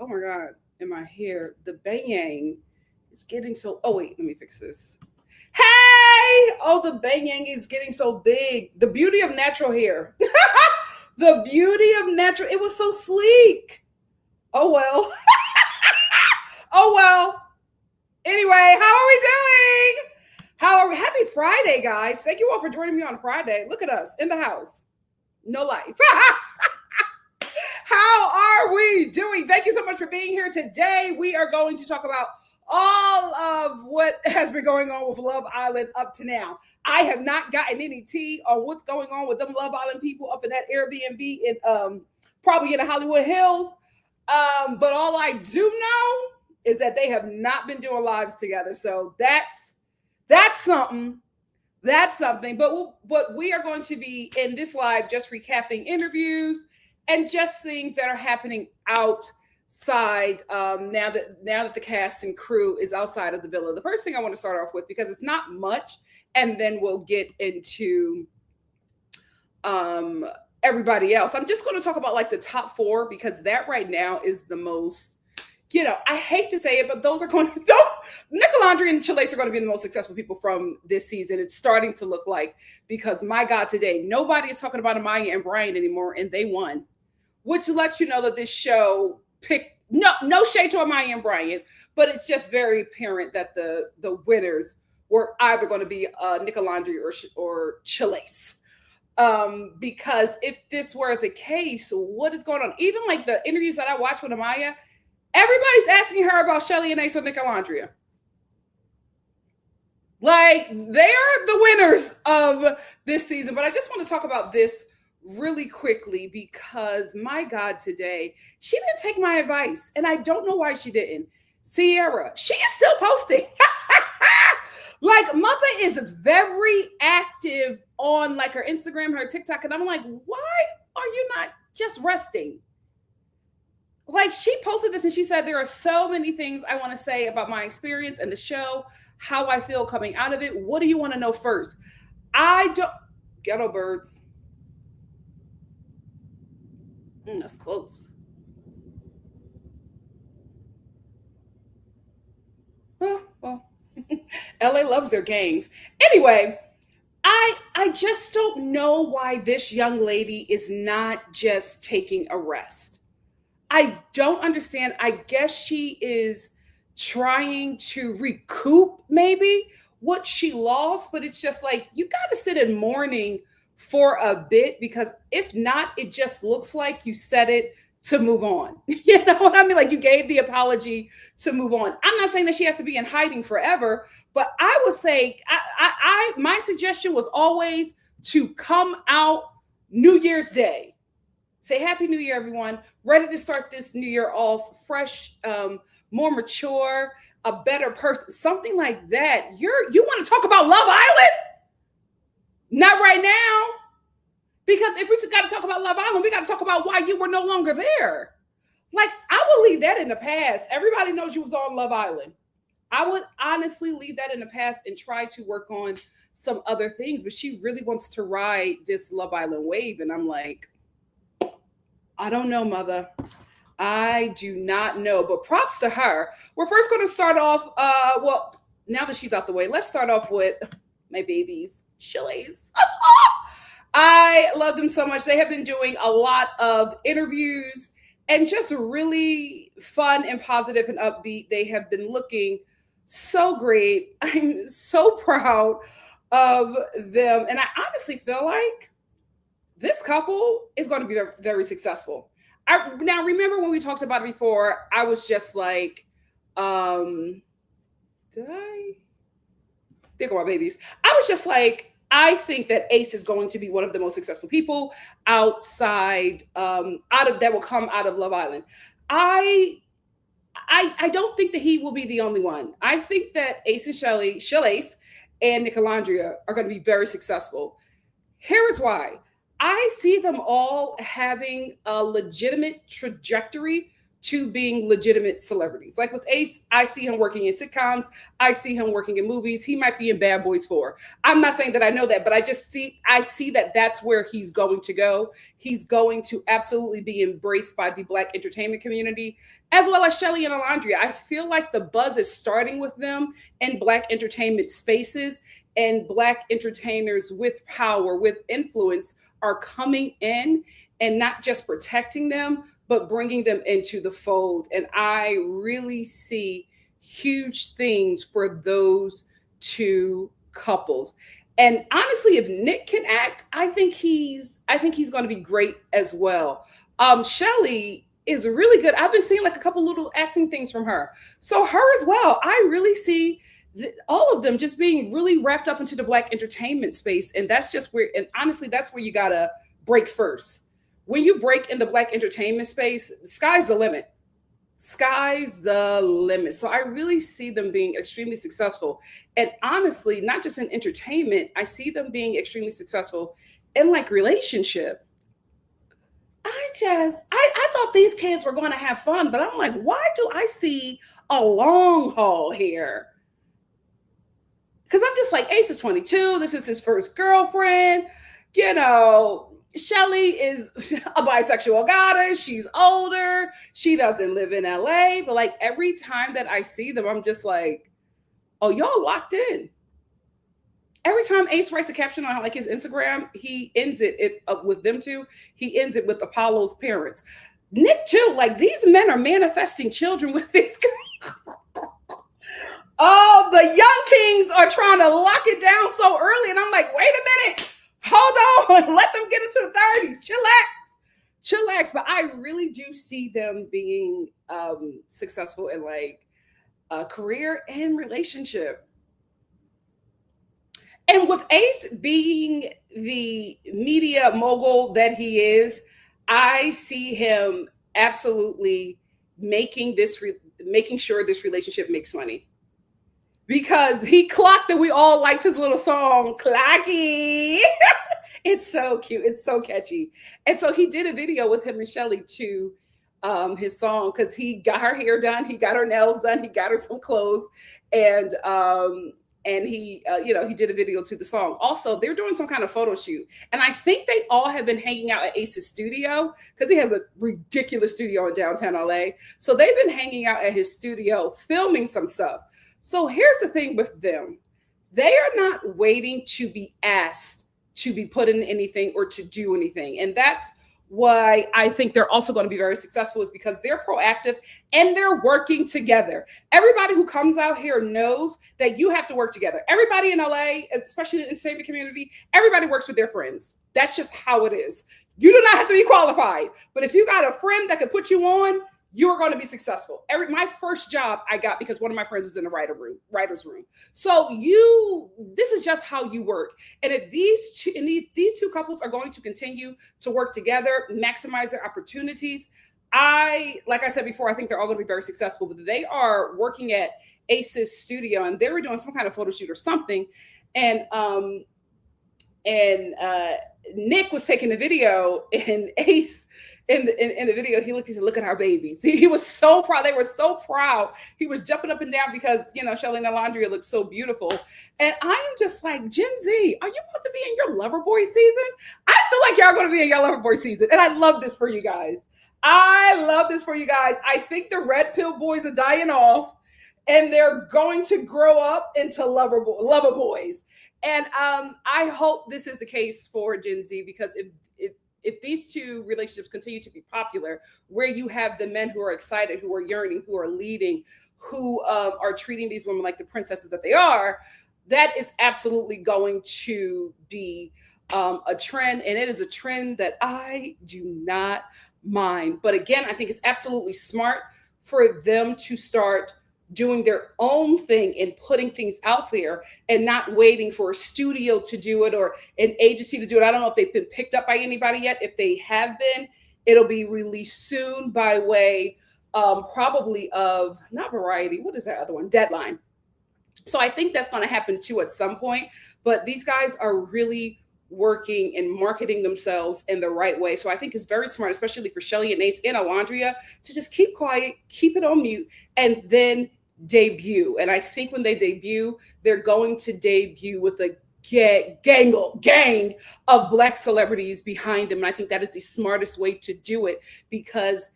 Oh my God, in my hair, the bang is getting so. Oh wait, let me fix this. Hey! Oh, the bang is getting so big. The beauty of natural hair. The beauty of natural. It was so sleek. Oh well. Oh well. Anyway, how are we doing? How are we? Happy Friday, guys. Thank you all for joining me on Friday. Look at us in the house. No life. How are we doing? Thank you so much for being here today. We are going to talk about all of what has been going on with Love Island up to now. I have not gotten any tea on what's going on with them Love Island people up in that Airbnb in probably in the Hollywood Hills. But all I do know is that they have not been doing lives together. So that's something. That's something. But we are going to be in this live just recapping interviews and just things that are happening outside now that the cast and crew is outside of the villa. The first thing I want to start off with, because it's not much, and then we'll get into everybody else. I'm just going to talk about like the top four, because that right now is the most, I hate to say it, but those Nicolandria and Chile are going to be the most successful people from this season. It's starting to look like, because my God, today, nobody is talking about Amaya and Brian anymore, and they won, which lets you know that this show picked, no shade to Amaya and Brian, but it's just very apparent that the winners were either going to be Nicolandria or Chile's. Because if this were the case, what is going on? Even like the interviews that I watched with Amaya, everybody's asking her about Shelly and Ace or Nicolandria. Like, they are the winners of this season. But I just want to talk about this really quickly, because my God, today, she didn't take my advice. And I don't know why she didn't. Sierra, she is still posting. Like, mother is very active on like her Instagram, her TikTok. And I'm like, why are you not just resting? Like, she posted this and she said, there are so many things I want to say about my experience and the show, how I feel coming out of it. What do you want to know first? I don't. Ghetto birds. That's close. Well, LA loves their gangs. Anyway, I just don't know why this young lady is not just taking a rest. I don't understand. I guess she is trying to recoup maybe what she lost, but it's just like, you got to sit in mourning for a bit, because if not, it just looks like you said it to move on. You know what I mean? Like, you gave the apology to move on. I'm not saying that she has to be in hiding forever, but I would say my suggestion was always to come out New Year's Day. Say Happy New Year, everyone. Ready to start this new year off fresh, more mature, a better person, something like that. You want to talk about Love Island? Not right now. Because if we got to talk about Love Island, we got to talk about why you were no longer there. Like, I would leave that in the past. Everybody knows you was on Love Island. I would honestly leave that in the past and try to work on some other things. But she really wants to ride this Love Island wave. And I'm like, I don't know, mother. I do not know. But props to her. We're first going to start off, well, now that she's out the way, let's start off with my babies, Chili's. I love them so much. They have been doing a lot of interviews and just really fun and positive and upbeat. They have been looking so great. I'm so proud of them. And I honestly feel like this couple is going to be very, very successful. Now, remember when we talked about it before, I was just like, there go my babies. I was just like, I think that Ace is going to be one of the most successful people outside, that will come out of Love Island. I don't think that he will be the only one. I think that Ace and Shelley's and Nicolandria are going to be very successful. Here is why. I see them all having a legitimate trajectory to being legitimate celebrities. Like with Ace, I see him working in sitcoms. I see him working in movies. He might be in Bad Boys 4. I'm not saying that I know that, but I see that that's where he's going to go. He's going to absolutely be embraced by the Black entertainment community, as well as Shelly and Alondria. I feel like the buzz is starting with them in Black entertainment spaces, and Black entertainers with power, with influence, are coming in and not just protecting them, but bringing them into the fold. And I really see huge things for those two couples. And honestly, if Nick can act, I think he's going to be great as well. Shelly is really good. I've been seeing like a couple little acting things from her. So her as well. I really see all of them just being really wrapped up into the Black entertainment space. And that's just where, and honestly, that's where you got to break first. When you break in the Black entertainment space, sky's the limit. Sky's the limit. So I really see them being extremely successful. And honestly, not just in entertainment, I see them being extremely successful in like relationship. I thought these kids were going to have fun, but I'm like, why do I see a long haul here? Because I'm just like, Ace is 22. This is his first girlfriend. You know, Shelly is a bisexual goddess. She's older. She doesn't live in LA. But like every time that I see them, I'm just like, oh, y'all locked in. Every time Ace writes a caption on like his Instagram, he ends it with them two. He ends it with Apollo's parents. Nick too. Like these men are manifesting children with these girls. Oh, the young kings are trying to lock it down so early. And I'm like, wait a minute. Hold on. Let them get into the 30s. Chillax. But I really do see them being successful in like a career and relationship. And with Ace being the media mogul that he is, I see him absolutely making sure this relationship makes money. Because he clocked that we all liked his little song, Clocky. It's so cute. It's so catchy. And so he did a video with him and Shelly to his song, because he got her hair done, he got her nails done, he got her some clothes, and he he did a video to the song. Also, they're doing some kind of photo shoot, and I think they all have been hanging out at Ace's studio, because he has a ridiculous studio in downtown LA. So they've been hanging out at his studio filming some stuff. So here's the thing with them. They are not waiting to be asked to be put in anything or to do anything. And that's why I think they're also going to be very successful, is because they're proactive and they're working together. Everybody who comes out here knows that you have to work together. Everybody in LA, especially in the entertainment community, everybody works with their friends. That's just how it is. You do not have to be qualified. But if you got a friend that could put you on, you're going to be successful. My first job I got because one of my friends was in the writer's room. So this is just how you work. And if these two couples are going to continue to work together, maximize their opportunities, like I said before, I think they're all going to be very successful. But they are working at Ace's studio, and they were doing some kind of photo shoot or something. And Nick was taking the video, and Ace, in the video, he looked and said, "Look at our babies." He was so proud. They were so proud. He was jumping up and down because, Shelly and Alondria looked so beautiful. And I am just like, Gen Z, are you about to be in your Loverboy season? I feel like y'all going to be in your Loverboy season. And I love this for you guys. I think the red pill boys are dying off, and they're going to grow up into lover boys. And I hope this is the case for Gen Z, because if these two relationships continue to be popular, where you have the men who are excited, who are yearning, who are leading, who are treating these women like the princesses that they are, that is absolutely going to be a trend. And it is a trend that I do not mind. But again, I think it's absolutely smart for them to start doing their own thing and putting things out there, and not waiting for a studio to do it or an agency to do it. I don't know if they've been picked up by anybody yet. If they have been, it'll be released soon by way probably of, not Variety, what is that other one? Deadline. So I think that's going to happen too at some point. But these guys are really working and marketing themselves in the right way. So I think it's very smart, especially for Shelly and Ace and Alondria, to just keep quiet, keep it on mute, and then debut. And I think when they debut, they're going to debut with a gang of Black celebrities behind them. And I think that is the smartest way to do it, because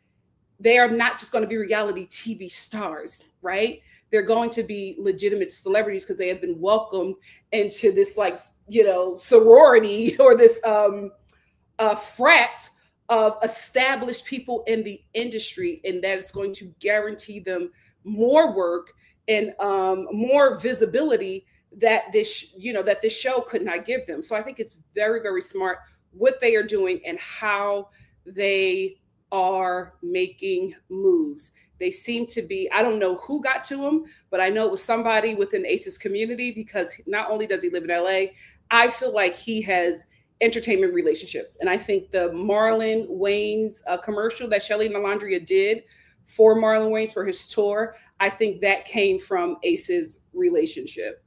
they are not just going to be reality TV stars, right? They're going to be legitimate celebrities because they have been welcomed into this, like, sorority, or this frat of established people in the industry, and that is going to guarantee them more work and more visibility that this show could not give them. So I think it's very, very smart what they are doing and how they are making moves. They seem to be, I don't know who got to him, but I know it was somebody within Ace's community, because not only does he live in LA, I feel like he has entertainment relationships. And I think the Marlon Wayans commercial that Shelly and Alondria did for Marlon Wayans for his tour, I think that came from Ace's relationship.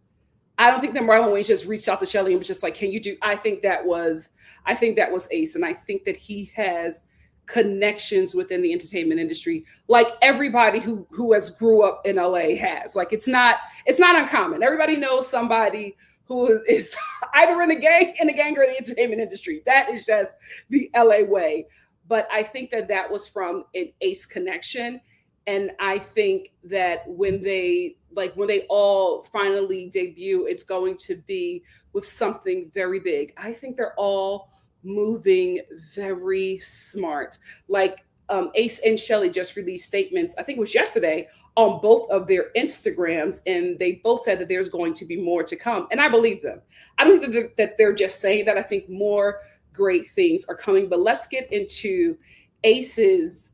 I don't think that Marlon Wayans just reached out to Shelly and was just like, can you do, I think that was Ace. And I think that he has connections within the entertainment industry, like everybody who has grew up in LA has. Like, it's not uncommon. Everybody knows somebody who is either in the gang or the entertainment industry. That is just the LA way. But I think that was from an Ace connection. And I think that when they all finally debut, it's going to be with something very big. I think they're all moving very smart. Like Ace and Shelly just released statements, I think it was yesterday, on both of their Instagrams, and they both said that there's going to be more to come. And I believe them. I don't think that they're just saying that. I think more great things are coming. But let's get into Ace's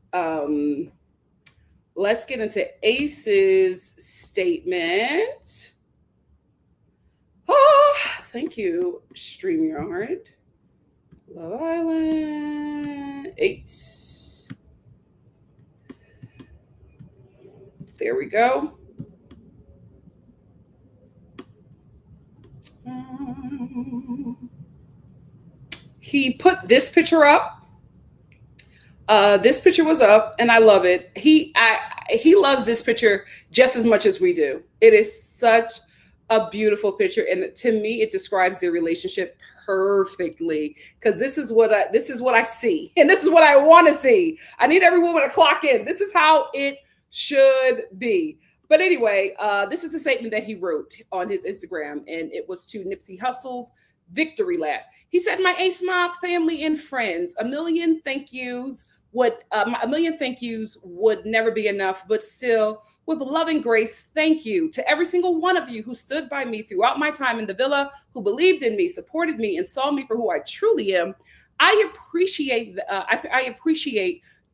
statement. Oh, thank you, StreamYard. Love Island, Ace. There we go. He put this picture up. This picture was up, and I love it. He loves this picture just as much as we do. It is such a beautiful picture, and to me, it describes their relationship perfectly. Because this is what I see, and this is what I want to see. I need every woman to clock in. This is how it should be. But anyway, this is the statement that he wrote on his Instagram, and it was to Nipsey Hussle's victory lap. He said, "My Ace Mob family and friends, a million thank yous would never be enough, but still, with love and grace, thank you to every single one of you who stood by me throughout my time in the villa, who believed in me, supported me, and saw me for who I truly am. I appreciate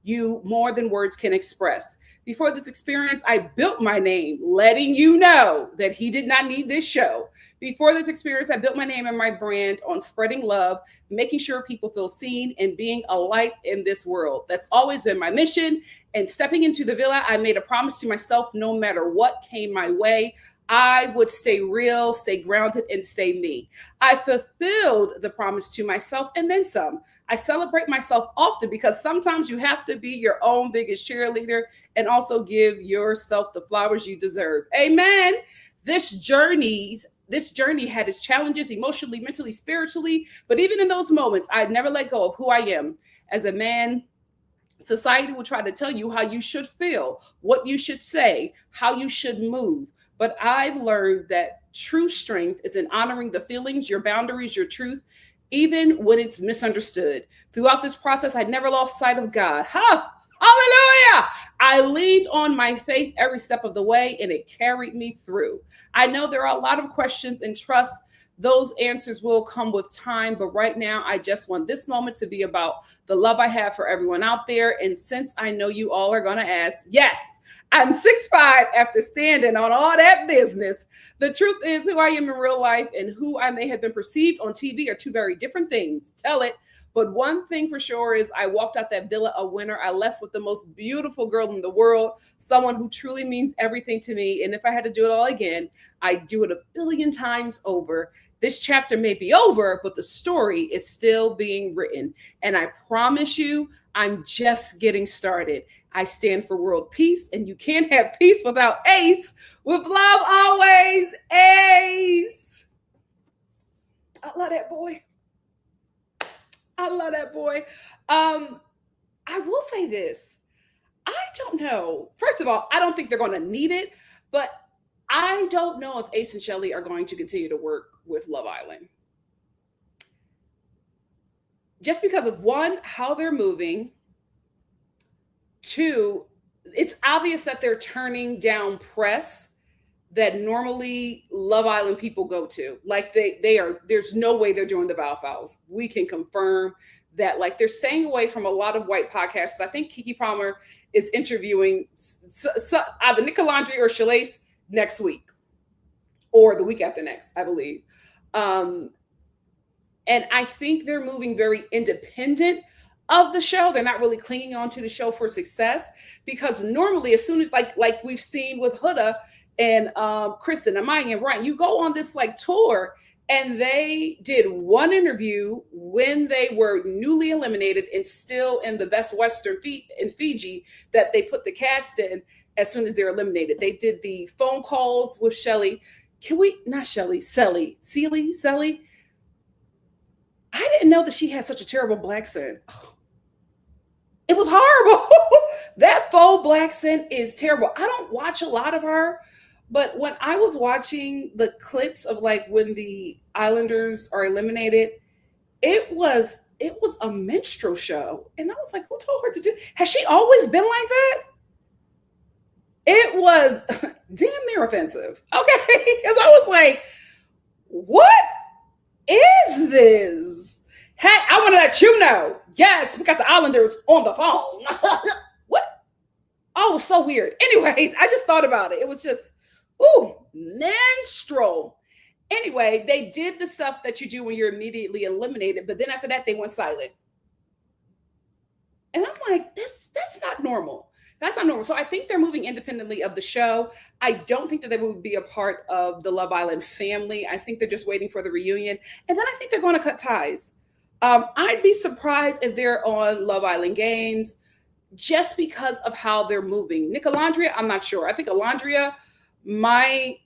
you more than words can express. Before this experience, I built my name, letting you know that he did not need this show. Before this experience, I built my name and my brand on spreading love, making sure people feel seen, and being a light in this world. That's always been my mission. And stepping into the villa, I made a promise to myself, no matter what came my way, I would stay real, stay grounded, and stay me. I fulfilled the promise to myself and then some. I celebrate myself often because sometimes you have to be your own biggest cheerleader and also give yourself the flowers you deserve." Amen. This journey had its challenges emotionally, mentally, spiritually, but even in those moments, I never let go of who I am. As a man, society will try to tell you how you should feel, what you should say, how you should move. But I've learned that true strength is in honoring the feelings, your boundaries, your truth, even when it's misunderstood. Throughout this process, I never lost sight of God. Hallelujah! I leaned on my faith every step of the way, and it carried me through. I know there are a lot of questions, and trust those answers will come with time. But right now, I just want this moment to be about the love I have for everyone out there. And since I know you all are going to ask, yes, I'm 6'5" after standing on all that business. The truth is, who I am in real life and who I may have been perceived on TV are two very different things. Tell it. But one thing for sure is I walked out that villa a winner. I left with the most beautiful girl in the world, someone who truly means everything to me. And if I had to do it all again, I'd do it 1 billion times over. This chapter may be over, but the story is still being written. And I promise you, I'm just getting started. I stand for world peace, and you can't have peace without Ace. With love always, Ace. I love that boy. I love that boy. I will say this. I don't know. First of all, I don't think they're going to need it, but I don't know if Ace and Shelly are going to continue to work with Love Island. Just because of one, how they're moving. Two, it's obvious that they're turning down press that normally Love Island people go to. Like they are, there's no way they're doing the Val Fouls. We can confirm that, like, they're staying away from a lot of white podcasts. I think Keke Palmer is interviewing either Nicolandria or Shalace next week or the week after next, I believe. And I think they're moving very independent of the show. They're not really clinging on to the show for success, because normally as soon as like we've seen with Huda and Kristen, Amaya, and Ryan, you go on this like tour, and they did one interview when they were newly eliminated and still in the Best Western in Fiji that they put the cast in as soon as they're eliminated. They did the phone calls with Shelly. Celly. I didn't know that she had such a terrible black accent. It was horrible. That faux black accent is terrible. I don't watch a lot of her, but when I was watching the clips of like when the Islanders are eliminated, it was a minstrel show. And I was like, who told her to do? Has she always been like that? It was damn near offensive. Okay. Because I was like, what is this? Hey, I want to let you know. Yes, we got the Islanders on the phone. What? Oh, it was so weird. Anyway, I just thought about it. It was just, ooh, minstrel. Anyway, they did the stuff that you do when you're immediately eliminated, but then after that, they went silent. And I'm like, that's not normal. That's not normal. So I think they're moving independently of the show. I don't think that they will be a part of the Love Island family. I think they're just waiting for the reunion. And then I think they're going to cut ties. I'd be surprised if they're on Love Island Games just because of how they're moving. Nicolandria, I'm not sure. I think Alandria might,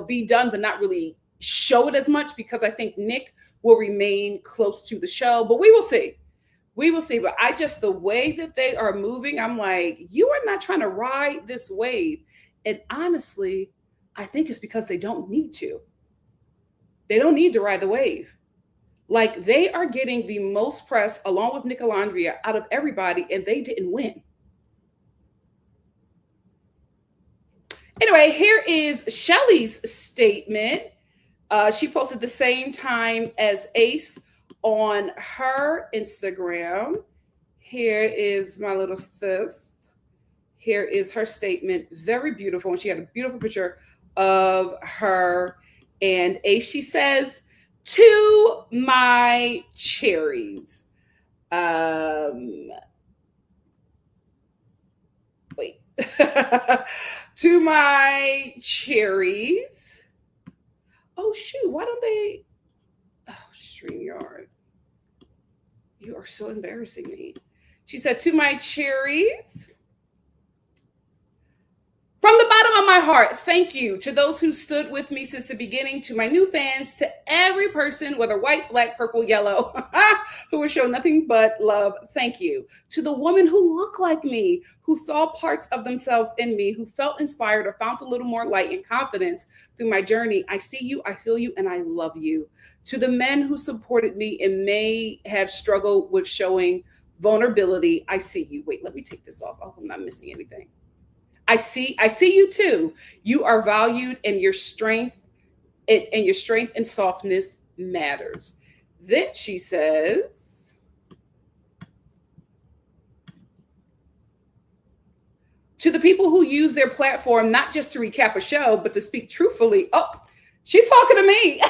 be done, but not really show it as much, because I think Nick will remain close to the show. But we will see. We will see. But the way that they are moving, I'm like, you are not trying to ride this wave. And honestly, I think it's because they don't need to. They don't need to ride the wave. Like, they are getting the most press along with Nicolandria out of everybody, and they didn't win. Anyway, here is Shelly's statement. She posted the same time as Ace on her Instagram. Here is my little sis. Here is her statement. Very beautiful. And she had a beautiful picture of her and Ace. She says, "To my cherries." Wait. To my cherries. Oh, shoot. Why don't they? Oh, StreamYard. You are so embarrassing me. She said, "To my cherries. From the bottom of my heart, thank you to those who stood with me since the beginning, to my new fans, to every person, whether white, black, purple, yellow, who will show nothing but love. Thank you. To the women who look like me, who saw parts of themselves in me, who felt inspired or found a little more light and confidence through my journey. I see you, I feel you, and I love you. To the men who supported me and may have struggled with showing vulnerability, I see you." Wait, let me take this off. I hope I'm not missing anything. I see you too. You are valued, and your strength and softness matters. Then she says, "To the people who use their platform not just to recap a show, but to speak truthfully." Oh, She's talking to me.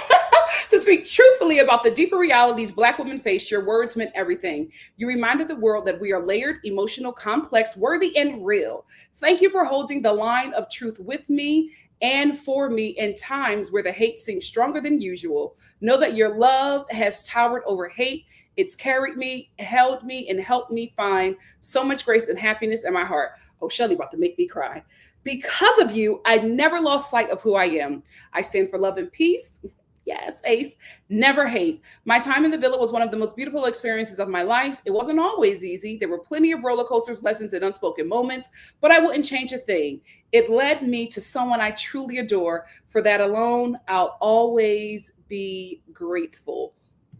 To speak truthfully about the deeper realities Black women face, your words meant everything. You reminded the world that we are layered, emotional, complex, worthy, and real. Thank you for holding the line of truth with me and for me in times where the hate seems stronger than usual. Know that your love has towered over hate. It's carried me, held me, and helped me find so much grace and happiness in my heart. Oh, Shelly about to make me cry. Because of you, I never lost sight of who I am. I stand for love and peace. Yes, Ace. Never hate. My time in the villa was one of the most beautiful experiences of my life. It wasn't always easy. There were plenty of roller coasters, lessons, and unspoken moments, but I wouldn't change a thing. It led me to someone I truly adore. For that alone, I'll always be grateful.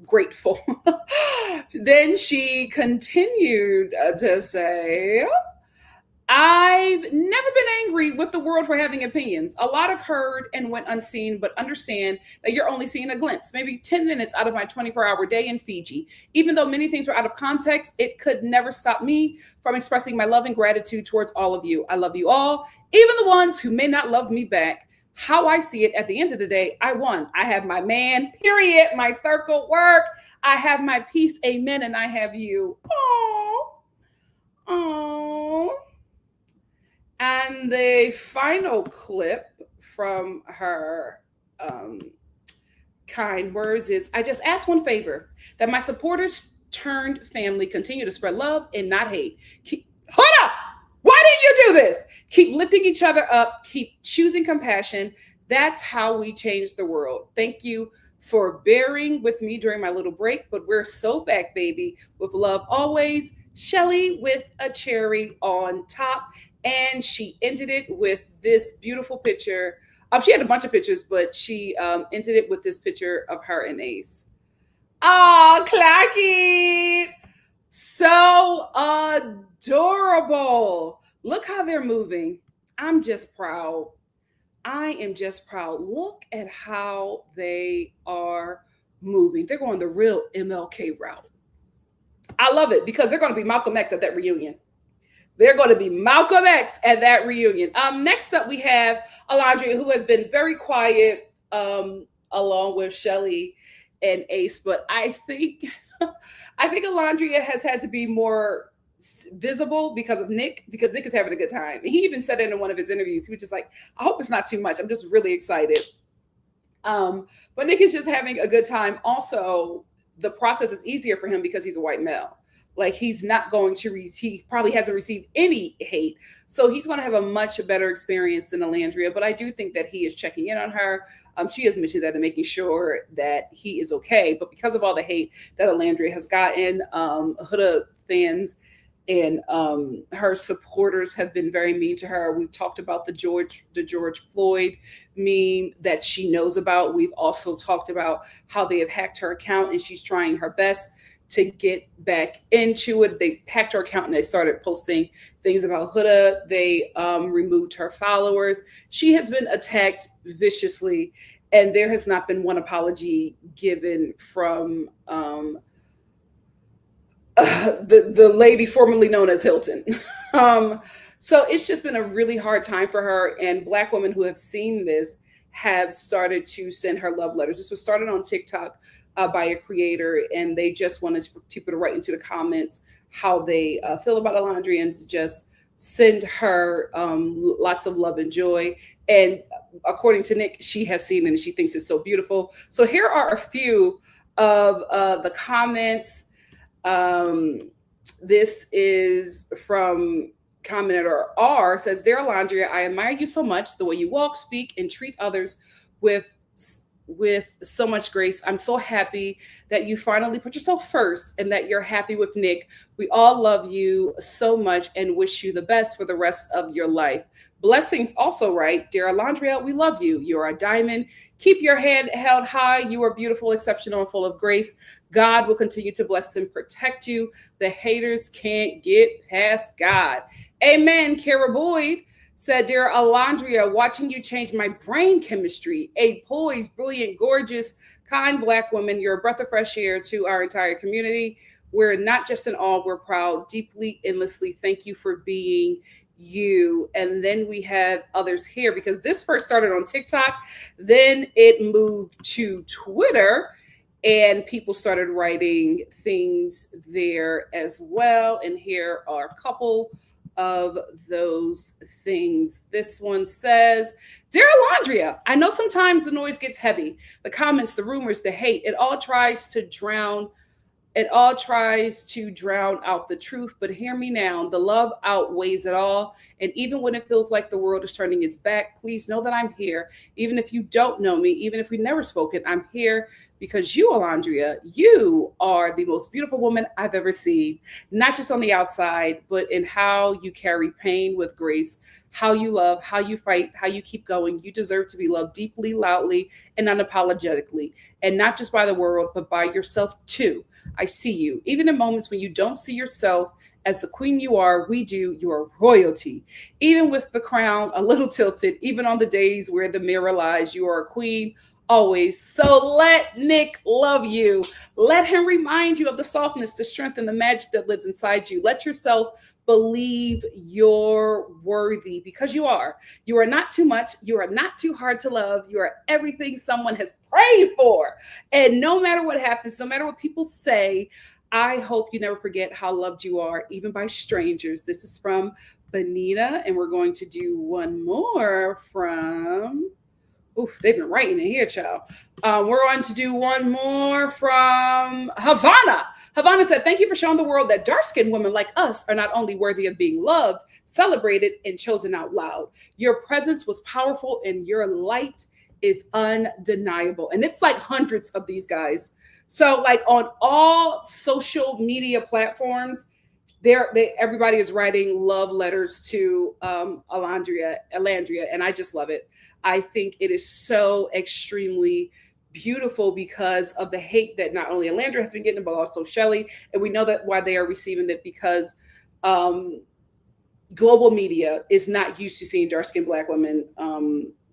Grateful. Then she continued to say, I've never been angry with the world for having opinions. A lot occurred and went unseen, but understand that you're only seeing a glimpse, maybe 10 minutes out of my 24-hour day in Fiji. Even though many things were out of context, it could never stop me from expressing my love and gratitude towards all of you. I love you all, even the ones who may not love me back. How I see it, at the end of the day, I won. I have my man, period. My circle work. I have my peace, amen, and I have you. Aww. Aww. And the final clip from her kind words is, I just ask one favor, that my supporters turned family continue to spread love and not hate. Hold up! Why didn't you do this? Keep lifting each other up. Keep choosing compassion. That's how we change the world. Thank you for bearing with me during my little break, but we're so back, baby. With love always, Shelly with a cherry on top. And she ended it with this beautiful picture. She had a bunch of pictures, but she ended it with this picture of her and Ace. Oh, Clacky! So adorable. Look how they're moving. I'm just proud. I am just proud. Look at how they are moving. They're going the real MLK route. I love it because they're going to be Malcolm X at that reunion. They're going to be Malcolm X at that reunion. Next up, we have Alondria, who has been very quiet, along with Shelly and Ace. But I think Alondria has had to be more visible because of Nick, because Nick is having a good time. He even said it in one of his interviews. He was just like, I hope it's not too much. I'm just really excited. But Nick is just having a good time. Also, the process is easier for him because he's a white male. Like, he's not going to, he probably hasn't received any hate. So he's going to have a much better experience than Alandria. But I do think that he is checking in on her. She has mentioned that and making sure that he is okay. But because of all the hate that Alandria has gotten, Huda fans and her supporters have been very mean to her. We've talked about the George Floyd meme that she knows about. We've also talked about how they have hacked her account, and she's trying her best to get back into it. They hacked her account and they started posting things about Huda. They removed her followers. She has been attacked viciously, and there has not been one apology given from the lady formerly known as Hilton. So it's just been a really hard time for her, and Black women who have seen this have started to send her love letters. This was started on TikTok by a creator, and they just wanted people to write into the comments how they feel about Alondria and to just send her lots of love and joy. And according to Nick, she has seen it and she thinks it's so beautiful. So here are a few of the comments. This is from commenter R, says, Dear Alondria, I admire you so much, the way you walk, speak, and treat others with so much grace. I'm so happy that you finally put yourself first and that you're happy with Nick. We all love you so much and wish you the best for the rest of your life. Blessings also, right? Dear Alondria, we love you. You're a diamond. Keep your head held high. You are beautiful, exceptional, and full of grace. God will continue to bless and protect you. The haters can't get past God. Amen. Kara Boyd said, Dear Alondria, watching you change my brain chemistry. A poised, brilliant, gorgeous, kind Black woman. You're a breath of fresh air to our entire community. We're not just in awe, we're proud, deeply, endlessly. Thank you for being you. And then we have others here because this first started on TikTok, then it moved to Twitter, and people started writing things there as well. And here are a couple of those things. This one says, "Dear Alondria, I know sometimes the noise gets heavy. The comments, the rumors, the hate, it all tries to drown out the truth, but hear me now. The love outweighs it all. And even when it feels like the world is turning its back, please know that I'm here. Even if you don't know me, even if we've never spoken, I'm here because you, Alondria, you are the most beautiful woman I've ever seen. Not just on the outside, but in how you carry pain with grace, how you love, how you fight, how you keep going. You deserve to be loved deeply, loudly, and unapologetically. And not just by the world, but by yourself too. I see you. Even in moments when you don't see yourself as the queen you are, we do. You are royalty. Even with the crown a little tilted, even on the days where the mirror lies, you are a queen always. So let Nick love you. Let him remind you of the softness, the strength, and the magic that lives inside you. Let yourself believe you're worthy because you are. You are not too much. You are not too hard to love. You are everything someone has prayed for. And no matter what happens, no matter what people say, I hope you never forget how loved you are, even by strangers." This is from Benita, and we're going to do one more from, oof, they've been writing it here, child. We're going to do one more from Havana. Havana said, "Thank you for showing the world that dark-skinned women like us are not only worthy of being loved, celebrated, and chosen out loud. Your presence was powerful and your light is undeniable." And it's like hundreds of these guys. So like on all social media platforms, everybody is writing love letters to Alandria, and I just love it. I think it is so extremely beautiful because of the hate that not only Alandria has been getting, but also Shelly. And we know that why they are receiving it because global media is not used to seeing dark-skinned Black women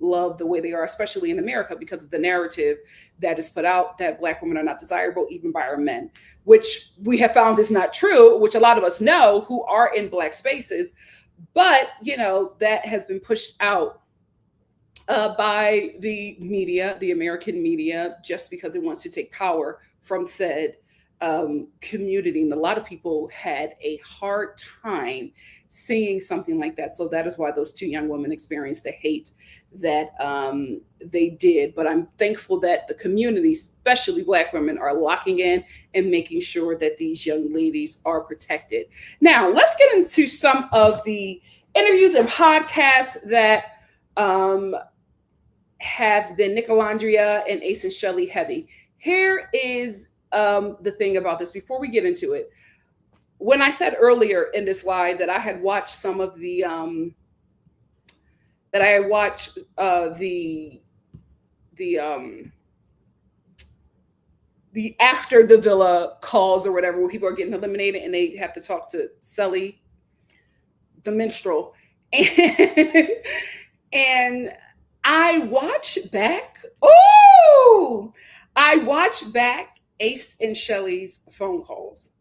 love the way they are, especially in America, because of the narrative that is put out that Black women are not desirable even by our men, which we have found is not true, which a lot of us know who are in Black spaces. But, you know, that has been pushed out by the media, the American media, just because it wants to take power from said community. And a lot of people had a hard time seeing something like that. So that is why those two young women experienced the hate that they did. But I'm thankful that the community, especially Black women, are locking in and making sure that these young ladies are protected. Now, let's get into some of the interviews and podcasts that have been Nicolandria and Ace and Shelly heavy. Here is the thing about this before we get into it. When I said earlier in this live that I had watched some of the the after the villa calls or whatever, where people are getting eliminated and they have to talk to Shelly, the minstrel, and I watched back. Oh, I watched back Ace and Shelly's phone calls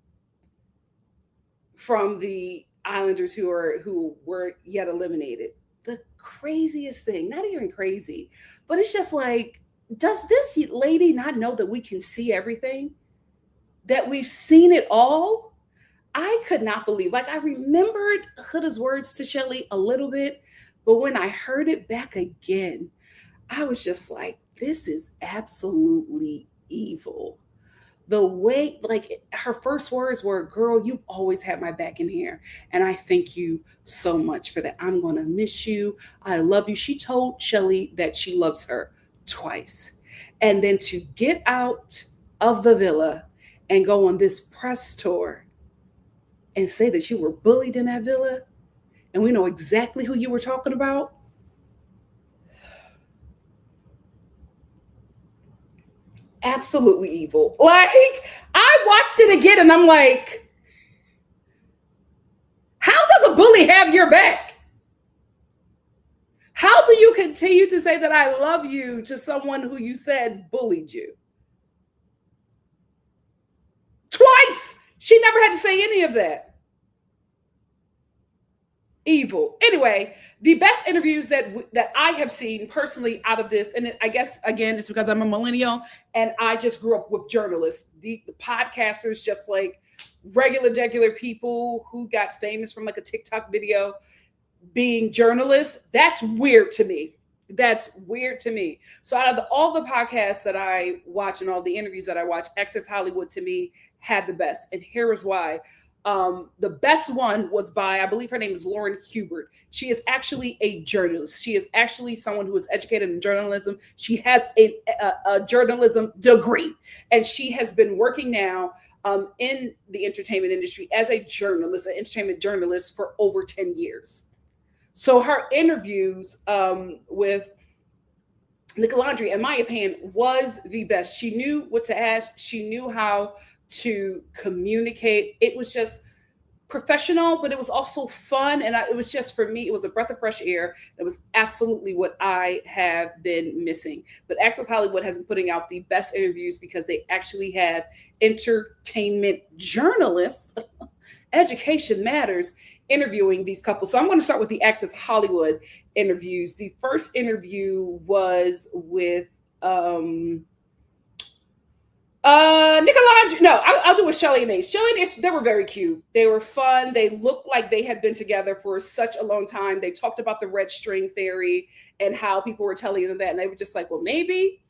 from the Islanders who were yet eliminated. The craziest thing, not even crazy, but it's just like, does this lady not know that we can see everything? That we've seen it all? I could not believe. Like, I remembered Huda's words to Shelly a little bit, but when I heard it back again, I was just like, this is absolutely evil. The way, like, her first words were, "Girl, you've always had my back in here. And I thank you so much for that. I'm going to miss you. I love you." She told Shelly that she loves her twice. And then to get out of the villa and go on this press tour and say that you were bullied in that villa, and we know exactly who you were talking about. Absolutely evil. Like, I watched it again and I'm like, how does a bully have your back? How do you continue to say that I love you to someone who you said bullied you? Twice! She never had to say any of that. Evil. Anyway, the best interviews that I have seen personally out of this, and I guess again it's because I'm a millennial and I just grew up with journalists, the podcasters, just like regular people who got famous from like a TikTok video being journalists. That's weird to me. That's weird to me. So out of all the podcasts that I watch and all the interviews that I watch, Access Hollywood to me had the best. And here is why. The best one was by, I believe her name is Lauren Hubert. She is actually a journalist. She is actually someone who is educated in journalism. She has a journalism degree, and she has been working now in the entertainment industry as a journalist, an entertainment journalist for over 10 years. So her interviews with NICOLANDRIA, in my opinion, was the best. She knew what to ask. She knew how to communicate. It was just professional, but it was also fun. And it was just, for me, it was a breath of fresh air. It was absolutely what I have been missing. But Access Hollywood has been putting out the best interviews because they actually have entertainment journalists. Education matters, interviewing these couples. So I'm going to start with the Access Hollywood interviews. The first interview was with Nicolandria. No, I'll do with Shelly and Ace. Shelly and Ace, they were very cute. They were fun. They looked like they had been together for such a long time. They talked about the red string theory and how people were telling them that. And they were just like, well, maybe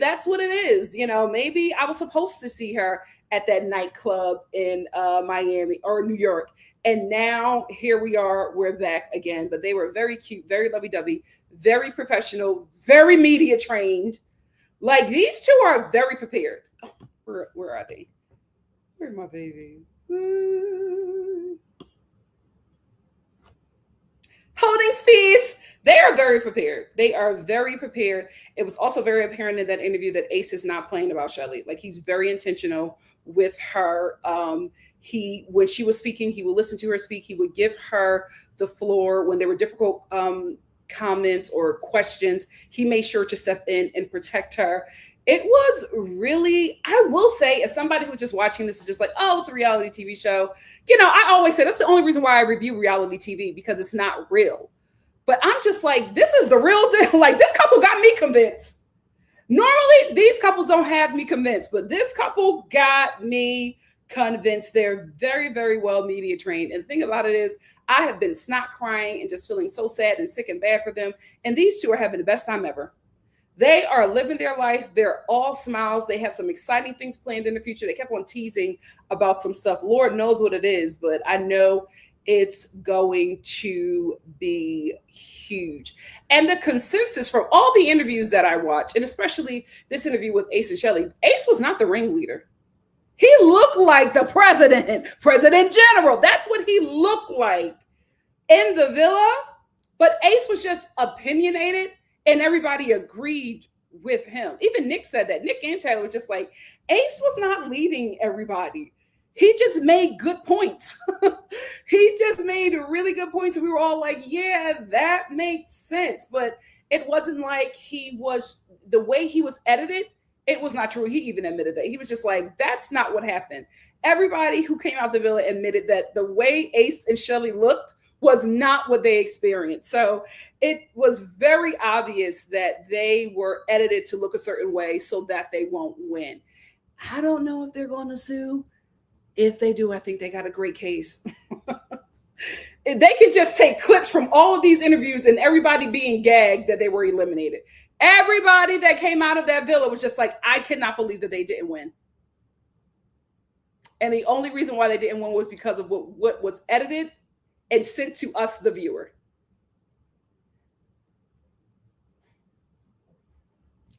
that's what it is. You know, maybe I was supposed to see her at that nightclub in Miami or New York. And now here we are, we're back again. But they were very cute, very lovey-dovey, very professional, very media trained. Like, these two are very prepared. Oh, where are they? Where's my baby? Holdings fees. They are very prepared. They are very prepared. It was also very apparent in that interview that Ace is not playing about Shelly. Like, he's very intentional with her. When she was speaking, he would listen to her speak. He would give her the floor when there were difficult comments or questions. He made sure to step in and protect her. It was really, I will say, as somebody who's just watching this is just like, oh, it's a reality TV show. You know, I always say that's the only reason why I review reality TV, because it's not real. But I'm just like, this is the real deal. Like, this couple got me convinced. Normally, these couples don't have me convinced, but this couple got me convinced. They're very, very well media trained. And the thing about it is, I have been snot crying and just feeling so sad and sick and bad for them. And these two are having the best time ever. They are living their life. They're all smiles. They have some exciting things planned in the future. They kept on teasing about some stuff. Lord knows what it is, but I know it's going to be huge. And the consensus from all the interviews that I watched, and especially this interview with Ace and Shelly, Ace was not the ringleader. He looked like the president general. That's what he looked like in the villa. But Ace was just opinionated, and everybody agreed with him. Even Nick said that. Nick and Taylor was just like, Ace was not leading everybody. He just made good points. He just made really good points. We were all like, yeah, that makes sense. But it wasn't like the way he was edited, it was not true. He even admitted that. He was just like, that's not what happened. Everybody who came out the villa admitted that the way Ace and Shelly looked was not what they experienced. So it was very obvious that they were edited to look a certain way so that they won't win. I don't know if they're going to sue. If they do, I think they got a great case. If they could just take clips from all of these interviews and everybody being gagged that they were eliminated. Everybody that came out of that villa was just like, I cannot believe that they didn't win. And the only reason why they didn't win was because of what was edited and sent to us, the viewer.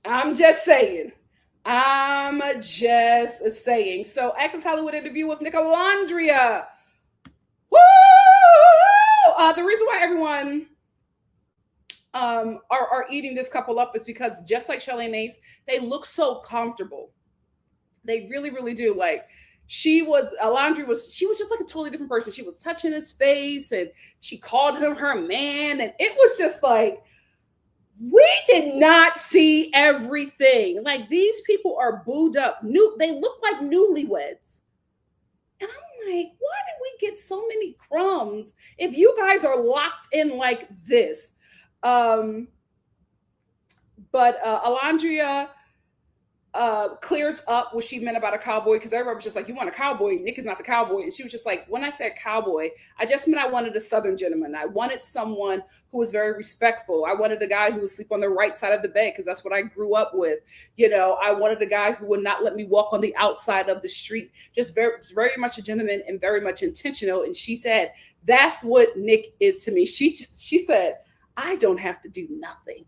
I'm just saying. So, Access Hollywood interview with Nicolandria. Woo! The reason why everyone are eating this couple up is because, just like Shelly and Ace, they look so comfortable. They really, really do. Like, Alondria was just like a totally different person. She was touching his face and she called him her man. And it was just like, we did not see everything. Like, these people are booed up. They look like newlyweds. And I'm like, why did we get so many crumbs if you guys are locked in like this? Um, but Alondria clears up what she meant about a cowboy, because everyone was just like, you want a cowboy? Nick is not the cowboy. And she was just like, when I said cowboy, I just meant I wanted a Southern gentleman. I wanted someone who was very respectful. I wanted a guy who would sleep on the right side of the bed because that's what I grew up with. You know, I wanted a guy who would not let me walk on the outside of the street. Just very much a gentleman and very much intentional. And she said, that's what Nick is to me. She said, I don't have to do nothing.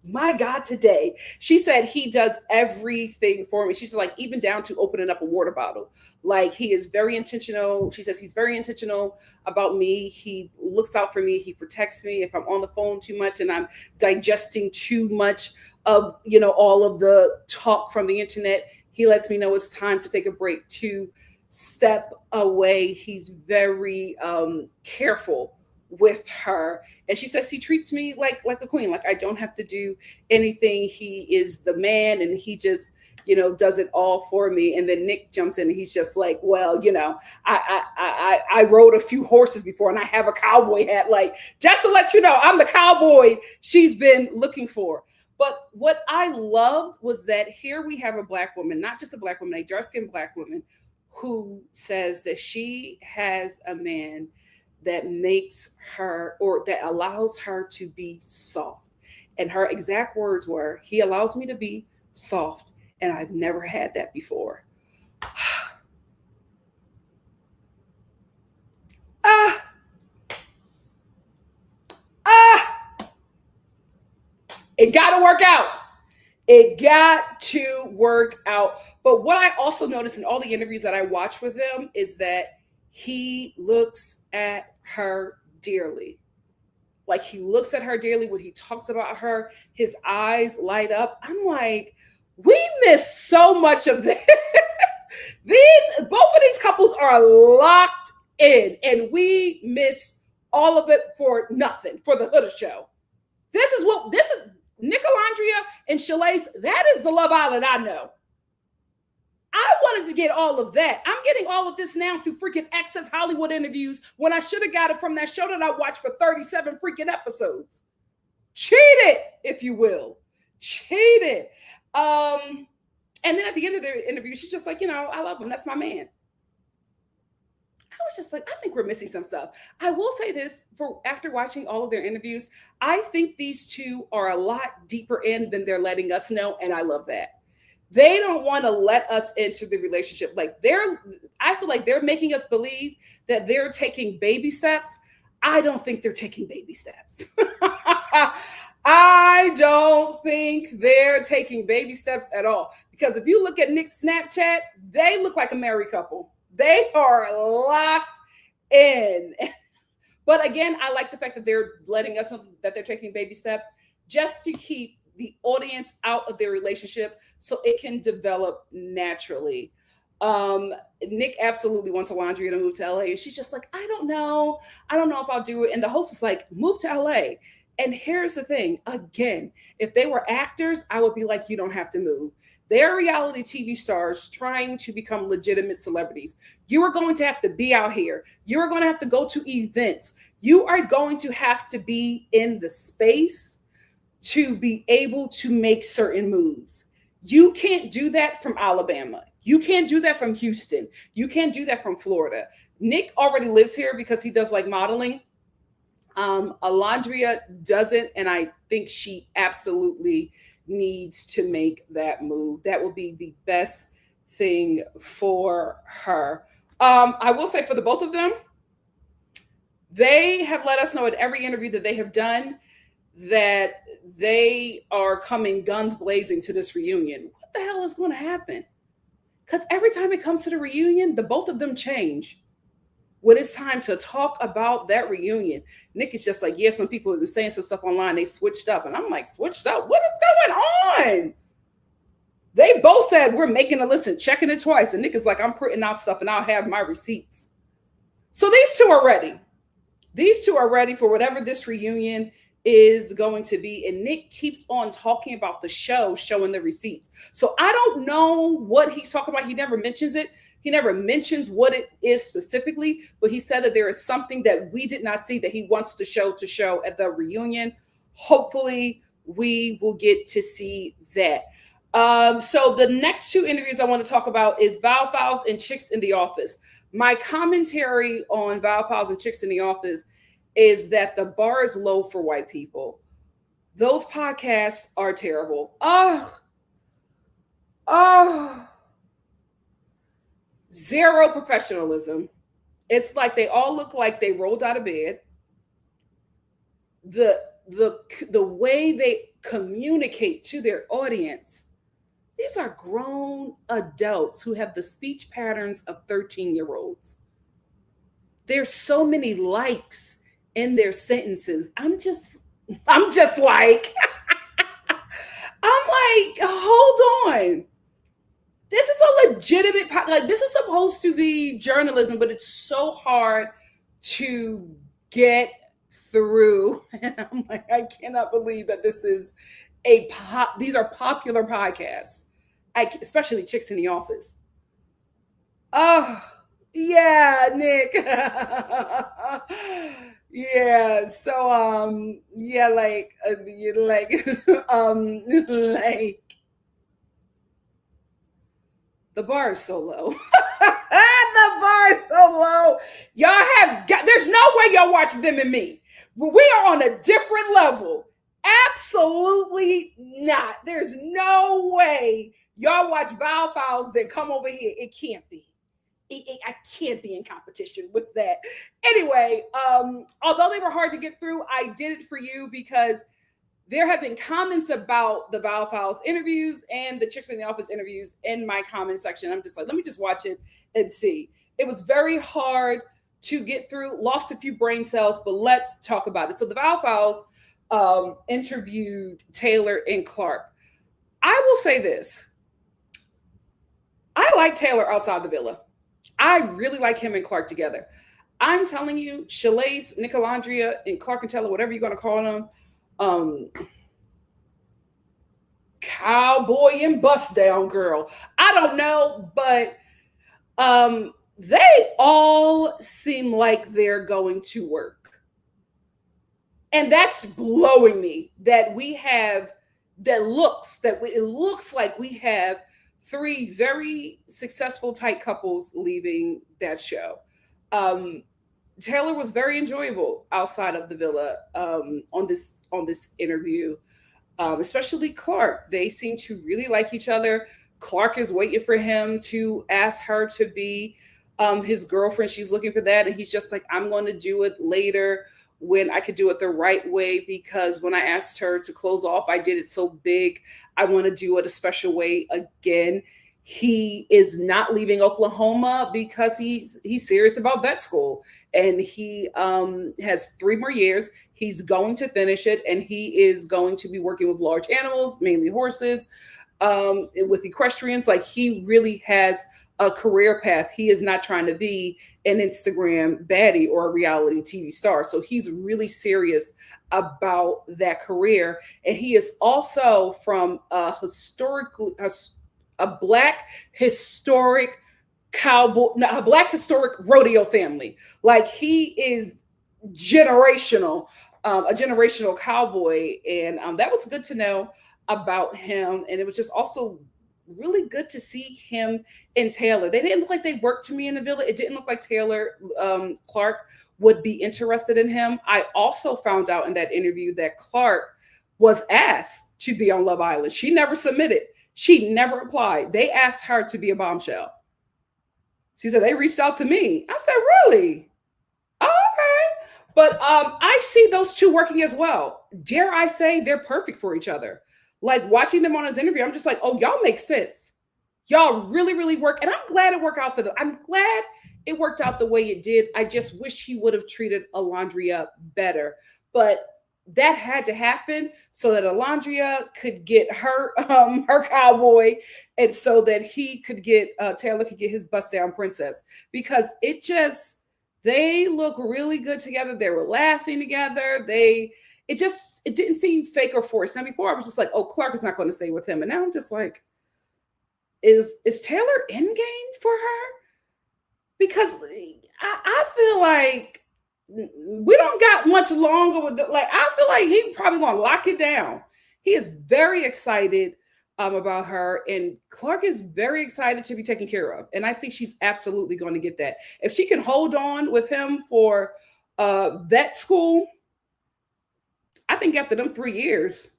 My God, today. She said he does everything for me. She's like, even down to opening up a water bottle. Like, he is very intentional. She says he's very intentional about me. He looks out for me. He protects me. If I'm on the phone too much and I'm digesting too much of, you know, all of the talk from the internet, he lets me know it's time to take a break, to step away. He's very careful with her, and she says he treats me like a queen. Like, I don't have to do anything. He is the man, and he just, you know, does it all for me. And then Nick jumps in, and he's just like, well, you know, I rode a few horses before, and I have a cowboy hat. Like, just to let you know, I'm the cowboy she's been looking for. But what I loved was that here we have a Black woman, not just a Black woman, a dark-skinned Black woman, who says that she has a man that makes her, or that allows her to be soft. And her exact words were, he allows me to be soft, and I've never had that before. It got to work out. It got to work out. But what I also noticed in all the interviews that I watched with him is that he looks at her dearly. Like, he looks at her dearly. When he talks about her, his eyes light up. I'm like, we miss so much of this. Both of these couples are locked in, and we miss all of it for nothing, for the Huda show. This is Nicolandria and Shalace. That is the Love Island I know. I wanted to get all of that. I'm getting all of this now through freaking Access Hollywood interviews, when I should have got it from that show that I watched for 37 freaking episodes. Cheated, if you will. Cheated. And then at the end of the interview, she's just like, you know, I love him. That's my man. I was just like, I think we're missing some stuff. I will say this, for after watching all of their interviews, I think these two are a lot deeper in than they're letting us know, and I love that. They don't want to let us into the relationship. Like, I feel like they're making us believe that they're taking baby steps. I don't think they're taking baby steps. I don't think they're taking baby steps at all. Because if you look at Nick's Snapchat, they look like a married couple. They are locked in. But again, I like the fact that they're letting us know that they're taking baby steps, just to keep the audience out of their relationship so it can develop naturally. Nick absolutely wants Alondria to move to LA. And she's just like, I don't know if I'll do it. And the host is like, move to LA. And here's the thing. Again, if they were actors, I would be like, you don't have to move. They're reality TV stars trying to become legitimate celebrities. You are going to have to be out here. You are going to have to go to events. You are going to have to be in the space to be able to make certain moves. You can't do that from Alabama. You can't do that from Houston. You can't do that from Florida. Nick already lives here because he does like modeling. Alondria doesn't, and I think she absolutely needs to make that move. That will be the best thing for her. I will say, for the both of them, they have let us know at every interview that they have done that they are coming guns blazing to this reunion. What the hell is going to happen? Because every time it comes to the reunion, the both of them change. When it's time to talk about that reunion, Nick is just like, yeah, some people have been saying some stuff online. They switched up. And I'm like, switched up? What is going on? They both said, we're making a list and checking it twice. And Nick is like, I'm printing out stuff and I'll have my receipts. So these two are ready. These two are ready for whatever this reunion is going to be. And Nick keeps on talking about the show, showing the receipts. So I don't know what he's talking about. He never mentions it. He never mentions what it is specifically, but he said that there is something that we did not see that he wants to show at the reunion. Hopefully, we will get to see that. So the next two interviews I want to talk about is Val Files and Chicks in the Office. My commentary on Val Files and Chicks in the Office is that the bar is low for white people. Those podcasts are terrible. Zero professionalism. It's like they all look like they rolled out of bed. The way they communicate to their audience, these are grown adults who have the speech patterns of 13-year-olds. There's so many likes in their sentences. I'm just like, hold on. This is a legitimate, like, this is supposed to be journalism, but it's so hard to get through. And I'm like, I cannot believe that this is these are popular podcasts, especially Chicks in the Office. Oh, yeah, Nick. Yeah. So, yeah, like, the bar is so low. The bar is so low. There's no way y'all watch Them and Me. We are on a different level. Absolutely not. There's no way y'all watch Val Files, then come over here. It can't be. I can't be in competition with that. Anyway, although they were hard to get through, I did it for you because there have been comments about the Val Files interviews and the Chicks in the Office interviews in my comment section. I'm just like, let me just watch it and see. It was very hard to get through, lost a few brain cells, but let's talk about it. So the Val Files interviewed Taylor and Clark. I will say this. I like Taylor outside the villa. I really like him and Clark together. I'm telling you, Shalace, Nicolandria, and Clark and Taylor, whatever you're going to call them, cowboy and bust down girl. I don't know, but they all seem like they're going to work. And that's blowing me that it looks like we have three very successful tight couples leaving that show. Taylor was very enjoyable outside of the villa on this interview, especially Clark. They seem to really like each other. Clark is waiting for him to ask her to be his girlfriend. She's looking for that, and he's just like, I'm going to do it later when I could do it the right way, because when I asked her to close off, I did it so big. I want to do it a special way again. He is not leaving Oklahoma because he's serious about vet school, and he has 3 more years. He's going to finish it, and he is going to be working with large animals, mainly horses, with equestrians. Like, he really has a career path. He is not trying to be an Instagram baddie or a reality TV star. So he's really serious about that career. And he is also from a black historic rodeo family. Like, he is generational, a generational cowboy. And that was good to know about him. And it was just also really good to see him and Taylor. They didn't look like they worked to me in the villa. It didn't look like Taylor Clark would be interested in him. I also found out in that interview that Clark was asked to be on Love Island. She never submitted. She never applied. They asked her to be a bombshell. She said, they reached out to me. I said, really? Oh, okay. But I see those two working as well. Dare I say they're perfect for each other. Like, watching them on his interview, I'm just like, oh, y'all make sense. Y'all really, really work. And I'm glad it worked out for them. I'm glad it worked out the way it did. I just wish he would have treated Alondria better. But that had to happen so that Alondria could get her cowboy, and so that he could get Taylor could get his bust down princess, because they look really good together. They were laughing together. It didn't seem fake or forced. Now, before, I was just like, oh, Clark is not going to stay with him. And now I'm just like, is Taylor in game for her? because I feel like we don't got much longer with like I feel like he probably gonna lock it down. He is very excited about her, and Clark is very excited to be taken care of, and I think she's absolutely going to get that if she can hold on with him for vet school. I think after them 3 years,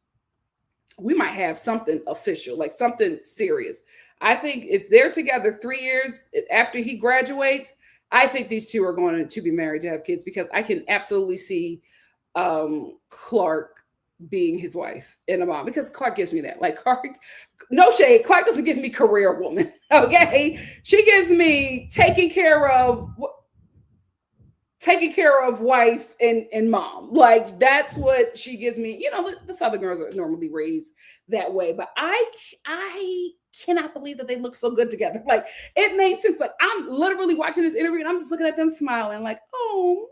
we might have something official, like something serious. I think if they're together 3 years after he graduates, I think these two are going to be married to have kids because I can absolutely see Clark being his wife and a mom because Clark gives me that. Like Clark, no shade, Clark doesn't give me career woman. Okay, she gives me taking care of wife and mom. Like that's what she gives me. You know, the Southern girls are normally raised that way, but I cannot believe that they look so good together. Like it made sense. Like I'm literally watching this interview and I'm just looking at them smiling, like, oh,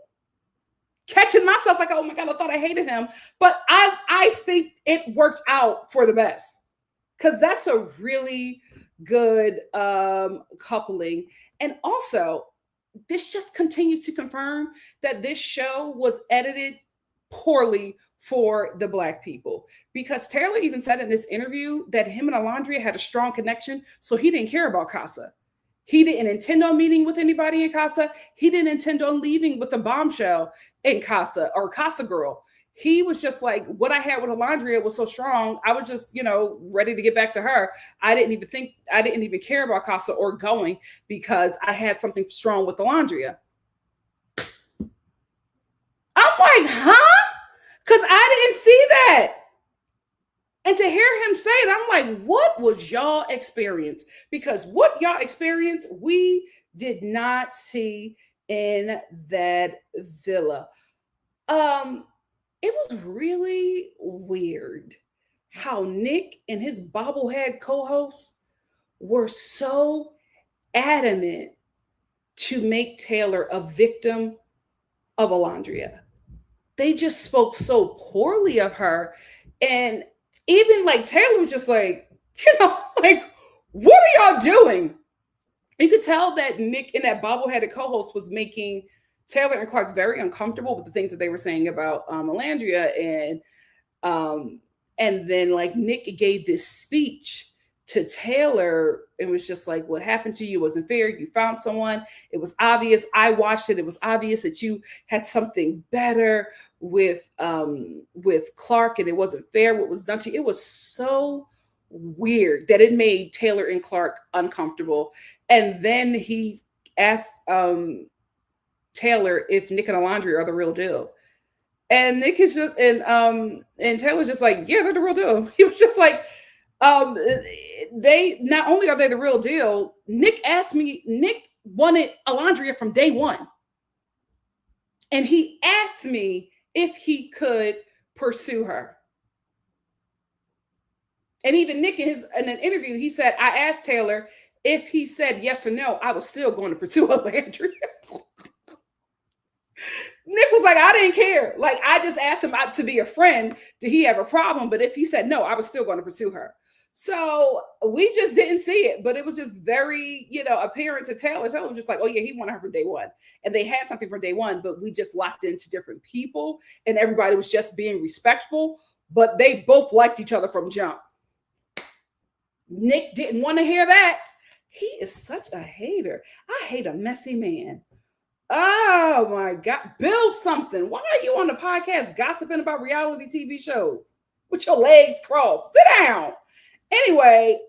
catching myself like, oh my God, I thought I hated him. But I think it worked out for the best. Because that's a really good coupling. And also, this just continues to confirm that this show was edited poorly for the Black people. Because Taylor even said in this interview that him and Alondria had a strong connection, so he didn't care about Casa. He didn't intend on meeting with anybody in Casa. He didn't intend on leaving with a bombshell in Casa or Casa Girl. He was just like, what I had with Alondria was so strong. I was just, ready to get back to her. I didn't even care about Casa or going because I had something strong with Alondria. I'm like, huh? Because I didn't see that. And to hear him say it, I'm like, what was y'all experience? Because what y'all experienced, we did not see in that villa. It was really weird how Nick and his bobblehead co-hosts were so adamant to make Taylor a victim of Alondria. They just spoke so poorly of her. And even like Taylor was just like, like, what are y'all doing? You could tell that Nick and that bobbleheaded co-host was making Taylor and Clark very uncomfortable with the things that they were saying about Melandria, and then like Nick gave this speech to Taylor. It was just like, what happened to you wasn't fair. You found someone. It was obvious. I watched it. It was obvious that you had something better with Clark, and it wasn't fair what was done to you. It was so weird that it made Taylor and Clark uncomfortable. And then he asked Taylor if Nick and Alondria are the real deal. And Nick is just and Taylor's just like, yeah, they're the real deal. He was just like, they not only are they the real deal, Nick wanted Alondria from day one. And he asked me if he could pursue her. And even Nick in an interview, he said, I asked Taylor if he said yes or no, I was still going to pursue Alondria. Nick was like, I didn't care. Like, I just asked him to be a friend. Did he have a problem? But if he said no, I was still going to pursue her. So we just didn't see it, but it was just very, apparent to Taylor. Taylor was just like, oh yeah, he wanted her from day one. And they had something from day one, but we just locked into different people and everybody was just being respectful, but they both liked each other from jump. Nick didn't want to hear that. He is such a hater. I hate a messy man. Oh my God. Build something. Why are you on the podcast gossiping about reality TV shows with your legs crossed? Sit down. Anyway,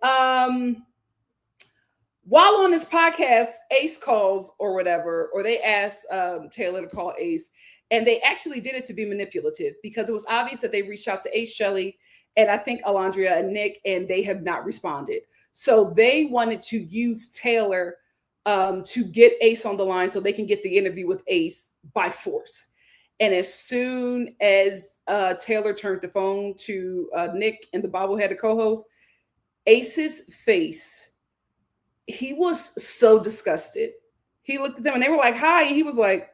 while on this podcast, Ace calls or whatever, or they asked Taylor to call Ace, and they actually did it to be manipulative because it was obvious that they reached out to Ace, Shelley, and I think Alondria and Nick, and they have not responded. So they wanted to use Taylor to get Ace on the line so they can get the interview with Ace by force. And as soon as Taylor turned the phone to Nick and the bobbleheaded co-host, Ace's face, he was so disgusted. He looked at them and they were like, hi. And he was like,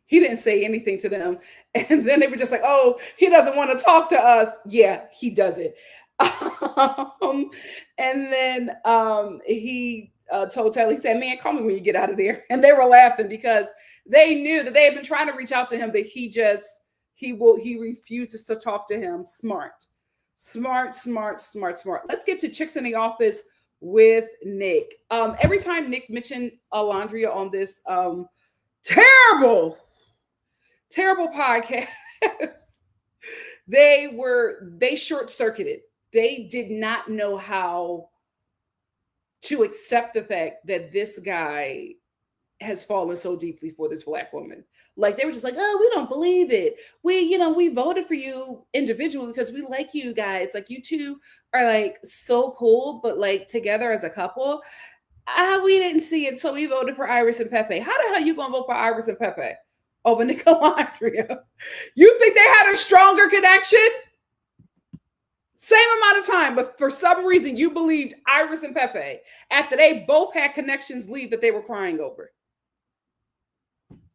he didn't say anything to them. And then they were just like, oh, he doesn't want to talk to us. Yeah, he doesn't. And then he told Taylor, he said, man, call me when you get out of there. And they were laughing because they knew that they had been trying to reach out to him, but he refuses to talk to him. Smart. Let's get to Chicks in the Office with Nick. Every time Nick mentioned Alondria on this terrible podcast, they short-circuited. They did not know how to accept the fact that this guy has fallen so deeply for this Black woman. Like, they were just like, oh, we don't believe it. We voted for you individually because we like you guys. Like, you two are like so cool, but like together as a couple, we didn't see it. So we voted for Iris and Pepe. How the hell you gonna vote for Iris and Pepe over Nicolandria? You think they had a stronger connection? Same amount of time, but for some reason you believed Iris and Pepe after they both had connections leave that they were crying over.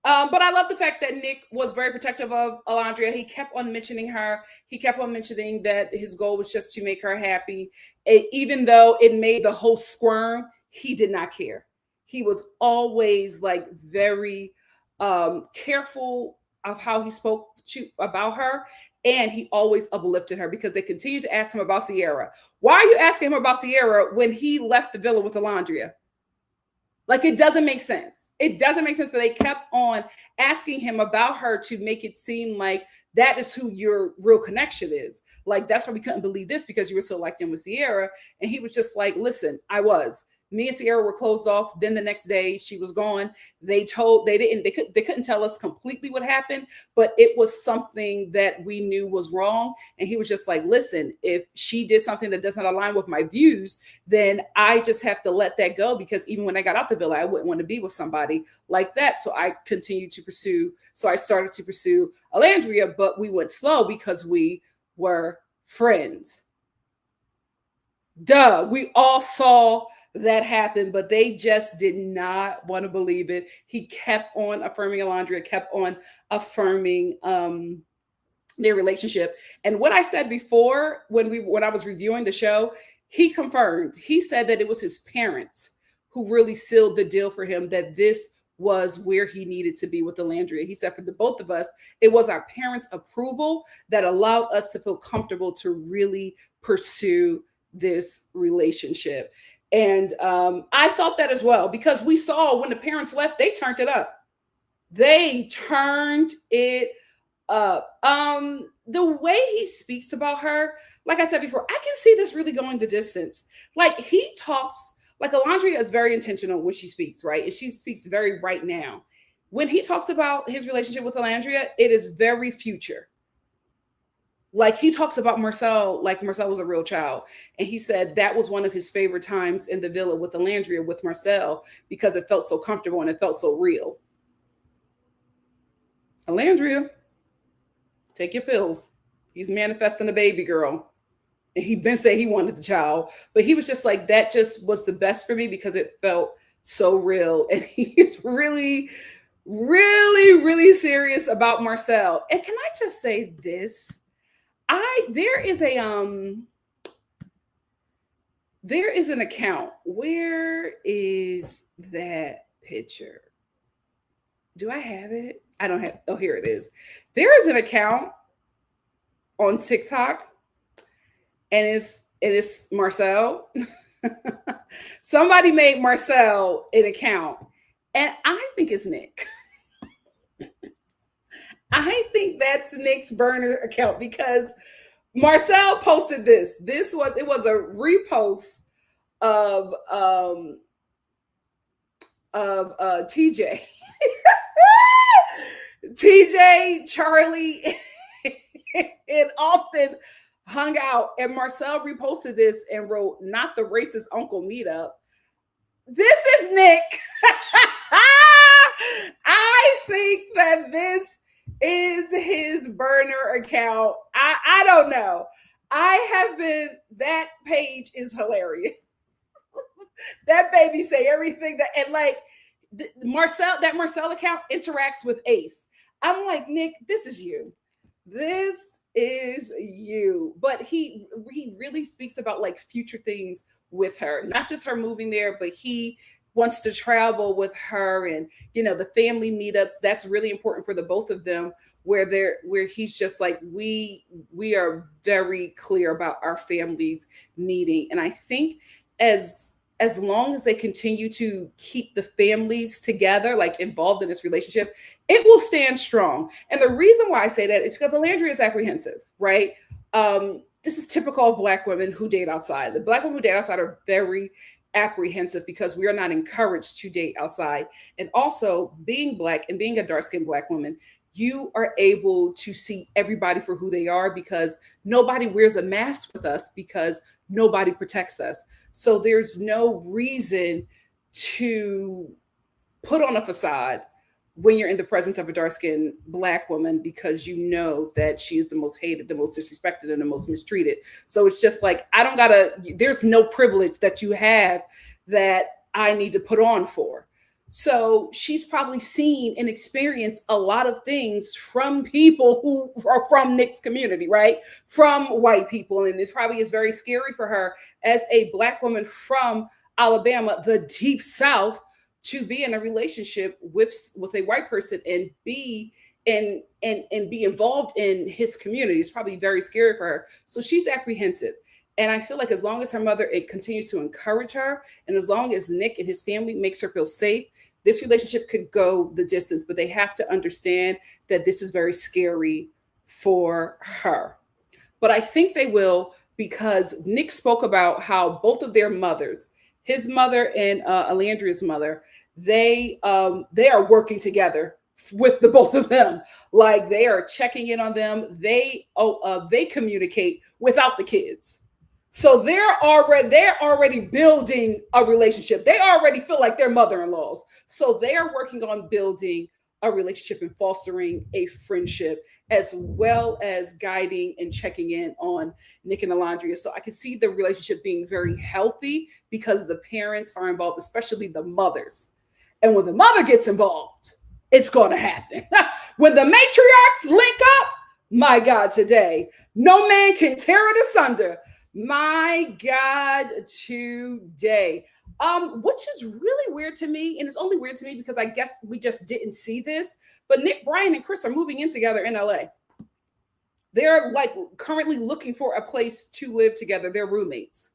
But I love the fact that Nick was very protective of Alondria. He kept on mentioning her. He kept on mentioning that his goal was just to make her happy. Even though it made the host squirm, he did not care. He was always like very careful of how he spoke about her. And he always uplifted her because they continued to ask him about Sierra. Why are you asking him about Sierra when he left the villa with Alondria? Like, it doesn't make sense. It doesn't make sense, but they kept on asking him about her to make it seem like that is who your real connection is. Like, that's why we couldn't believe this, because you were so locked in with Sierra. And he was just like, listen, me and Sierra were closed off. Then the next day she was gone. They couldn't tell us completely what happened, but it was something that we knew was wrong. And he was just like, listen, if she did something that does not align with my views, then I just have to let that go, because even when I got out the villa, I wouldn't want to be with somebody like that. So I started to pursue Alandria, but we went slow because we were friends. Duh, we all saw that happened, but they just did not want to believe it. He kept on affirming Alondria, kept on affirming their relationship. And what I said before, when I was reviewing the show, he confirmed. He said that it was his parents who really sealed the deal for him, that this was where he needed to be with Alandria. He said for the both of us, it was our parents' approval that allowed us to feel comfortable to really pursue this relationship. And I thought that as well, because we saw when the parents left, they turned it up. They turned it up. The way he speaks about her, like I said before, I can see this really going the distance. Like, he talks, like, Alondria is very intentional when she speaks, right? And she speaks very right now. When he talks about his relationship with Alandria, it is very future. Like, he talks about Marcel, like Marcel was a real child. And he said that was one of his favorite times in the villa with Alandria, with Marcel, because it felt so comfortable and it felt so real. Alandria, take your pills. He's manifesting a baby girl. And he been saying he wanted the child. But he was just like, that just was the best for me because it felt so real. And he's really, really, really serious about Marcel. And can I just say this? There is an account. Where is that picture? Do I have it? I don't have. Oh, here it is. There is an account on TikTok, and it's Marcel. Somebody made Marcel an account, and I think it's Nick. I think that's Nick's burner account, because Marcel posted this. It was a repost of TJ. TJ, Charlie, and Austin hung out, and Marcel reposted this and wrote, "Not the racist uncle meetup." This is Nick. I think that this is his burner account. I don't know. That page is hilarious. That baby say everything that, and like that Marcel account interacts with Ace. I'm like, Nick, this is you. This is you. But he really speaks about like future things with her, not just her moving there, but he wants to travel with her. And the family meetups, that's really important for the both of them, where he's just like, we are very clear about our families meeting. And I think as long as they continue to keep the families together, like involved in this relationship, it will stand strong. And the reason why I say that is because Alandria is apprehensive, right? This is typical of Black women who date outside. The Black women who date outside are very apprehensive because we are not encouraged to date outside. And also, being Black and being a dark-skinned Black woman, you are able to see everybody for who they are, because nobody wears a mask with us, because nobody protects us. So there's no reason to put on a facade when you're in the presence of a dark-skinned Black woman, because you know that she is the most hated, the most disrespected, and the most mistreated. So it's just like, there's no privilege that you have that I need to put on for. So she's probably seen and experienced a lot of things from people who are from Nick's community, right? From white people. And it probably is very scary for her as a Black woman from Alabama, the deep South, to be in a relationship with a white person and be be involved in his community. It's probably very scary for her. So she's apprehensive. And I feel like as long as her mother continues to encourage her, and as long as Nick and his family makes her feel safe, this relationship could go the distance. But they have to understand that this is very scary for her. But I think they will, because Nick spoke about how both of their mothers, his mother and Alandria's mother, they are working together with the both of them. Like, they are checking in on them. They communicate without the kids. So they're already building a relationship. They already feel like they're mother-in-laws. So they are working on building a relationship and fostering a friendship, as well as guiding and checking in on Nick and Alandria. So I can see the relationship being very healthy because the parents are involved, especially the mothers. And when the mother gets involved, it's going to happen. When the matriarchs link up, my God, today, no man can tear it asunder. My God, today. Which is really weird to me. And it's only weird to me because I guess we just didn't see this. But Nick, Brian, and Chris are moving in together in LA. They're like currently looking for a place to live together. They're roommates.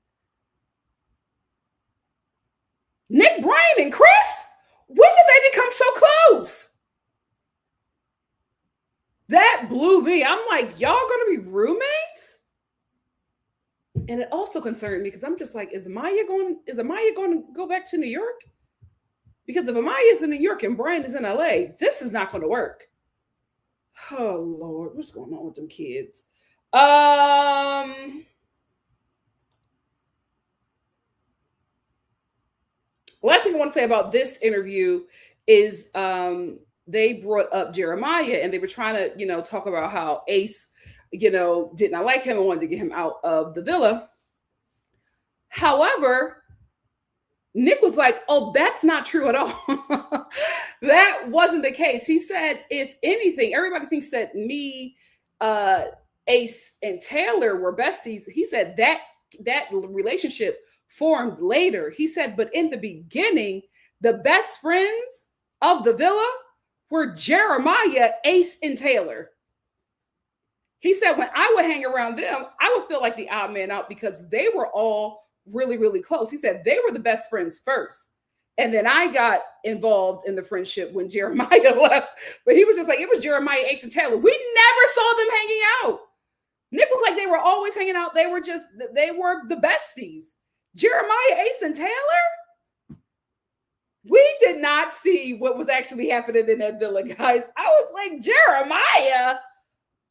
Nick, Brian, and Chris? When did they become so close? That blew me. I'm like, y'all gonna be roommates? And it also concerned me because I'm just like, is Amaya going to go back to New York? Because if Amaya is in New York and Brian is in LA, this is not going to work. Oh Lord, what's going on with them kids? Last thing I want to say about this interview is they brought up Jeremiah, and they were trying to, talk about how Ace, did not like him and wanted to get him out of the villa. However, Nick was like, oh, that's not true at all. That wasn't the case. He said, if anything, everybody thinks that me, Ace, and Taylor were besties. He said that relationship formed later. He said, but in the beginning, the best friends of the villa were Jeremiah, Ace, and Taylor. He said, when I would hang around them, I would feel like the odd man out because they were all really, really close. He said they were the best friends first. And then I got involved in the friendship when Jeremiah left. But he was just like, it was Jeremiah, Ace, and Taylor. We never saw them hanging out. Nick was like, they were always hanging out. They were the besties. Jeremiah, Ace, and Taylor? We did not see what was actually happening in that villa, guys. I was like, Jeremiah?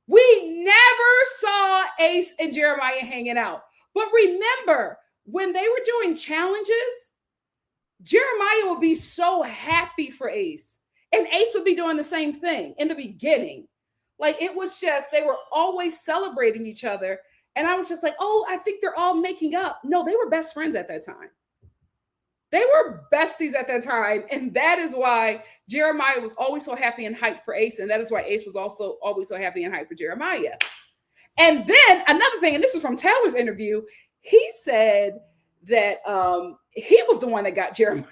We never saw Ace and Jeremiah hanging out. But remember, when they were doing challenges, Jeremiah would be so happy for Ace. And Ace would be doing the same thing in the beginning. Like, it was just, they were always celebrating each other. And I was just like, oh, I think they're all making up. No, they were best friends at that time. They were besties at that time. And that is why Jeremiah was always so happy and hyped for Ace. And that is why Ace was also always so happy and hyped for Jeremiah. And then another thing, and this is from Taylor's interview, he said that he was the one that got Jeremiah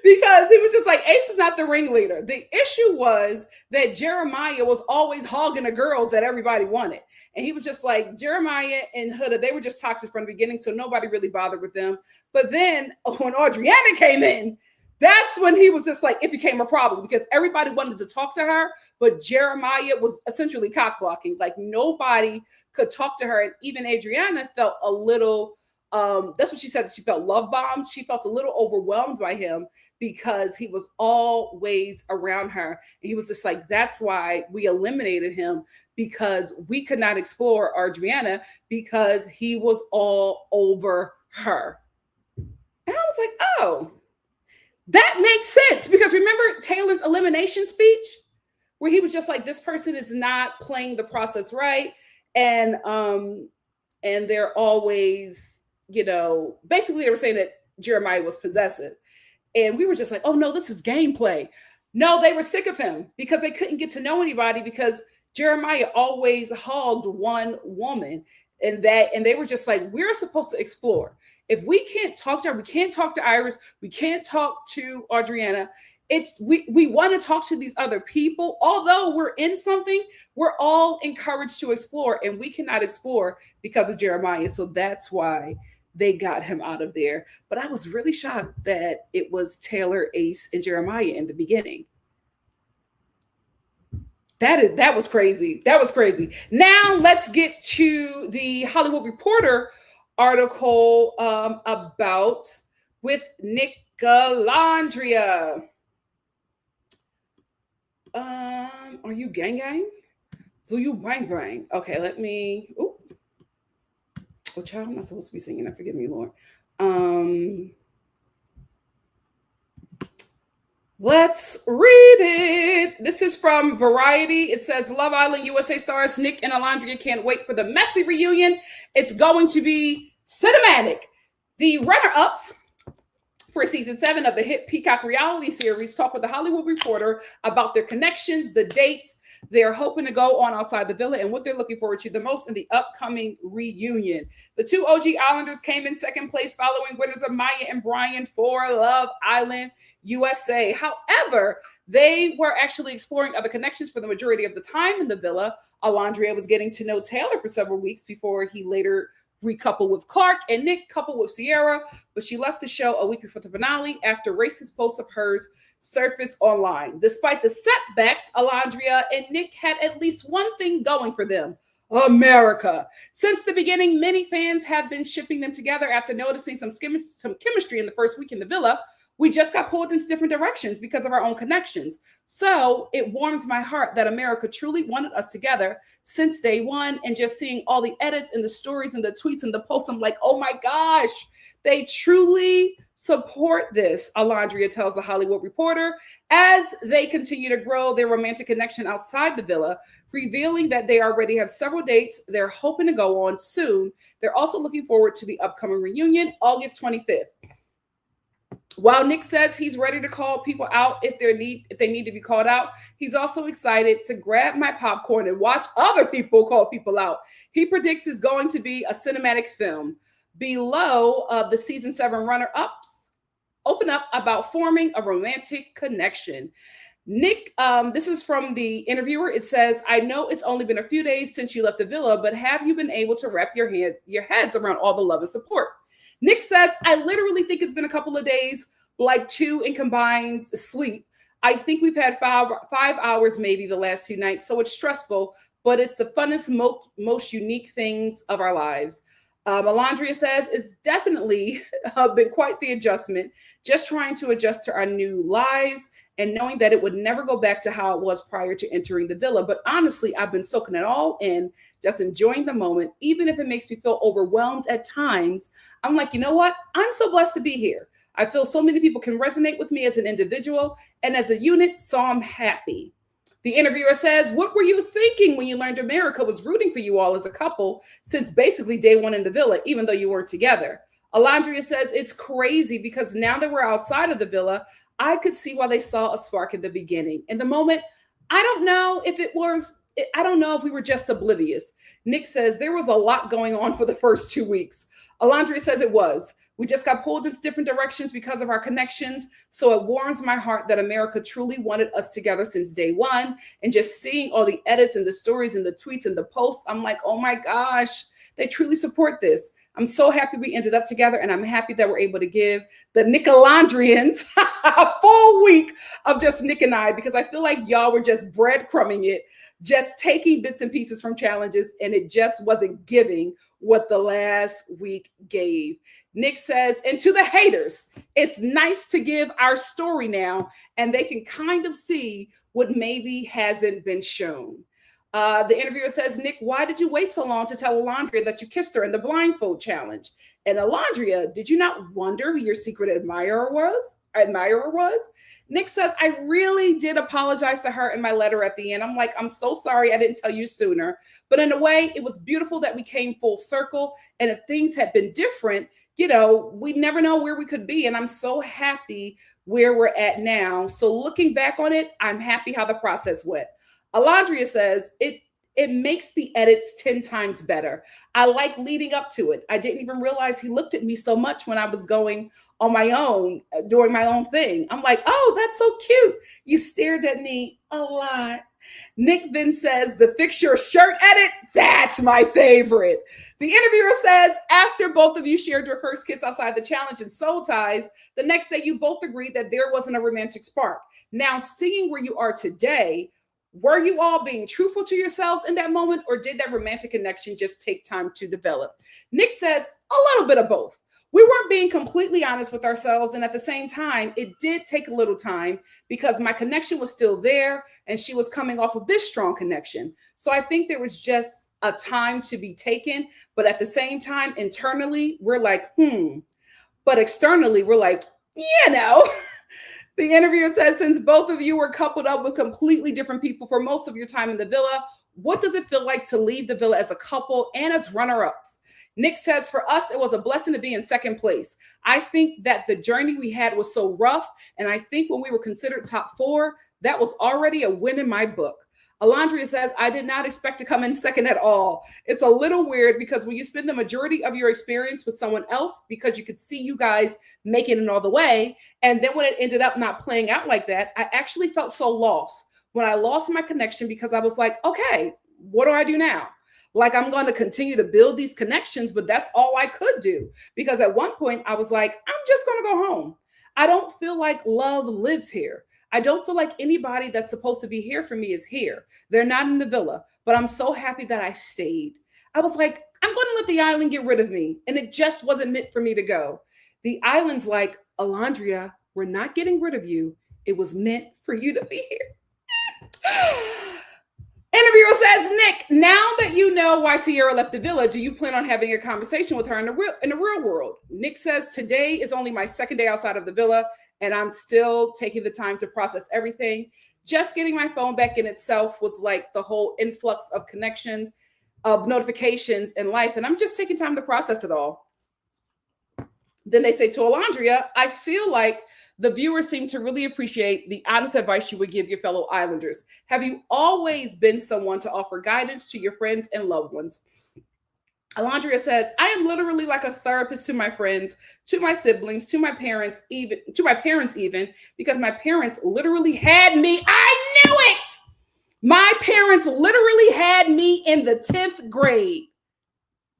because he was just like, Ace is not the ringleader. The issue was that Jeremiah was always hogging the girls that everybody wanted. And he was just like, Jeremiah and Huda, they were just toxic from the beginning, so nobody really bothered with them. But then when Adriana came in, that's when he was just like, it became a problem because everybody wanted to talk to her, but Jeremiah was essentially cock blocking. Like nobody could talk to her. And even Adriana felt a little, that's what she said. She felt love bombed. She felt a little overwhelmed by him because he was always around her. And he was just like, that's why we eliminated him, because we could not explore Adriana because he was all over her. And I was like, oh, that makes sense, because remember Taylor's elimination speech where he was just like, this person is not playing the process right. And they're always, basically they were saying that Jeremiah was possessive. And we were just like, oh no, this is gameplay. No, they were sick of him because they couldn't get to know anybody because Jeremiah always hogged one woman. And they were just like, we're supposed to explore. If we can't talk to her, we can't talk to Iris, we can't talk to Adriana. We want to talk to these other people. Although we're in something, we're all encouraged to explore, and we cannot explore because of Jeremiah. So that's why they got him out of there. But I was really shocked that it was Taylor, Ace, and Jeremiah in the beginning. That was crazy. That was crazy. Now let's get to the Hollywood Reporter article about with NICOLANDRIA. Are you gang? Do you bang? Okay, let me. Oh, child, I'm not supposed to be singing that. Forgive me, Lord. Let's read it. This is from Variety. It says, Love Island USA stars Nick and Alondria can't wait for the messy reunion. It's going to be cinematic. The runner-ups for season 7 of the hit Peacock reality series talk with the Hollywood Reporter about their connections, the dates they're hoping to go on outside the villa, and what they're looking forward to the most in the upcoming reunion. The two OG Islanders came in second place following winners of Maya and Brian for Love Island USA. However, they were actually exploring other connections for the majority of the time in the villa. Alondria was getting to know Taylor for several weeks before he later recoupled with Clark, and Nick coupled with Sierra, but she left the show a week before the finale after racist posts of hers surfaced online. Despite the setbacks, Alondria and Nick had at least one thing going for them: America. Since the beginning, many fans have been shipping them together after noticing some chemistry in the first week in the villa. We just got pulled into different directions because of our own connections. So it warms my heart that America truly wanted us together since day one. And just seeing all the edits and the stories and the tweets and the posts, I'm like, oh my gosh, they truly support this, Alondria tells the Hollywood Reporter, as they continue to grow their romantic connection outside the villa, revealing that they already have several dates they're hoping to go on soon. They're also looking forward to the upcoming reunion, August 25th. While Nick says he's ready to call people out if they need to be called out, he's also excited to grab my popcorn and watch other people call people out. He predicts it's going to be a cinematic film. Below, the season 7 runner-ups open up about forming a romantic connection. Nick, this is from the interviewer. It says, I know it's only been a few days since you left the villa, but have you been able to wrap your heads around all the love and support? Nick says, I literally think it's been a couple of days, like 2 in combined sleep. I think we've had 5 hours maybe the last 2 nights. So it's stressful, but it's the funnest, most unique things of our lives. Alondria says it's definitely been quite the adjustment, just trying to adjust to our new lives and knowing that it would never go back to how it was prior to entering the villa. But honestly, I've been soaking it all in, just enjoying the moment, even if it makes me feel overwhelmed at times. I'm like, you know what? I'm so blessed to be here. I feel so many people can resonate with me as an individual and as a unit, so I'm happy. The interviewer says, what were you thinking when you learned America was rooting for you all as a couple since basically day one in the villa, even though you weren't together? Alondria says, it's crazy because now that we're outside of the villa, I could see why they saw a spark in the beginning. In the moment, I don't know if it was I don't know if we were just oblivious. Nick says there was a lot going on for the first 2 weeks. Alondria says it was. We just got pulled into different directions because of our connections. So it warms my heart that America truly wanted us together since day one. And just seeing all the edits and the stories and the tweets and the posts, I'm like, oh my gosh, they truly support this. I'm so happy we ended up together, and I'm happy that we're able to give the Nicolandrians a full week of just Nick and I, because I feel like y'all were just breadcrumbing it, just taking bits and pieces from challenges, and it just wasn't giving what the last week gave. Nick says, and to the haters, it's nice to give our story now, and they can kind of see what maybe hasn't been shown. The interviewer says, Nick, why did you wait so long to tell Alondria that you kissed her in the blindfold challenge? And Alondria, did you not wonder who your secret admirer was? Nick says, I really did apologize to her in my letter at the end. I'm like, I'm so sorry I didn't tell you sooner. But in a way, it was beautiful that we came full circle. And if things had been different, we'd never know where we could be. And I'm so happy where we're at now. So looking back on it, I'm happy how the process went. Alondria says, it makes the edits 10 times better. I like leading up to it. I didn't even realize he looked at me so much when I was going on my own, doing my own thing. I'm like, oh, that's so cute. You stared at me a lot. Nick then says, the fix your shirt edit, that's my favorite. The interviewer says, after both of you shared your first kiss outside the challenge and soul ties, the next day you both agreed that there wasn't a romantic spark. Now, seeing where you are today, were you all being truthful to yourselves in that moment, or did that romantic connection just take time to develop? Nick says, a little bit of both. We weren't being completely honest with ourselves, and at the same time, it did take a little time because my connection was still there, and she was coming off of this strong connection. So I think there was just a time to be taken, but at the same time, internally, we're like, but externally, we're like, The interviewer says, since both of you were coupled up with completely different people for most of your time in the villa, what does it feel like to leave the villa as a couple and as runner-ups? Nick says, for us, it was a blessing to be in second place. I think that the journey we had was so rough, and I think when we were considered top 4, that was already a win in my book. Alondria says, I did not expect to come in second at all. It's a little weird because when you spend the majority of your experience with someone else, because you could see you guys making it all the way, and then when it ended up not playing out like that, I actually felt so lost when I lost my connection, because I was like, okay, what do I do now? Like, I'm going to continue to build these connections, but that's all I could do. Because at one point I was like, I'm just going to go home. I don't feel like love lives here. I don't feel like anybody that's supposed to be here for me is here. They're not in the villa, but I'm so happy that I stayed. I was like, I'm going to let the island get rid of me. And it just wasn't meant for me to go. The island's like, Alondria, we're not getting rid of you. It was meant for you to be here. Interviewer says, Nick, now that you know why Sierra left the villa, do you plan on having a conversation with her in the real world? Nick says, today is only my second day outside of the villa, and I'm still taking the time to process everything. Just getting my phone back in itself was like the whole influx of connections, of notifications in life, and I'm just taking time to process it all. Then they say to Alondria, I feel like the viewers seem to really appreciate the honest advice you would give your fellow islanders. Have you always been someone to offer guidance to your friends and loved ones? Alondria says, I am literally like a therapist to my friends, to my siblings, to my parents, even because my parents literally had me. I knew it. My parents literally had me in the 10th grade,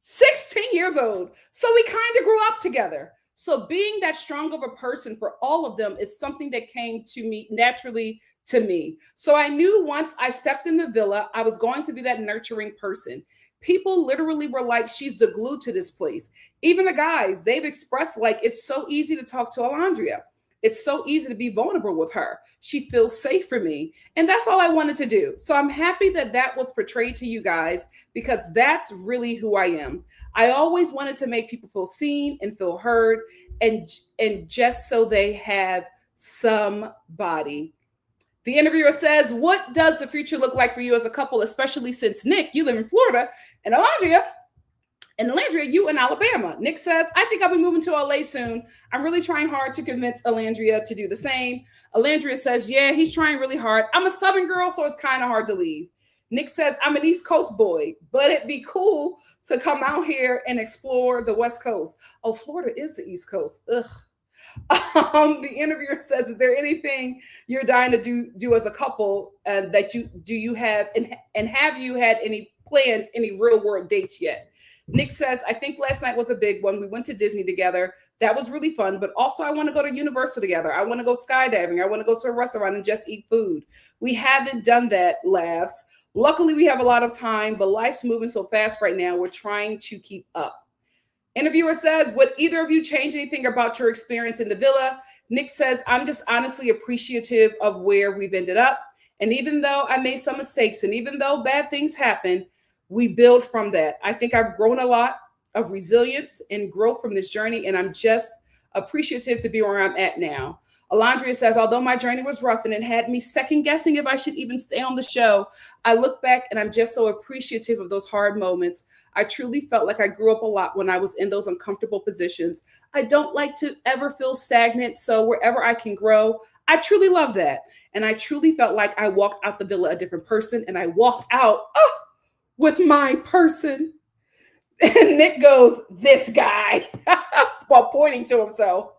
16 years old. So we kind of grew up together. So being that strong of a person for all of them is something that came to me naturally to me. So I knew once I stepped in the villa, I was going to be that nurturing person. People literally were like, she's the glue to this place. Even the guys, they've expressed like, it's so easy to talk to Alondria. It's so easy to be vulnerable with her. She feels safe for me. And that's all I wanted to do. So I'm happy that that was portrayed to you guys, because that's really who I am. I always wanted to make people feel seen and feel heard, and just so they have somebody. The interviewer says, what does the future look like for you as a couple, especially since, Nick, you live in Florida, and Alondria, you in Alabama? Nick says, I think I'll be moving to LA soon. I'm really trying hard to convince Alondria to do the same. Alondria says, yeah, he's trying really hard. I'm a Southern girl, so it's kind of hard to leave. Nick says, I'm an East Coast boy, but it'd be cool to come out here and explore the West Coast. Oh, Florida is the East Coast. Ugh. The interviewer says, is there anything you're dying to do as a couple that you have, and have you had any plans, any real world dates yet? Nick says, I think last night was a big one. We went to Disney together. That was really fun. But also, I want to go to Universal together. I want to go skydiving. I want to go to a restaurant and just eat food. We haven't done that, laughs. Luckily, we have a lot of time, but life's moving so fast right now. We're trying to keep up. Interviewer says, would either of you change anything about your experience in the villa? Nick says, I'm just honestly appreciative of where we've ended up. And even though I made some mistakes, and even though bad things happen, we build from that. I think I've grown a lot of resilience and growth from this journey, and I'm just appreciative to be where I'm at now. Alondria says, although my journey was rough and it had me second guessing if I should even stay on the show, I look back and I'm just so appreciative of those hard moments. I truly felt like I grew up a lot when I was in those uncomfortable positions. I don't like to ever feel stagnant, so wherever I can grow, I truly love that. And I truly felt like I walked out the villa a different person, and I walked out with my person. And Nick goes, this guy, while pointing to himself.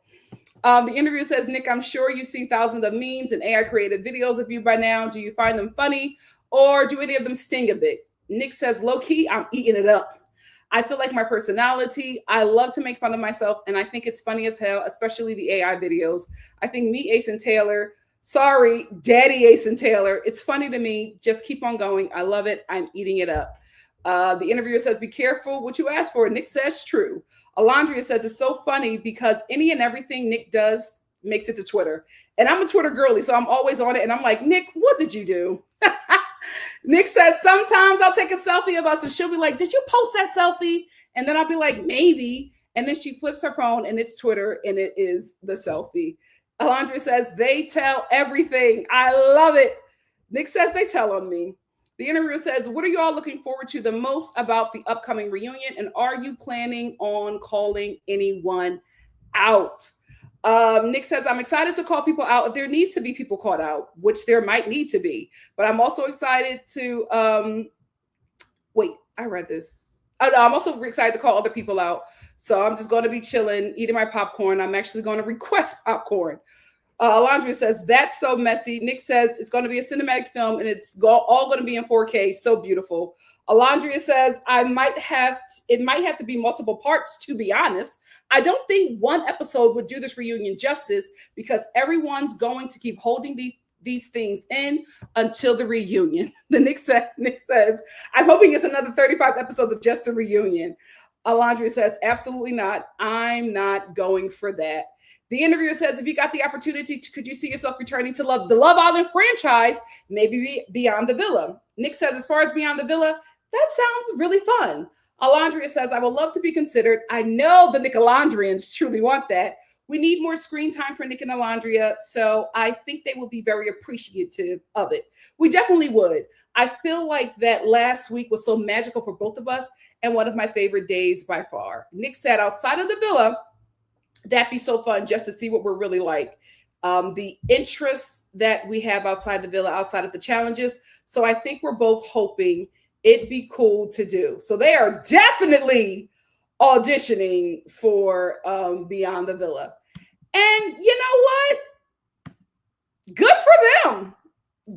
The interview says, Nick, I'm sure you've seen thousands of memes and AI created videos of you by now. Do you find them funny, or do any of them sting a bit? Nick says, low key, I'm eating it up. I feel like my personality, I love to make fun of myself, and I think it's funny as hell, especially the AI videos. I think me, Ace and Taylor, sorry, Daddy Ace and Taylor, it's funny to me. Just keep on going. I love it. I'm eating it up. The interviewer says, be careful what you ask for. Nick says, true. Alondria says, it's so funny because any and everything Nick does makes it to Twitter. And I'm a Twitter girly, so I'm always on it. And I'm like, Nick, what did you do? Nick says, sometimes I'll take a selfie of us and she'll be like, did you post that selfie? And then I'll be like, maybe. And then she flips her phone and it's Twitter and it is the selfie. Alondria says, they tell everything. I love it. Nick says, they tell on me. The interviewer says, what are you all looking forward to the most about the upcoming reunion? And are you planning on calling anyone out? Nick says, I'm excited to call people out if there needs to be people called out, which there might need to be. But I'm also excited to, wait, I read this. I'm also excited to call other people out. So I'm just going to be chilling, eating my popcorn. I'm actually going to request popcorn. Alondria says, that's so messy. Nick says, it's going to be a cinematic film and it's all going to be in 4K. So beautiful. Alondria says, it might have to be multiple parts, to be honest. I don't think one episode would do this reunion justice because everyone's going to keep holding these things in until the reunion. Nick says, I'm hoping it's another 35 episodes of just a reunion. Alondria says, absolutely not. I'm not going for that. The interviewer says, if you got the opportunity, could you see yourself returning to the Love Island franchise, maybe Beyond the Villa? Nick says, as far as Beyond the Villa, that sounds really fun. Alondria says, I would love to be considered. I know the Nicolandrians truly want that. We need more screen time for Nick and Alondria, so I think they will be very appreciative of it. We definitely would. I feel like that last week was so magical for both of us and one of my favorite days by far. Nick said, outside of the villa, that'd be so fun just to see what we're really like. The interests that we have outside the villa, outside of the challenges. So I think we're both hoping it'd be cool to do. So they are definitely auditioning for Beyond the Villa. And you know what? Good for them.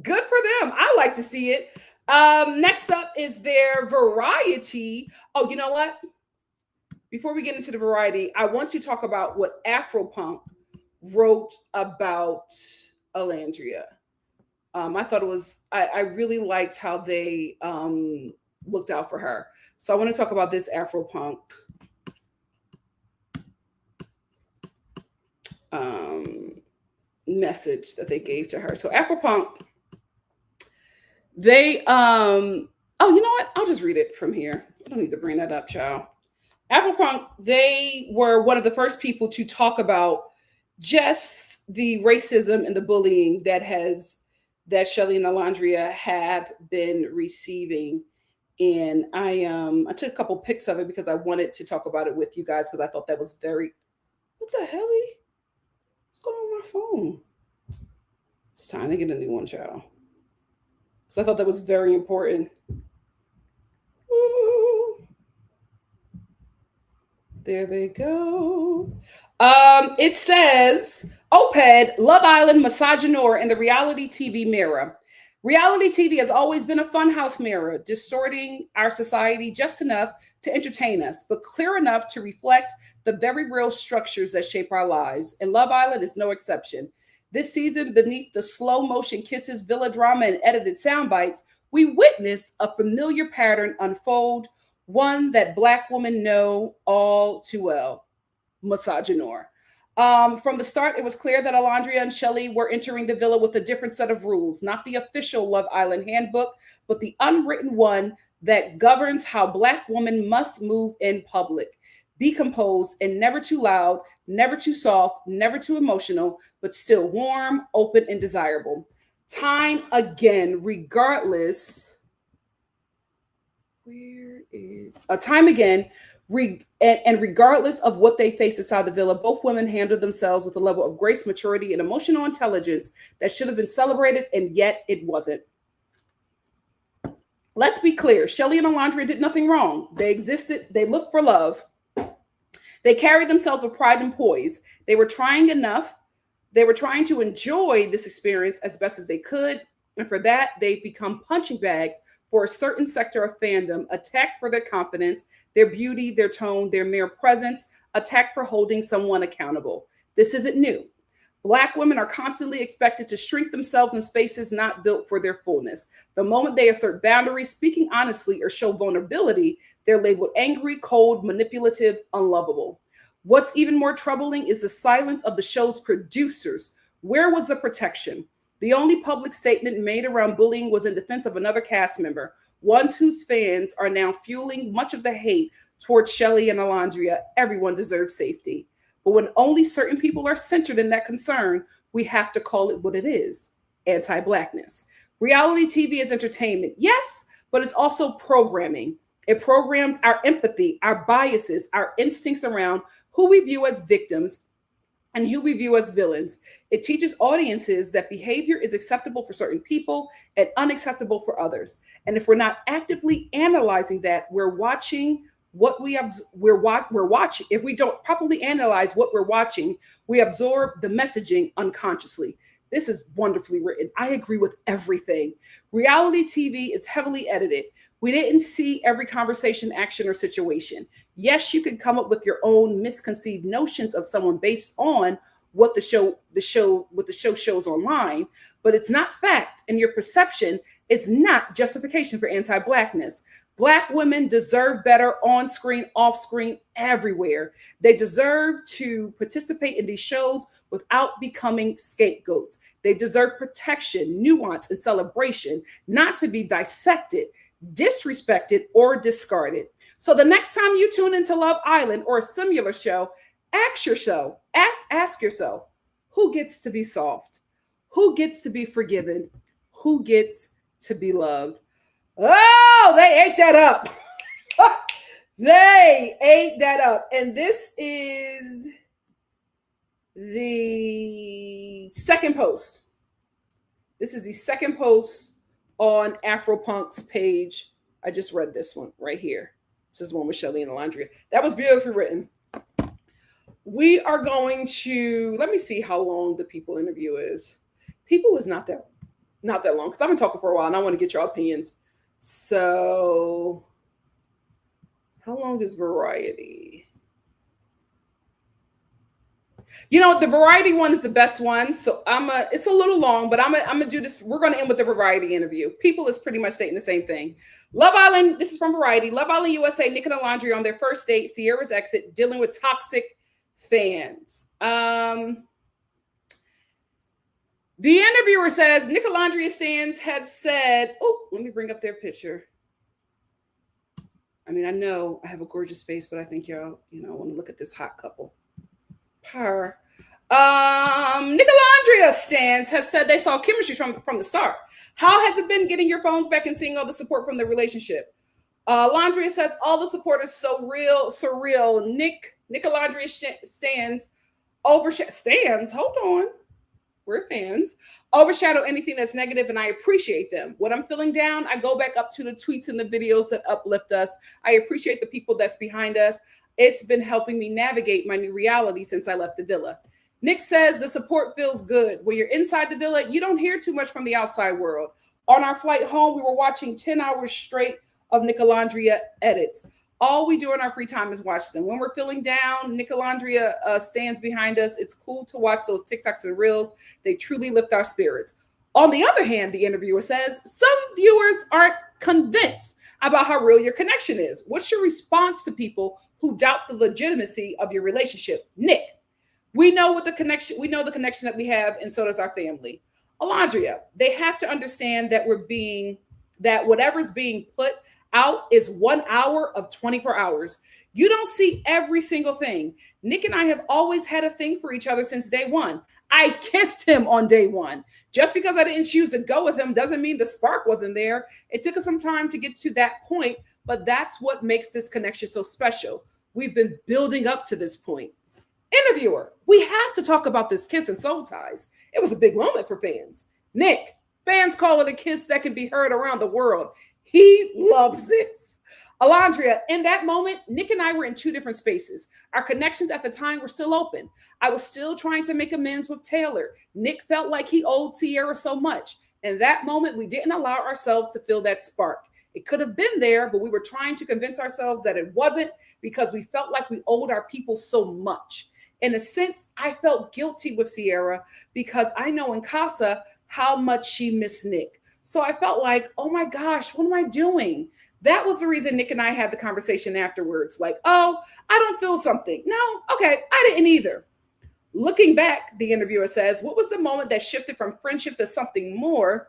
Good for them. I like to see it. Next up is their variety. Oh, you know what? Before we get into the variety, I want to talk about what Afropunk wrote about Alandria. I thought it was, I really liked how they looked out for her. So I want to talk about this Afropunk message that they gave to her. So Afropunk, they, oh, you know what? I'll just read it from here. I don't need to bring that up, child. Afropunk, they were one of the first people to talk about just the racism and the bullying that Shelly and Alondria have been receiving. And I took a couple pics of it because I wanted to talk about it with you guys because I thought that was very, what the hell? What's going on with my phone? It's time to get a new one, child. So I thought that was very important. Ooh, there they go. It says OPED, Love Island, Misogynoir, and the reality TV mirror. Reality TV has always been a funhouse mirror, distorting our society just enough to entertain us, but clear enough to reflect the very real structures that shape our lives. And Love Island is no exception. This season, beneath the slow motion kisses, villa drama, and edited sound bites, we witness a familiar pattern unfold, one that Black women know all too well: misogynoir. From the start, it was clear that Alondria and Shelley were entering the villa with a different set of rules, not the official Love Island handbook, but the unwritten one that governs how Black women must move in public. Be composed and never too loud, never too soft, never too emotional, but still warm, open, and desirable. Time again, regardless. Where is a time again? And regardless of what they faced inside the villa, both women handled themselves with a level of grace, maturity, and emotional intelligence that should have been celebrated, and yet it wasn't. Let's be clear. Shelley and Alondria did nothing wrong. They existed. They looked for love. They carried themselves with pride and poise. They were trying enough. They were trying to enjoy this experience as best as they could. And for that, they've become punching bags for a certain sector of fandom, attacked for their confidence, their beauty, their tone, their mere presence, attacked for holding someone accountable. This isn't new. Black women are constantly expected to shrink themselves in spaces not built for their fullness. The moment they assert boundaries, speaking honestly, or show vulnerability, they're labeled angry, cold, manipulative, unlovable. What's even more troubling is the silence of the show's producers. Where was the protection? The only public statement made around bullying was in defense of another cast member, ones whose fans are now fueling much of the hate towards Shelley and Alondria. Everyone deserves safety. But when only certain people are centered in that concern, we have to call it what it is: anti-Blackness. Reality TV is entertainment, yes, but it's also programming. It programs our empathy, our biases, our instincts around who we view as victims and who we view as villains. It teaches audiences that behavior is acceptable for certain people and unacceptable for others. And if we're not actively analyzing that, we're watching what we're watching. If we don't properly analyze what we're watching, we absorb the messaging unconsciously. This is wonderfully written. I agree with everything. Reality TV is heavily edited. We didn't see every conversation, action, or situation. Yes, you can come up with your own misconceived notions of someone based on what the show shows online, but it's not fact, and your perception is not justification for anti-Blackness. Black women deserve better on screen, off screen, everywhere. They deserve to participate in these shows without becoming scapegoats. They deserve protection, nuance, and celebration, not to be dissected, disrespected, or discarded. So the next time you tune into Love Island or a similar show, ask yourself, who gets to be soft? Who gets to be forgiven? Who gets to be loved? Oh, they ate that up. They ate that up. And this is the second post. This is the second post on Afropunk's page. I just read this one right here. This is one with Shelley and Alondria. That was beautifully written. We are going to, let me see how long the People interview is. People is not that long, because I've been talking for a while and I want to get your opinions. So, how long is Variety? You know, the Variety one is the best one. So it's a little long, but I'm gonna do this. We're gonna end with the Variety interview. People is pretty much saying the same thing. Love Island, this is from Variety. Love Island USA, Nick and Alondria on their first date, Sierra's exit, dealing with toxic fans. The interviewer says, NicKiColandria stands have said, oh, let me bring up their picture. I mean, I know I have a gorgeous face, but I think y'all, want to look at this hot couple. Her. NicKiColandria stands have said they saw chemistry from the start. How has it been getting your phones back and seeing all the support from the relationship? Landria says all the support is so real, surreal. NicKiColandria stands. Hold on. we're fans, overshadow anything that's negative, and I appreciate them. When I'm feeling down, I go back up to the tweets and the videos that uplift us. I appreciate the people that's behind us. It's been helping me navigate my new reality since I left the villa. Nick says the support feels good. When you're inside the villa, you don't hear too much from the outside world. On our flight home, we were watching 10 hours straight of NICOLANDRIA edits. All we do in our free time is watch them. When we're feeling down, NICOLANDRIA stands behind us. It's cool to watch those TikToks and Reels. They truly lift our spirits. On the other hand, the interviewer says, some viewers aren't convinced about how real your connection is. What's your response to people who doubt the legitimacy of your relationship? Nick, we know the connection that we have, and so does our family. Alondria, they have to understand that whatever's being put out is 1 hour of 24 hours. You don't see every single thing. Nick and I have always had a thing for each other since day one. I kissed him on day one. Just because I didn't choose to go with him doesn't mean the spark wasn't there. It took us some time to get to that point, but that's what makes this connection so special. We've been building up to this point. Interviewer, we have to talk about this kiss and soul ties. It was a big moment for fans. Nick, fans call it a kiss that can be heard around the world. He loves this. Alondria, in that moment, Nick and I were in two different spaces. Our connections at the time were still open. I was still trying to make amends with Taylor. Nick felt like he owed Sierra so much. In that moment, we didn't allow ourselves to feel that spark. It could have been there, but we were trying to convince ourselves that it wasn't because we felt like we owed our people so much. In a sense, I felt guilty with Sierra because I know in Casa how much she missed Nick. So I felt like, oh my gosh, what am I doing? That was the reason Nick and I had the conversation afterwards. Like, oh, I don't feel something. No, okay, I didn't either. Looking back, the interviewer says, what was the moment that shifted from friendship to something more?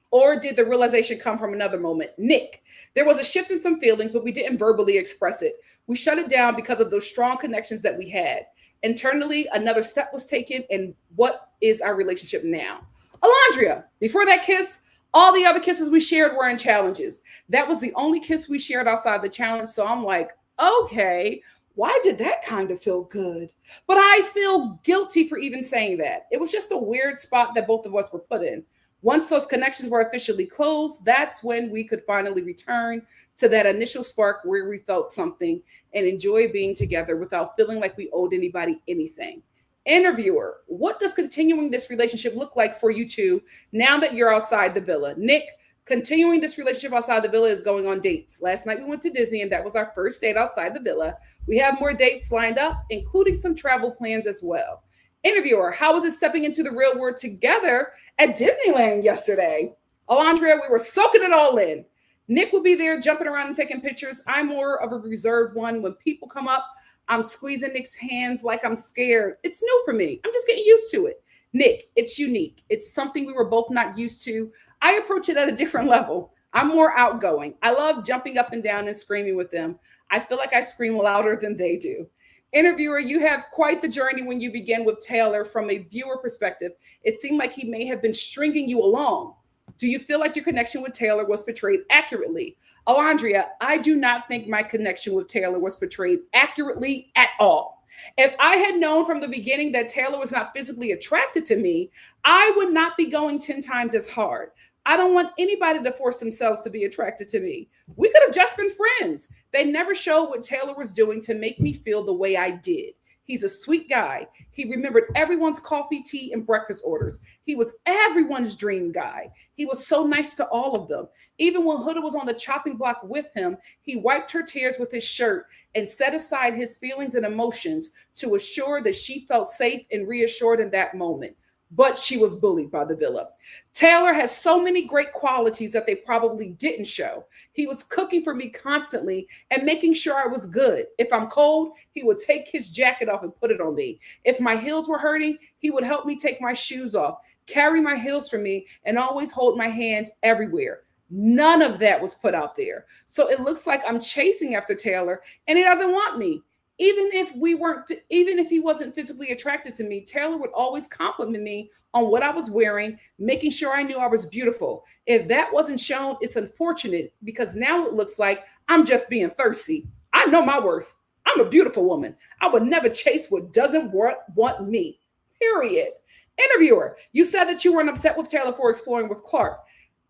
Or did the realization come from another moment? Nick, there was a shift in some feelings, but we didn't verbally express it. We shut it down because of those strong connections that we had. Internally, another step was taken. And what is our relationship now? Alondria, before that kiss, all the other kisses we shared were in challenges. That was the only kiss we shared outside the challenge. So I'm like, okay, why did that kind of feel good? But I feel guilty for even saying that. It was just a weird spot that both of us were put in. Once those connections were officially closed, that's when we could finally return to that initial spark where we felt something and enjoy being together without feeling like we owed anybody anything. Interviewer, what does continuing this relationship look like for you two now that you're outside the villa? Nick, continuing this relationship outside the villa is going on dates. Last night we went to Disney and that was our first date outside the villa. We have more dates lined up, including some travel plans as well. Interviewer, how was it stepping into the real world together at Disneyland yesterday? Alondria, we were soaking it all in. Nick will be there jumping around and taking pictures. I'm more of a reserved one. When people come up, I'm squeezing Nick's hands like I'm scared. It's new for me. I'm just getting used to it. Nick, it's unique. It's something we were both not used to. I approach it at a different level. I'm more outgoing. I love jumping up and down and screaming with them. I feel like I scream louder than they do. Interviewer, you have quite the journey when you begin with Taylor. From a viewer perspective, it seemed like he may have been stringing you along. Do you feel like your connection with Taylor was portrayed accurately? Alondria, I do not think my connection with Taylor was portrayed accurately at all. If I had known from the beginning that Taylor was not physically attracted to me, I would not be going 10 times as hard. I don't want anybody to force themselves to be attracted to me. We could have just been friends. They never showed what Taylor was doing to make me feel the way I did. He's a sweet guy. He remembered everyone's coffee, tea, and breakfast orders. He was everyone's dream guy. He was so nice to all of them. Even when Huda was on the chopping block with him, he wiped her tears with his shirt and set aside his feelings and emotions to assure that she felt safe and reassured in that moment. But she was bullied by the villa. Taylor has so many great qualities that they probably didn't show. He was cooking for me constantly and making sure I was good. If I'm cold, he would take his jacket off and put it on me. If my heels were hurting, he would help me take my shoes off, carry my heels for me, and always hold my hand everywhere. None of that was put out there. So it looks like I'm chasing after Taylor and he doesn't want me. Even if he wasn't physically attracted to me, Taylor would always compliment me on what I was wearing, making sure I knew I was beautiful. If that wasn't shown, it's unfortunate because now it looks like I'm just being thirsty. I know my worth. I'm a beautiful woman. I would never chase what doesn't want me, period. Interviewer, you said that you weren't upset with Taylor for exploring with Clark.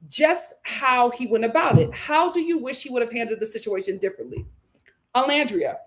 Just how he went about it. How do you wish he would have handled the situation differently? Alandria,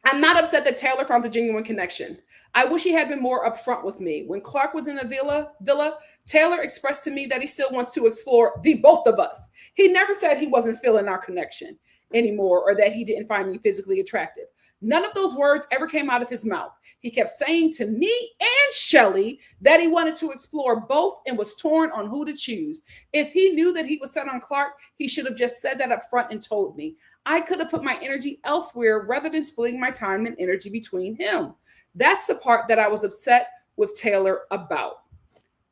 I'm not upset that Taylor found a genuine connection. I wish he had been more upfront with me. When Clark was in the villa, Taylor expressed to me that he still wants to explore the both of us. He never said he wasn't feeling our connection anymore or that he didn't find me physically attractive. None of those words ever came out of his mouth. He kept saying to me and Shelly that he wanted to explore both and was torn on who to choose. If he knew that he was set on Clark, he should have just said that up front and told me. I could have put my energy elsewhere rather than splitting my time and energy between him. That's the part that I was upset with Taylor about.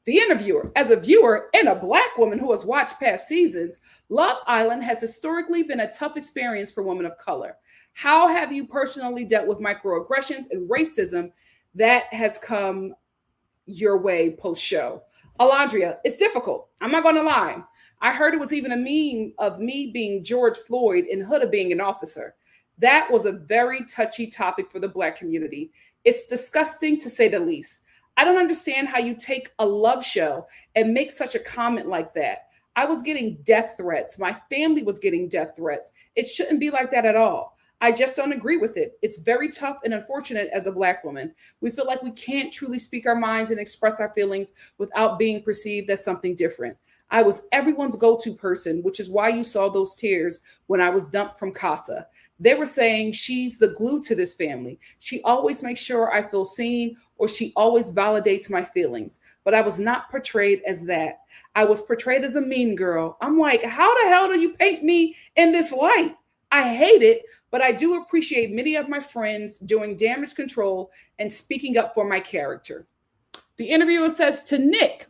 The interviewer, as a viewer and a Black woman who has watched past seasons, Love Island has historically been a tough experience for women of color. How have you personally dealt with microaggressions and racism that has come your way post-show? Alandria, it's difficult. I'm not going to lie. I heard it was even a meme of me being George Floyd and Huda being an officer. That was a very touchy topic for the Black community. It's disgusting to say the least. I don't understand how you take a love show and make such a comment like that. I was getting death threats. My family was getting death threats. It shouldn't be like that at all. I just don't agree with it. It's very tough and unfortunate as a Black woman. We feel like we can't truly speak our minds and express our feelings without being perceived as something different. I was everyone's go-to person, which is why you saw those tears when I was dumped from Casa. They were saying she's the glue to this family. She always makes sure I feel seen, or she always validates my feelings. But I was not portrayed as that. I was portrayed as a mean girl. I'm like, how the hell do you paint me in this light? I hate it, but I do appreciate many of my friends doing damage control and speaking up for my character. The interviewer says to Nick,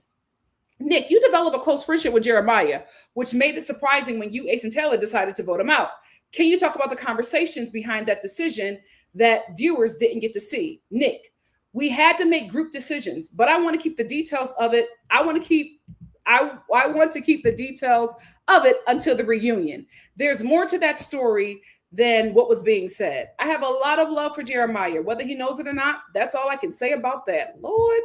you developed a close friendship with Jeremiah, which made it surprising when you, Ace, and Taylor decided to vote him out. Can you talk about the conversations behind that decision that viewers didn't get to see? Nick, we had to make group decisions, but I want to keep the details of it. I want to keep the details of it until the reunion. There's more to that story than what was being said. I have a lot of love for Jeremiah, whether he knows it or not. That's all I can say about that. Lord.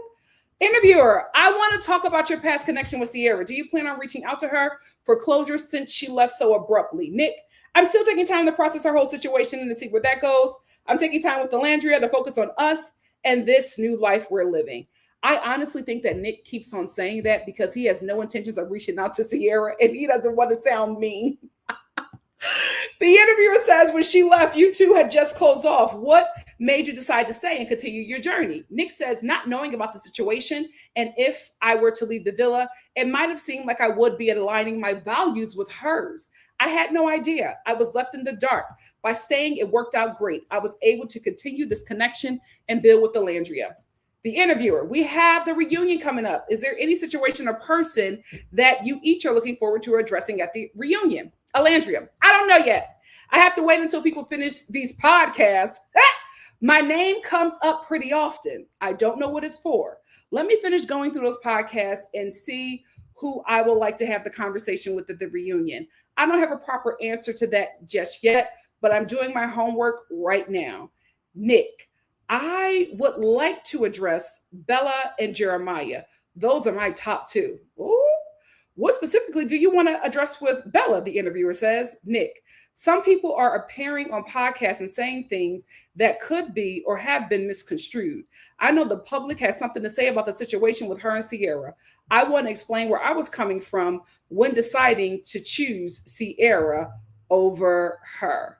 Interviewer, I want to talk about your past connection with Sierra. Do you plan on reaching out to her for closure since she left so abruptly? Nick, I'm still taking time to process her whole situation and to see where that goes. I'm taking time with Nicolandria to focus on us and this new life we're living. I honestly think that Nick keeps on saying that because he has no intentions of reaching out to Sierra and he doesn't want to sound mean. The interviewer says when she left, you two had just closed off. What made you decide to stay and continue your journey? Nick says, not knowing about the situation, and if I were to leave the villa, it might have seemed like I would be aligning my values with hers. I had no idea. I was left in the dark. By staying, it worked out great. I was able to continue this connection and build with Nicolandria. The interviewer, we have the reunion coming up. Is there any situation or person that you each are looking forward to addressing at the reunion? Nicolandria, I don't know yet. I have to wait until people finish these podcasts. My name comes up pretty often. I don't know what it's for. Let me finish going through those podcasts and see who I would like to have the conversation with at the reunion. I don't have a proper answer to that just yet, but I'm doing my homework right now. Nick, I would like to address Bella and Jeremiah. Those are my top two. Ooh. What specifically do you want to address with Bella? The interviewer says. Nick, some people are appearing on podcasts and saying things that could be or have been misconstrued. I know the public has something to say about the situation with her and Sierra. I want to explain where I was coming from when deciding to choose Sierra over her.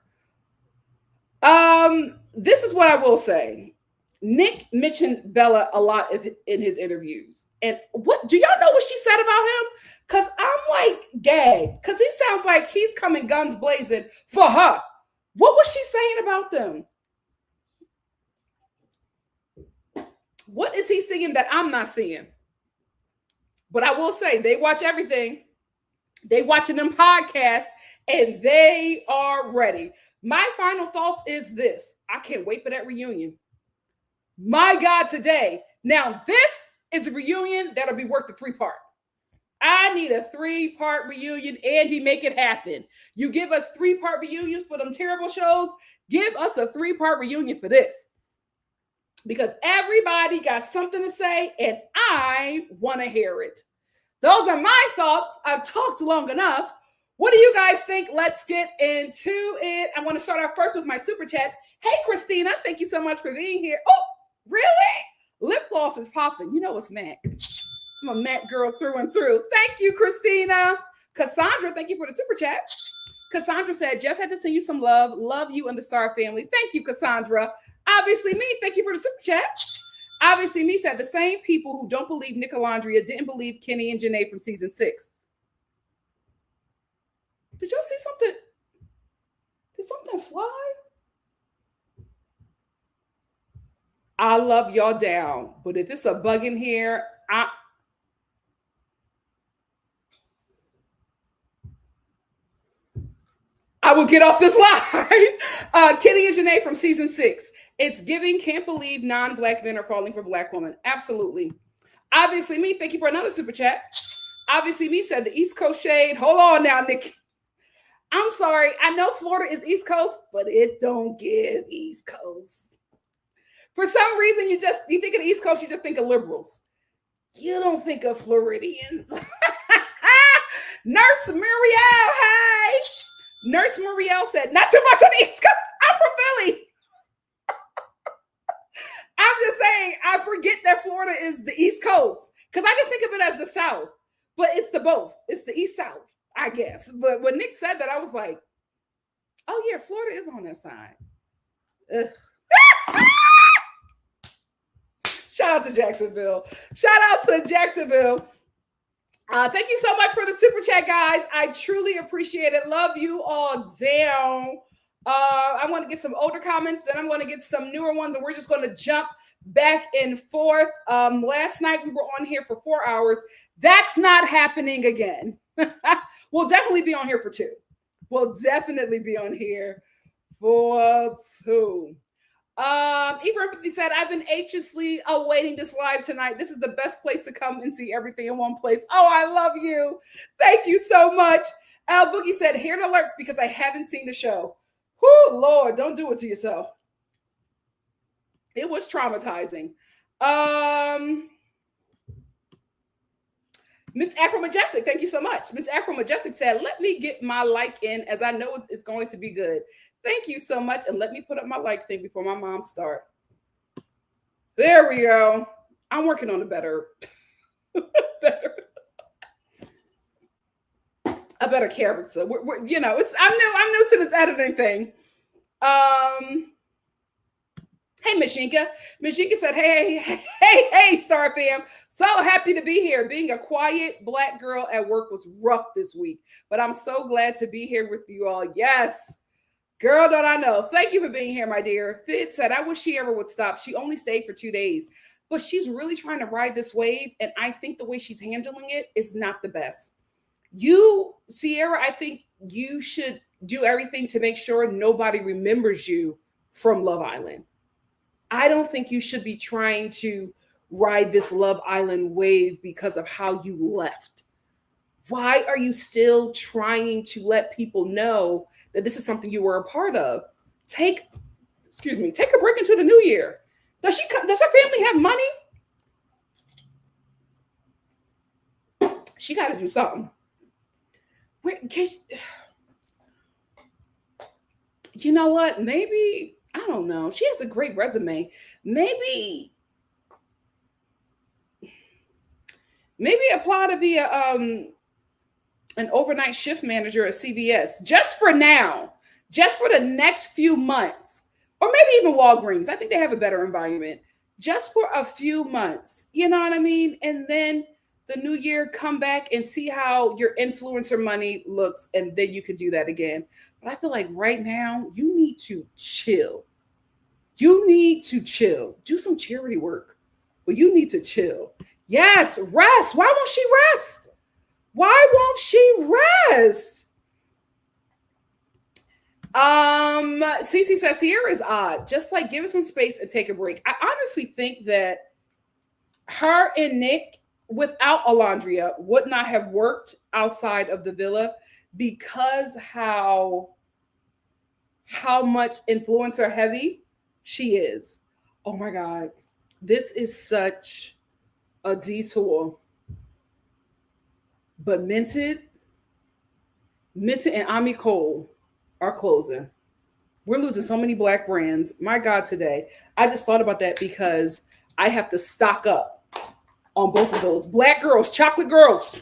This is what I will say. Nick mentioned Bella a lot in his interviews. And what do y'all know what she said about him? Because I'm like gagged. Because he sounds like he's coming guns blazing for her. What was she saying about them? What is he seeing that I'm not seeing? But I will say they watch everything. They watching them podcasts and they are ready. My final thoughts is this. I can't wait for that reunion. My God, today. Now, this is a reunion that'll be worth the 3-part. I need a 3-part reunion. Andy, make it happen. You give us 3-part reunions for them terrible shows. Give us a 3-part reunion for this. because everybody got something to say and I want to hear it. Those are my thoughts. I've talked long enough. What do you guys think? Let's get into it. I want to start off first with my super chats. Hey, Christina, thank you so much for being here. Oh, really? Lip gloss is popping. You know it's MAC. I'm a MAC girl through and through. Thank you, Christina. Cassandra, thank you for the super chat. Cassandra said, just had to send you some love. Love you and the Star family. Thank you, Cassandra. Obviously me, thank you for the super chat. Obviously me said the same people who don't believe Nicolandria didn't believe Kenny and Janae from season 6. Did y'all see something? Did something fly? I love y'all down, but if it's a bug in here, I will get off this line. Kenny and Janae from season 6. It's giving, can't believe non-black men are falling for black women. Absolutely. Obviously me, thank you for another super chat. Obviously me said the East Coast shade. Hold on now, Nikki. I'm sorry. I know Florida is East Coast, but it don't give East Coast. For some reason, you think of the East Coast, you just think of liberals. You don't think of Floridians. Nurse Muriel, hey. Nurse Muriel said, not too much on the East Coast. I'm from Philly. I'm just saying, I forget that Florida is the East Coast because I just think of it as the South, but it's the both. It's the East South, I guess. But when Nick said that, I was like, oh yeah, Florida is on that side. Shout out to Jacksonville. Shout out to Jacksonville. Thank you so much for the super chat, guys. I truly appreciate it. Love you all down. I want to get some older comments, then I'm going to get some newer ones, and we're just going to jump back and forth. Last night we were on here for 4 hours. That's not happening again. We'll definitely be on here for 2. We'll definitely be on here for 2. Eva Empathy said, I've been anxiously awaiting this live tonight. This is the best place to come and see everything in one place. Oh, I love you. Thank you so much. Al Boogie said, here to alert because I haven't seen the show. Whoo, Lord, don't do it to yourself. It was traumatizing. Miss Afro Majestic, thank you so much. Miss Afro Majestic said, let me get my like in as I know it's going to be good. Thank you so much. And let me put up my like thing before my mom start. There we go. I'm working on a better character. I'm new to this editing thing. Hey, Mishinka. Mishinka said, hey, Star fam. So happy to be here. Being a quiet black girl at work was rough this week, but I'm so glad to be here with you all. Yes. Girl, don't I know. Thank you for being here, my dear. Fid said, I wish she ever would stop. She only stayed for 2 days, but she's really trying to ride this wave, and I think the way she's handling it is not the best. You, Sierra, I think you should do everything to make sure nobody remembers you from Love Island. I don't think you should be trying to ride this Love Island wave because of how you left. Why are you still trying to let people know that this is something you were a part of? Take a break into the new year. Does her family have money? She got to do something. You know what? Maybe, I don't know. She has a great resume. Maybe apply to be an overnight shift manager at CVS just for now, just for the next few months, or maybe even Walgreens. I think they have a better environment just for a few months. You know what I mean? And then the new year, come back and see how your influencer money looks, and then you could do that again. But I feel like right now you need to chill. You need to chill. Do some charity work, but you need to chill. Yes, rest. Why won't she rest? Why won't she rest? Cece says Sierra is odd. Just like give it some space and take a break. I honestly think that her and Nick, without Alandria, would not have worked outside of the villa because how much influencer heavy she is. Oh my God. This is such a detour. But Minted and Ami Cole are closing. We're losing so many black brands. My God, today. I just thought about that because I have to stock up on both of those. Black girls, chocolate girls.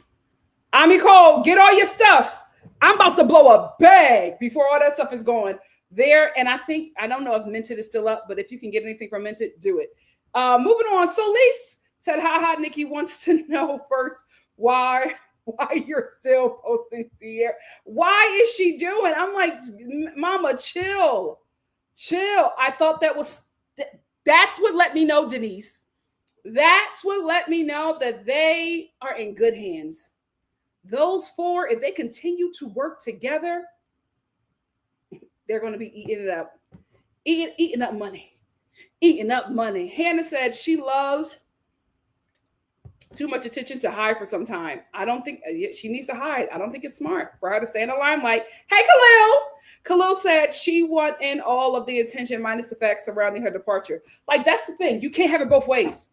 Ami Cole, get all your stuff. I'm about to blow a bag before all that stuff is going there. And I don't know if Minted is still up, but if you can get anything from Minted, do it. Moving on. Solis said, haha, Nikki wants to know first why you're still posting Sierra. Why is she doing? I'm like, mama, chill. I thought that's what let me know, Denise. That's what let me know that they are in good hands. Those four, if they continue to work together, they're going to be eating it up. Eating up money. Eating up money. Hannah said she loves too much attention to hide for some time. I don't think she needs to hide. I don't think it's smart for her to stay in the limelight. Hey, Khalil. Khalil said she wanted all of the attention minus the facts surrounding her departure. Like, that's the thing. You can't have it both ways.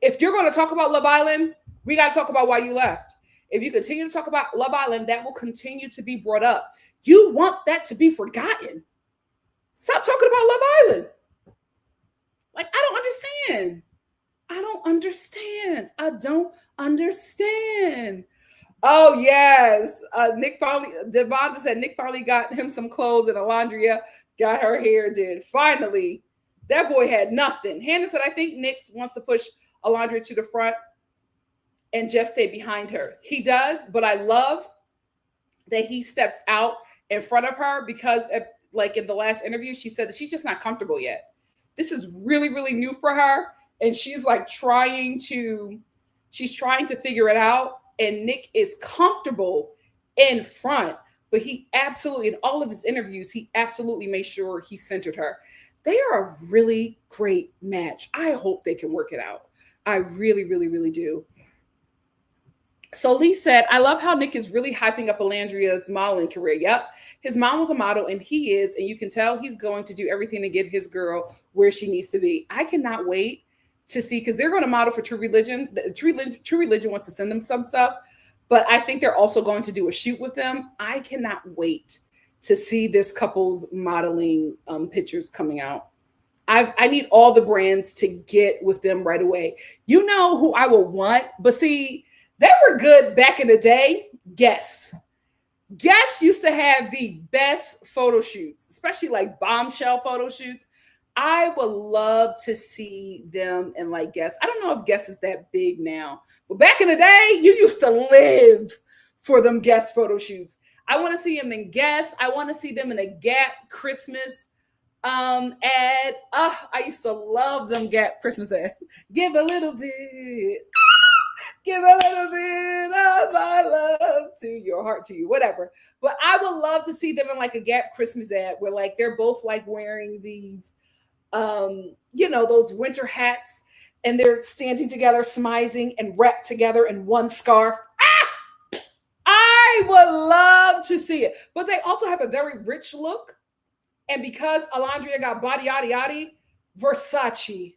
If you're going to talk about Love Island, we got to talk about why you left. If you continue to talk about Love Island, that will continue to be brought up. You want that to be forgotten. Stop talking about Love Island. Like, I don't understand. Oh, yes. Devonta said Nick finally got him some clothes and Alondria got her hair did. Finally, that boy had nothing. Hannah said, I think Nick wants to push Alondria to the front and just stay behind her. He does, but I love that he steps out in front of her because, like in the last interview, she said that she's just not comfortable yet. This is really, really new for her. And she's like trying to figure it out. And Nick is comfortable in front, but he absolutely, in all of his interviews, he absolutely made sure he centered her. They are a really great match. I hope they can work it out. I really, really, really do. So Lee said, I love how Nick is really hyping up Alandria's modeling career. Yep. His mom was a model and he is, and you can tell he's going to do everything to get his girl where she needs to be. I cannot wait to see, because they're going to model for True Religion. True Religion wants to send them some stuff, but I think they're also going to do a shoot with them. I cannot wait to see this couple's modeling pictures coming out. I need all the brands to get with them right away. You know who I will want, but see, they were good back in the day. Guess used to have the best photo shoots, especially like bombshell photo shoots. I would love to see them in like Guess. I don't know if Guess is that big now, but back in the day, you used to live for them Guess photo shoots. I want to see them in Guess. I want to see them in a Gap Christmas ad. I used to love them Gap Christmas ad. Give a little bit. Give a little bit of my love to your heart, to you, whatever. But I would love to see them in like a Gap Christmas ad where like they're both like wearing these, those winter hats and they're standing together, smizing and wrapped together in one scarf. I would love to see it. But they also have a very rich look. And because Alondria got body, yaddy, yaddy, Versace.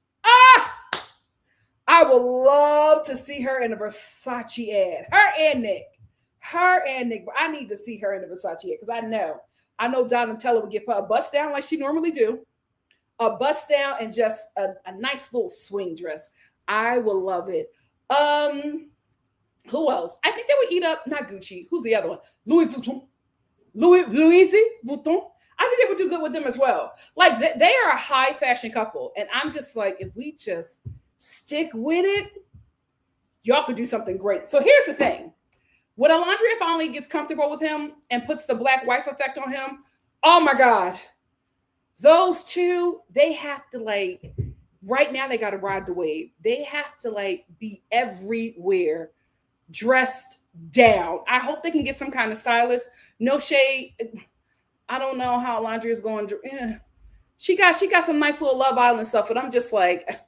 I would love to see her in a Versace ad. Her and Nick. But I need to see her in a Versace ad because I know Donatella would give her a bust down like she normally do. A bust down and just a nice little swing dress. I will love it. Who else? I think they would eat up, not Gucci. Who's the other one? Louis Vuitton. Louis Vuitton. I think they would do good with them as well. Like they are a high fashion couple. And I'm just like, if we just stick with it, y'all could do something great. So here's the thing. When Alondria finally gets comfortable with him and puts the black wife effect on him, oh my God. Those two, they have to like, right now they got to ride the wave. They have to like be everywhere, dressed down. I hope they can get some kind of stylist. No shade. I don't know how Alondria is going. She got some nice little Love Island stuff, but I'm just like,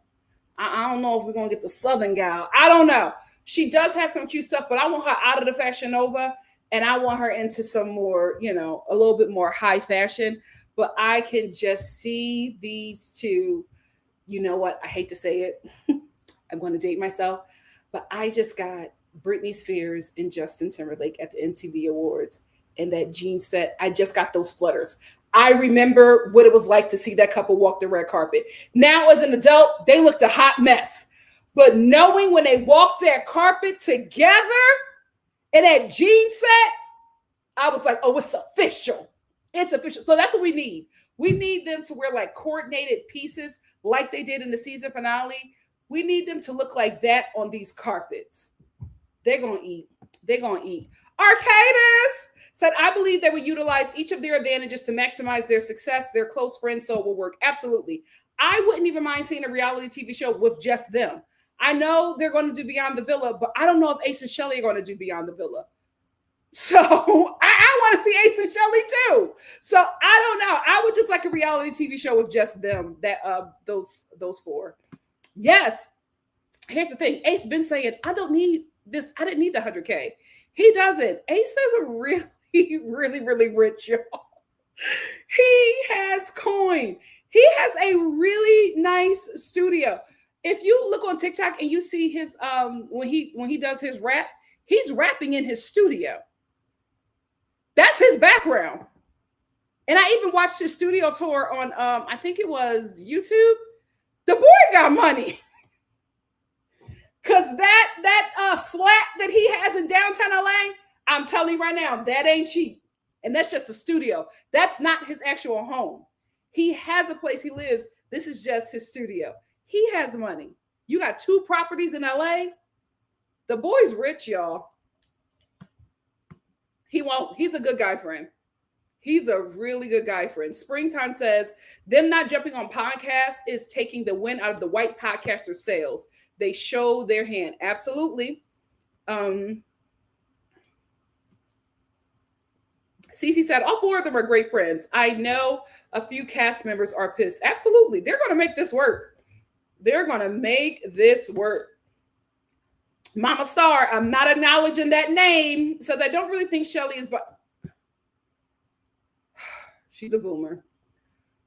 I don't know if we're going to get the Southern gal. I don't know. She does have some cute stuff, but I want her out of the Fashion Nova and I want her into some more, a little bit more high fashion. But I can just see these two You know what? I hate to say it. I'm going to date myself, but I just got Britney Spears and Justin Timberlake at the MTV Awards, and that jean set. I just got those flutters. I remember what it was like to see that couple walk the red carpet. Now, as an adult, they looked a hot mess. But knowing when they walked that carpet together in that jean set, I was like, oh, it's official. It's official. So that's what we need. We need them to wear like coordinated pieces like they did in the season finale. We need them to look like that on these carpets. They're going to eat. They're going to eat. Arcadis said, I believe they will utilize each of their advantages to maximize their success, their close friends, so it will work. Absolutely. I wouldn't even mind seeing a reality TV show with just them. I know they're going to do Beyond the Villa, but I don't know if Ace and Shelly are going to do Beyond the Villa. So I want to see Ace and Shelly too. So I don't know. I would just like a reality TV show with just them. That those four. Yes. Here's the thing. Ace been saying, I don't need this. I didn't need the 100K. He doesn't. Ace is a really, really rich, y'all. He has coin. He has a really nice studio. If you look on TikTok and you see his when he does his rap, he's rapping in his studio. That's his background. And I even watched his studio tour on I think it was YouTube. The boy got money. Cause that flat that he has in downtown LA, I'm telling you right now, that ain't cheap. And that's just a studio. That's not his actual home. He has a place he lives. This is just his studio. He has money. You got 2 properties in LA. The boy's rich, y'all. He won't. He's a good guy friend. He's a really good guy friend. Springtime says, them not jumping on podcasts is taking the win out of the white podcaster sales. They show their hand. Absolutely. Cece said, all 4 of them are great friends. I know a few cast members are pissed. Absolutely. They're going to make this work. They're going to make this work. Mama Star, I'm not acknowledging that name. So I don't really think Shelly is, but she's a boomer.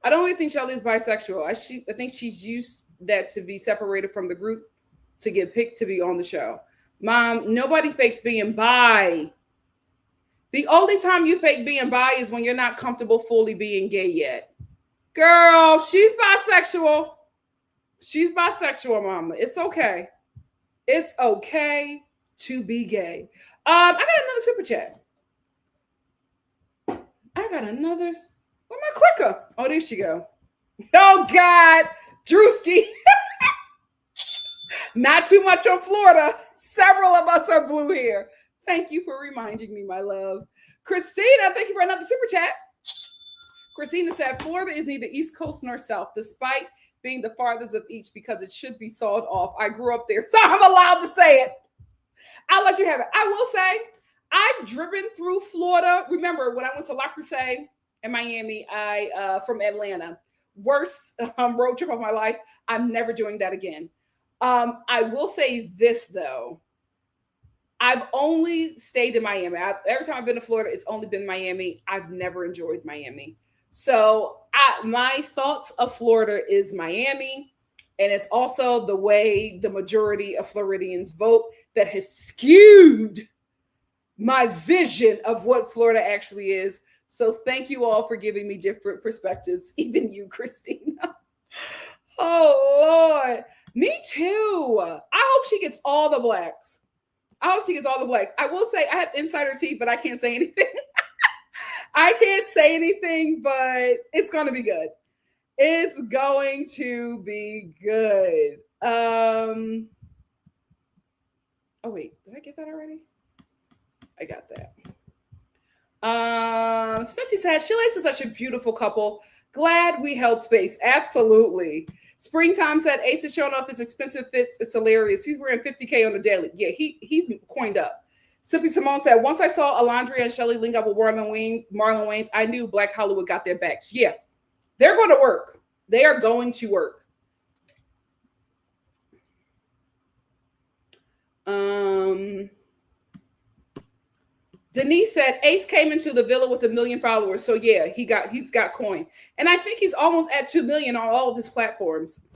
I don't really think Shelly is bisexual. I think she's used that to be separated from the group to get picked to be on the show. Mom, nobody fakes being bi. The only time you fake being bi is when you're not comfortable fully being gay yet. Girl, she's bisexual. She's bisexual, mama. It's okay. It's okay to be gay. I got another super chat. I got another. Where's my clicker? Oh, there she go. Oh, God. Drewski. Not too much on Florida. Several of us are blue here. Thank you for reminding me, my love. Christina, thank you for another super chat. Christina said, Florida is neither East Coast nor South, despite being the farthest of each, because it should be sawed off. I grew up there, so I'm allowed to say it. I'll let you have it. I will say, I've driven through Florida. Remember, when I went to La Crusade in Miami, from Atlanta, worst road trip of my life. I'm never doing that again. I will say this, though. I've only stayed in Miami. Every time I've been to Florida, it's only been Miami. I've never enjoyed Miami. So my thoughts of Florida is Miami. And it's also the way the majority of Floridians vote that has skewed my vision of what Florida actually is. So thank you all for giving me different perspectives, even you, Christina. Oh, Lord. Me too. I hope she gets all the blacks. I hope she gets all the blacks. I will say I have insider tea, but I can't say anything. I can't say anything, but it's going to be good. It's going to be good. Oh, wait. Did I get that already? I got that. Spency said, she likes such a beautiful couple. Glad we held space. Absolutely. Springtime said, Ace is showing off his expensive fits. It's hilarious. He's wearing 50K on the daily. Yeah, he's coined up. Simply Simone said, once I saw Alondria and Shelly link up with Marlon Wayans, I knew Black Hollywood got their backs. Yeah, they're going to work. They are going to work. Denise said Ace came into the villa with 1 million followers. So yeah, he's got coin. And I think he's almost at 2 million on all of his platforms.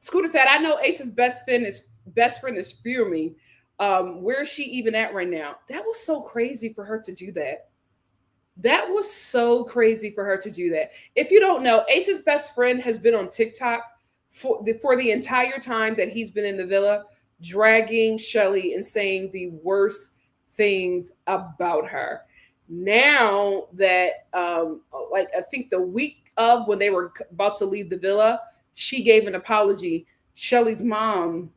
Scooter said, I know Ace's best friend is fuming. Where is she even at right now? That was so crazy for her to do that. That was so crazy for her to do that. If you don't know, Ace's best friend has been on TikTok for the entire time that he's been in the villa, dragging Shelly and saying the worst things about her. Now that, like, I think the week of when they were about to leave the villa, she gave an apology. Shelly's mom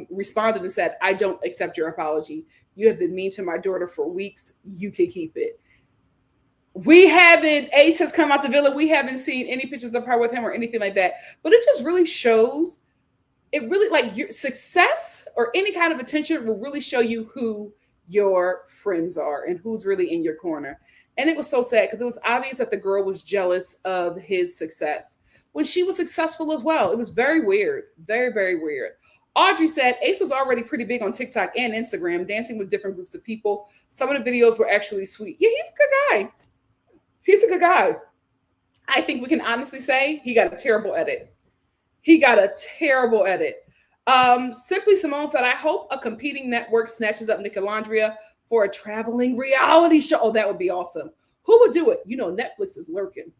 responded and said, I don't accept your apology. You have been mean to my daughter for weeks. You can keep it. We haven't, Ace has come out the villa. We haven't seen any pictures of her with him or anything like that. But it just really shows, it really, like, your success or any kind of attention will really show you who your friends are and who's really in your corner. And it was so sad because it was obvious that the girl was jealous of his success when she was successful as well. It was very weird. Very, very weird. Audrey said Ace was already pretty big on TikTok and Instagram, dancing with different groups of people. Some of the videos were actually sweet. Yeah, he's a good guy. He's a good guy. I think we can honestly say he got a terrible edit. He got a terrible edit. Simply Simone said, I hope a competing network snatches up Nicolandria for a traveling reality show. Oh, that would be awesome. Who would do it? You know, Netflix is lurking.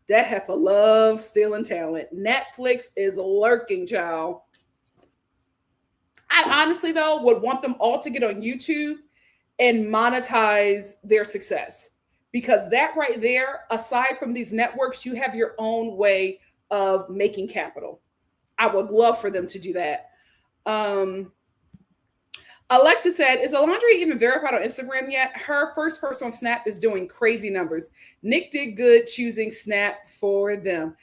That heifer loves stealing talent. Netflix is lurking, child. I honestly, though, would want them all to get on YouTube and monetize their success. Because that right there, aside from these networks, you have your own way of making capital. I would love for them to do that. Alexa said, is Alondra even verified on Instagram yet? Her first person on Snap is doing crazy numbers. Nick did good choosing Snap for them.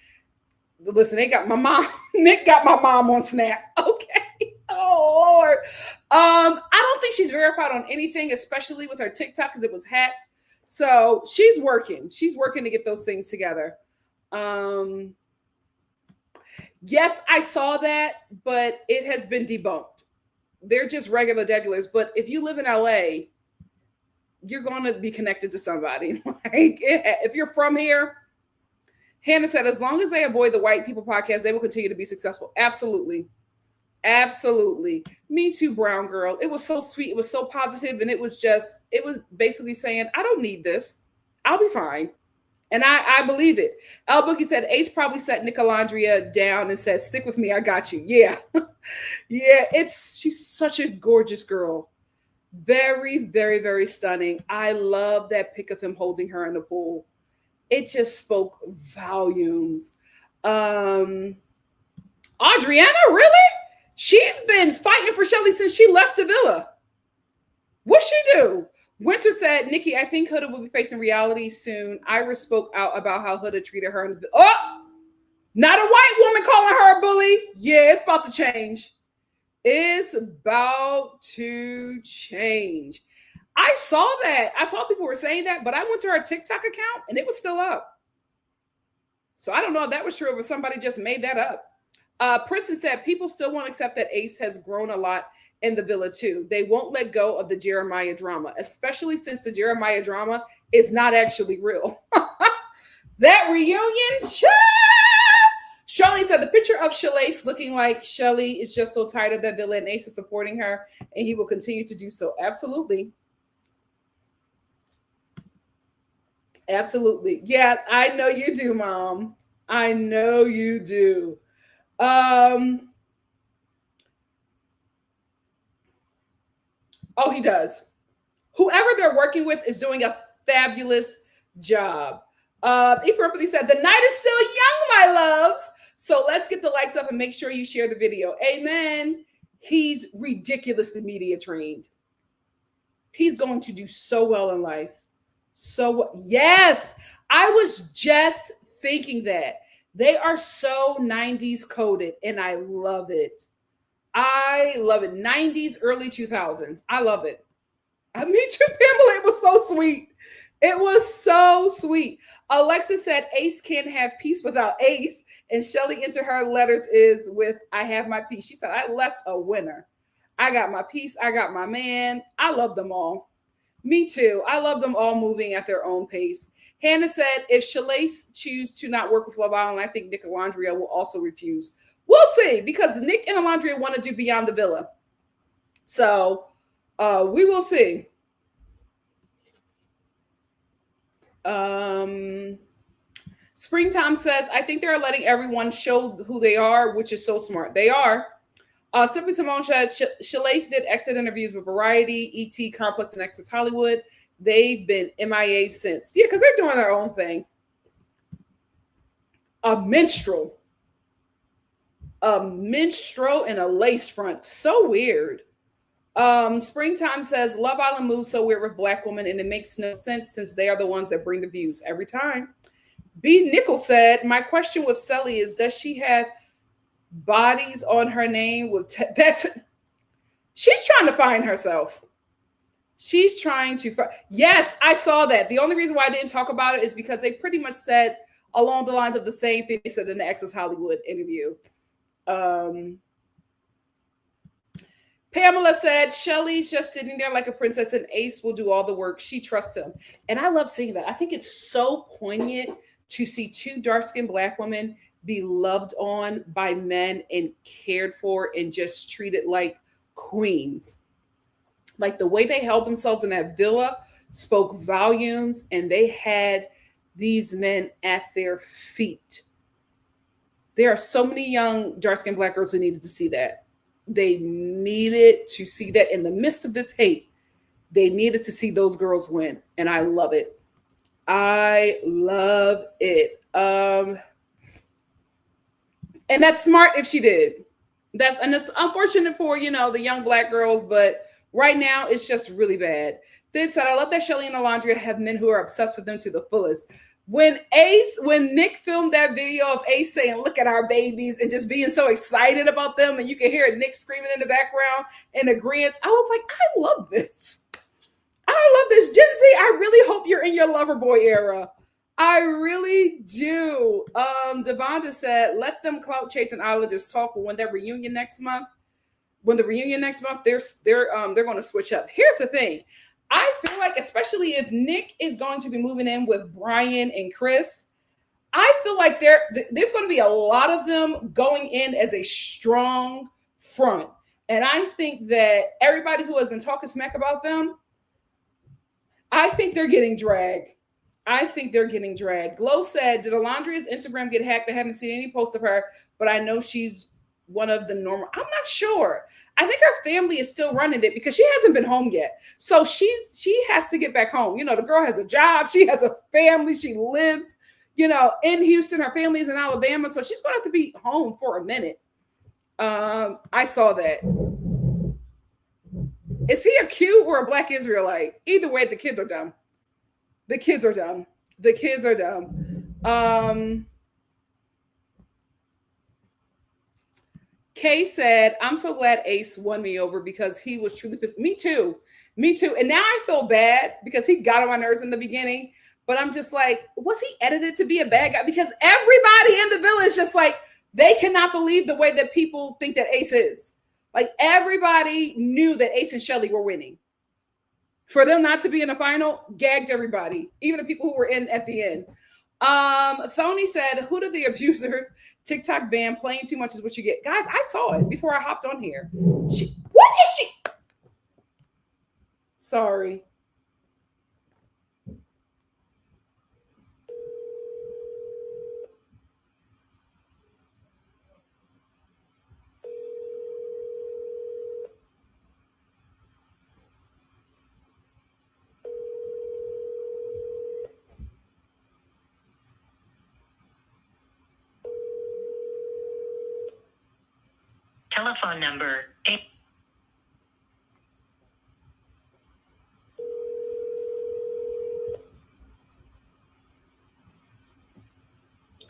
Listen, they got my mom. Nick got my mom on Snap. Okay. Oh, Lord. I don't think she's verified on anything, especially with her TikTok, because it was hacked. So she's working. She's working to get those things together. Yes, I saw that, but it has been debunked. They're just regular degulars. But if you live in LA, you're going to be connected to somebody. Like, if you're from here, Hannah said, as long as they avoid the white people podcast, they will continue to be successful. Absolutely. Absolutely. Me too, brown girl. It was so sweet. It was so positive. And it was basically saying, I don't need this. I'll be fine. And I believe it. Al Bookie said, Ace probably set Nicolandria down and said, stick with me. I got you. Yeah. Yeah. She's such a gorgeous girl. Very, very, very stunning. I love that pic of him holding her in the pool. It just spoke volumes. Adriana, really? She's been fighting for Shelly since she left the villa. What'd she do? Winter said, Nikki, I think Huda will be facing reality soon. Iris spoke out about how Huda treated her. Oh, not a white woman calling her a bully. Yeah, it's about to change. It's about to change. I saw that. I saw people were saying that, but I went to her TikTok account and it was still up. So I don't know if that was true or if somebody just made that up. Princeton said, people still won't accept that Ace has grown a lot in the villa too. They won't let go of the Jeremiah drama, especially since the Jeremiah drama is not actually real. That reunion, Shirley said the picture of Shalace looking like Shelly is just so tired of that villa and Ace is supporting her and he will continue to do so. Absolutely. Absolutely. Yeah, I know you do, Mom. I know you do. Oh, he does. Whoever they're working with is doing a fabulous job. He said, the night is still young, my loves. So let's get the likes up and make sure you share the video. Amen. He's ridiculously media trained. He's going to do so well in life. So, yes, I was just thinking that. They are so 90s coded, and I love it. I love it. 90s, early 2000s. I love it. Me too, Pamela. It was so sweet. It was so sweet. Alexa said Ace can't have peace without Ace. And Shelly into her letters is with, I have my peace. She said, I left a winner. I got my peace. I got my man. I love them all. Me too. I love them all moving at their own pace. Hannah said, if Shalace choose to not work with Love Island, I think Nicolandria will also refuse. We'll see, because Nick and Alandria want to do Beyond the Villa. So we will see. Springtime says, I think they're letting everyone show who they are, which is so smart. They are. Stephanie Simone says, Shalace did exit interviews with Variety, ET, Complex, and Access Hollywood. They've been MIA since. Yeah, because they're doing their own thing. A minstrel and a lace front. So weird. Springtime says, Love Island moves so weird with Black women, and it makes no sense since they are the ones that bring the views every time. B. Nickel said, my question with Sally is, does she have bodies on her name? She's trying to find herself. She's trying to yes, I saw that. The only reason why I didn't talk about it is because they pretty much said along the lines of the same thing they said in the Access Hollywood interview. Pamela said, Shelly's just sitting there like a princess and Ace will do all the work. She trusts him. And I love seeing that. I think it's so poignant to see two dark-skinned Black women be loved on by men and cared for and just treated like queens. Like the way they held themselves in that villa spoke volumes, and they had these men at their feet. There are so many young dark-skinned Black girls who needed to see that. They needed to see that in the midst of this hate. They needed to see those girls win, and I love it. I love it. And that's smart if she did. And it's unfortunate for, the young Black girls, but right now it's just really bad. Then said, I love that Shelly and Alandria have men who are obsessed with them to the fullest. When Nick filmed that video of Ace saying, look at our babies, and just being so excited about them, and you can hear Nick screaming in the background in agreement, I was like, I love this. I love this. Gen Z, I really hope you're in your lover boy era. I really do. Devonda said, let them clout chasing Islanders talk, but when their reunion next month, they're going to switch up. Here's the thing. I feel like, especially if Nick is going to be moving in with Brian and Chris, I feel like there's going to be a lot of them going in as a strong front. And I think that everybody who has been talking smack about them, I think they're getting dragged. Glow said, did Alandria's Instagram get hacked? I haven't seen any posts of her, but I know she's one of the normal. I'm not sure. I think her family is still running it because she hasn't been home yet. So she has to get back home. The girl has a job. She has a family. She lives, in Houston. Her family is in Alabama. So she's going to have to be home for a minute. I saw that. Is he a Q or a Black Israelite? Either way, the kids are dumb. Kay said, I'm so glad Ace won me over because he was truly pissed. Me too. And now I feel bad because he got on my nerves in the beginning, but I'm just like, was he edited to be a bad guy? Because everybody in the villa is just like, they cannot believe the way that people think that Ace is. Like everybody knew that Ace and Shelly were winning. For them not to be in the final, gagged everybody, even the people who were in at the end. Thony said, who did the abuser TikTok ban? Playing too much is what you get. Guys, I saw it before I hopped on here. What is she? Sorry. Telephone number 8.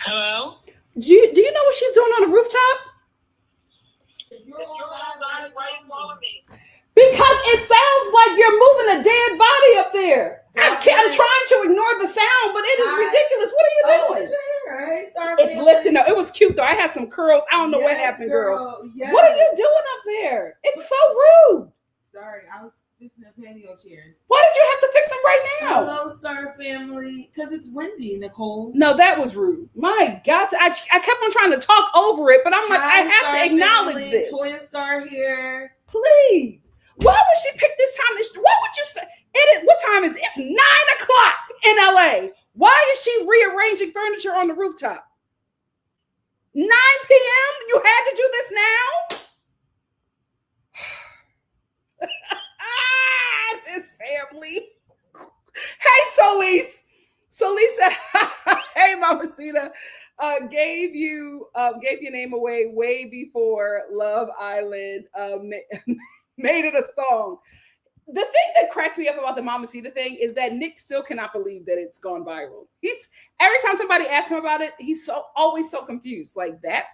Hello? Do you know what she's doing on the rooftop? Because it sounds like you're moving a dead body up there. I'm trying to ignore the sound, but it is ridiculous. What are you doing? It's lifting up. It was cute though. I had some curls. I don't know what happened, girl. Yes. What are you doing up there? It's so rude. Sorry, I was fixing the patio chairs. Why did you have to fix them right now? Hello, Star family. Because it's windy, Nicole. No, that was rude. My God. I kept on trying to talk over it, but I'm like, I have to acknowledge this. Toya Star here. Please. Why would she pick this time? What would you say? What time is it? It's 9 o'clock in LA. Why is she rearranging furniture on the rooftop? 9 p.m.? You had to do this now? This family. Hey, Solis. Solis said, hey, Mamacita, gave your name away way before Love Island made it a song. The thing that cracks me up about the Mamacita thing is that Nick still cannot believe that it's gone viral. He's every time somebody asks him about it, he's always so confused. Like that,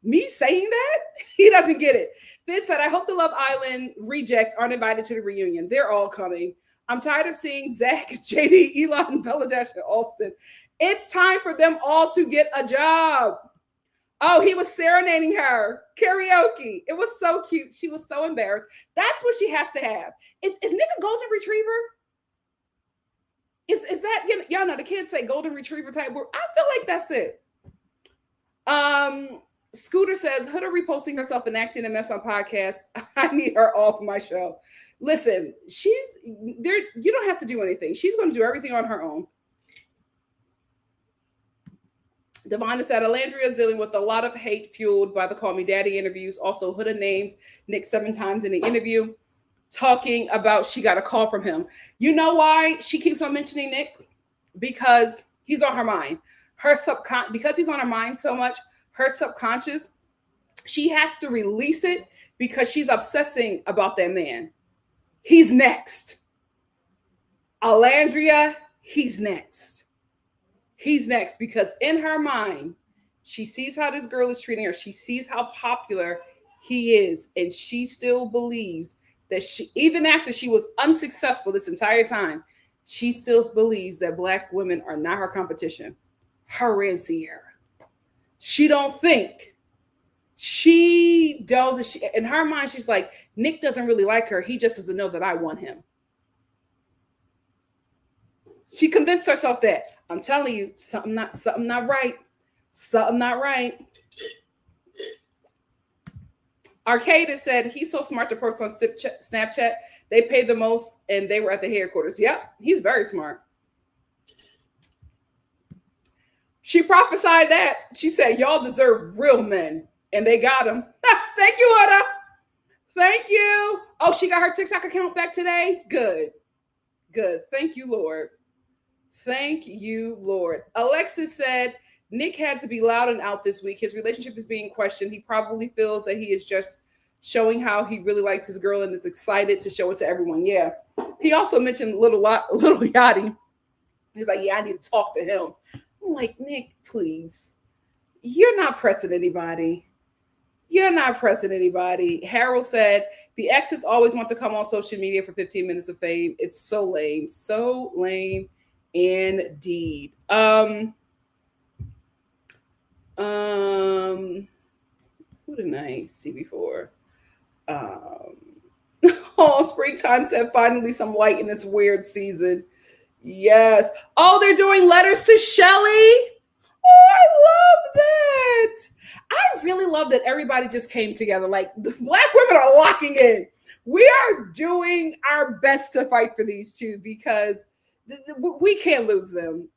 me saying that, he doesn't get it. Then said, I hope the Love Island rejects aren't invited to the reunion. They're all coming. I'm tired of seeing Zach, JD, Elon, Beladesh, and Austin. It's time for them all to get a job. Oh, he was serenading her. Karaoke. It was so cute. She was so embarrassed. That's what she has to have. Is Nick a golden retriever? Is that, y'all know the kids say golden retriever type word. I feel like that's it. Scooter says, Huda reposting herself and acting a mess on podcast. I need her off my show. Listen, she's there. You don't have to do anything. She's going to do everything on her own. Devonta said, Alandria is dealing with a lot of hate fueled by the Call Me Daddy interviews. Also, Huda named Nick 7 times in the interview, talking about she got a call from him. You know why she keeps on mentioning Nick? Because he's on her mind. Because he's on her mind so much, her subconscious, she has to release it because she's obsessing about that man. He's next. Alandria, he's next. He's next because in her mind, she sees how this girl is treating her. She sees how popular he is. And she still believes that even after she was unsuccessful this entire time, she still believes that Black women are not her competition. Her and Sierra. She don't think. In her mind, she's like, Nick doesn't really like her. He just doesn't know that I want him. She convinced herself that. I'm telling you, something not right. Something not right. Arcade said he's so smart to post on Snapchat. They paid the most and they were at the headquarters. Yep, he's very smart. She prophesied that. She said, y'all deserve real men. And they got him. Thank you, Huda. Thank you. Oh, she got her TikTok account back today? Good. Thank you, Lord. Thank you, Lord. Alexis said, Nick had to be loud and out this week. His relationship is being questioned. He probably feels that he is just showing how he really likes his girl and is excited to show it to everyone. Yeah. He also mentioned Little Yachty. He's like, yeah, I need to talk to him. I'm like, Nick, please. You're not pressing anybody. Harold said, the exes always want to come on social media for 15 minutes of fame. It's so lame. So lame indeed. Who didn't I see before? Springtime said, finally some light in this weird season. Yes. Oh, they're doing letters to Shelly. Oh, I love that. I really love that everybody just came together. Like the Black women are locking in. We are doing our best to fight for these two because we can't lose them.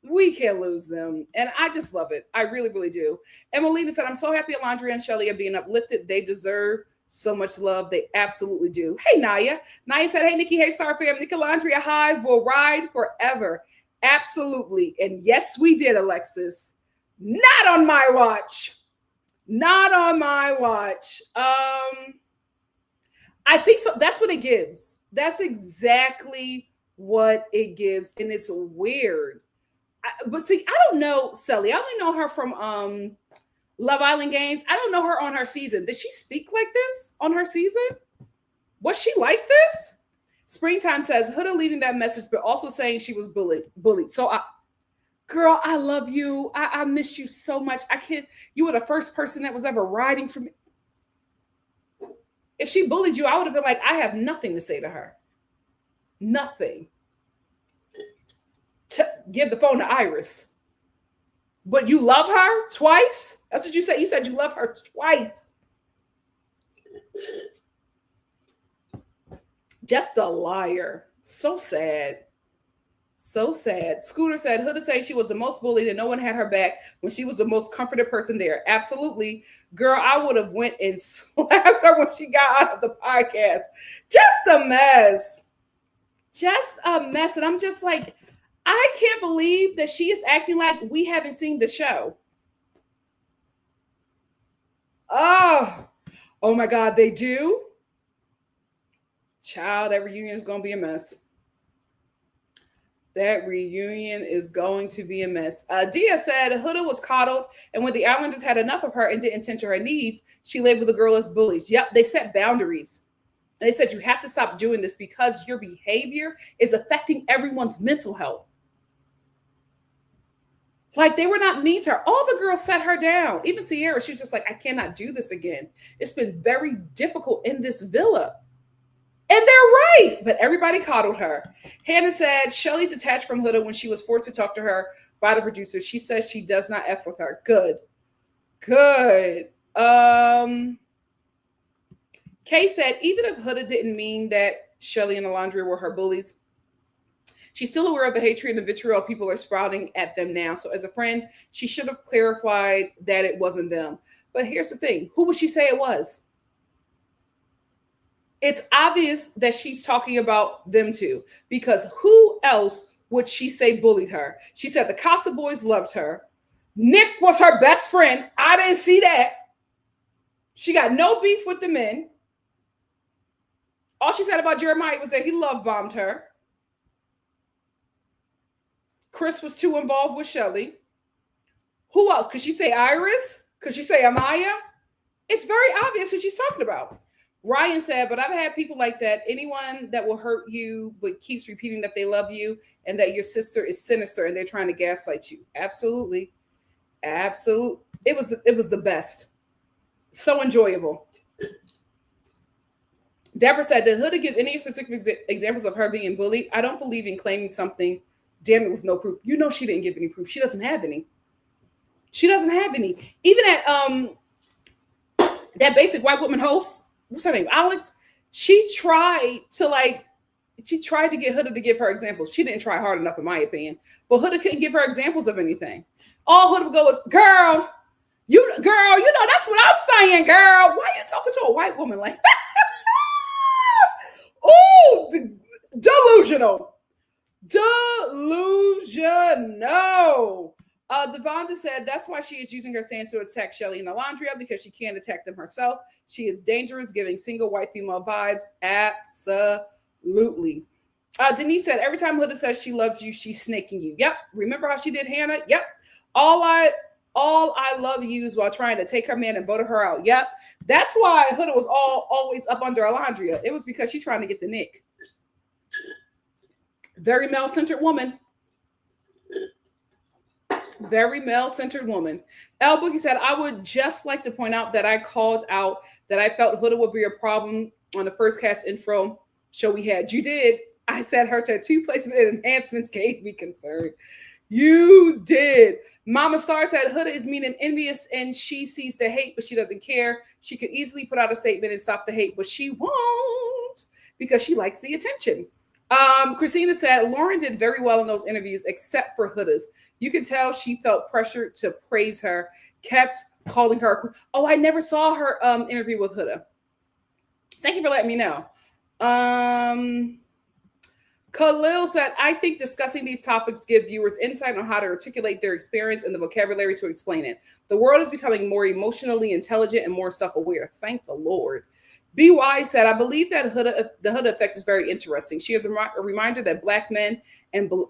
And I just love it. I really, really do. And Melina said, I'm so happy Alandria and Shelly are being uplifted. They deserve so much love. They absolutely do. Hey, Naya. Naya said, hey, Nikki. Hey, Star fam. Nicolandria Hive will ride forever. Absolutely. And yes, we did, Alexis. Not on my watch. I think so. That's what it gives. That's exactly what it gives. And it's weird. But see, I don't know Sally. I only know her from Love Island Games. I don't know her on her season. Did she speak like this on her season? Was she like this? Springtime says, Huda leaving that message, but also saying she was bullied. So girl, I love you. I miss you so much. You were the first person that was ever riding for me. If she bullied you, I would have been like, I have nothing to say to her. Nothing. Give the phone to Iris. But you love her twice? That's what you said. You said you love her twice. Just a liar. So sad. So sad. Scooter said, Huda said she was the most bullied and no one had her back when she was the most comforted person there. Absolutely. Girl, I would have went and slapped her when she got out of the podcast. Just a mess. Just a mess. And I'm just like, I can't believe that she is acting like we haven't seen the show. Oh my God, they do? Child, that reunion is going to be a mess. That reunion is going to be a mess. Dia said Huda was coddled, and when the Islanders had enough of her and didn't tend to her needs, she labeled the girl as bullies. Yep, they set boundaries. And they said, you have to stop doing this because your behavior is affecting everyone's mental health. Like, they were not mean to her. All the girls set her down. Even Sierra, she was just like, I cannot do this again. It's been very difficult in this villa. And they're right, but everybody coddled her. Hannah said Shelly detached from Huda when she was forced to talk to her by the producer. She says she does not F with her. Good. Kay said even if Huda didn't mean that Shelly and Alondria were her bullies, she's still aware of the hatred and the vitriol people are sprouting at them now. So as a friend, she should have clarified that it wasn't them. But here's the thing. Who would she say it was? It's obvious that she's talking about them two, because who else would she say bullied her? She said the Casa boys loved her. Nick was her best friend. I didn't see that. She got no beef with the men. All she said about Jeremiah was that he love bombed her. Chris was too involved with Shelly. Who else? Could she say Iris? Could she say Amaya? It's very obvious who she's talking about. Ryan said, but I've had people like that. Anyone that will hurt you but keeps repeating that they love you and that your sister is sinister and they're trying to gaslight you. Absolutely. Absolutely. It was the best. So enjoyable. Deborah said, did Huda give any specific examples of her being bullied? I don't believe in claiming something, damn it, with no proof. You know she didn't give any proof. She doesn't have any. She doesn't have any. Even at that basic white woman host, what's her name? Alex. She tried to get Huda to give her examples. She didn't try hard enough, in my opinion. But Huda couldn't give her examples of anything. All Huda would go was, girl, you know, that's what I'm saying, girl. Why are you talking to a white woman like that? Oh, delusional. Devonta said that's why she is using her stance to attack Shelly and Alondria, because she can't attack them herself. She is dangerous, giving single white female vibes. Absolutely. Denise said every time Huda says she loves you, she's snaking you. Yep. Remember how she did Hannah? Yep. All I love yous while trying to take her man and voted her out. Yep. That's why Huda was always up under Alondria. It was because she's trying to get the Nick. Very male-centered woman. Very male-centered woman. El Boogie said, I would just like to point out that I called out that I felt Huda would be a problem on the first cast intro show we had. You did. I said her tattoo placement enhancements gave me concern. You did. Mama Star said Huda is mean and envious and she sees the hate, but she doesn't care. She could easily put out a statement and stop the hate, but she won't because she likes the attention. Christina said Lauren did very well in those interviews, except for Huda's. You could tell she felt pressure to praise her, kept calling her. Oh, I never saw her interview with Huda. Thank you for letting me know. Khalil said, I think discussing these topics give viewers insight on how to articulate their experience and the vocabulary to explain it. The world is becoming more emotionally intelligent and more self-aware. Thank the Lord. BY said, I believe that the Huda effect is very interesting. She is a reminder that black men and black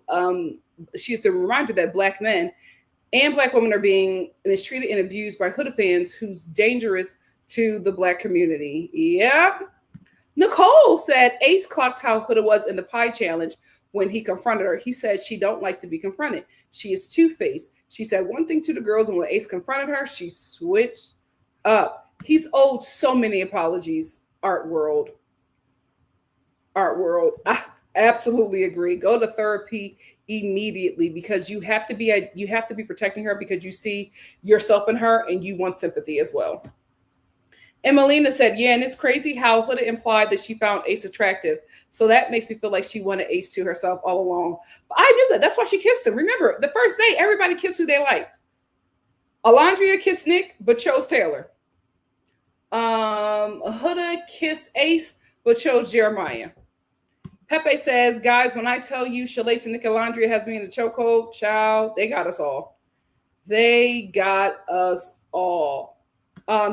women are being mistreated and abused by Huda fans who's dangerous to the black community. Yep. Nicole said Ace clocked how Huda was in the pie challenge when he confronted her. He said she don't like to be confronted. She is two-faced. She said one thing to the girls, and when Ace confronted her, she switched up. He's owed so many apologies, Art World. Absolutely agree. Go to therapy immediately because you have to be protecting her because you see yourself in her and you want sympathy as well. And Melina said, yeah, and it's crazy how Huda implied that she found Ace attractive. So that makes me feel like she wanted Ace to herself all along. But I knew that. That's why she kissed him. Remember, the first day, everybody kissed who they liked. Alondria kissed Nick, but chose Taylor. Huda kissed Ace, but chose Jeremiah. Pepe says, guys, when I tell you Shalace and Nicolandria has me in a chokehold, child, they got us all. They got us all.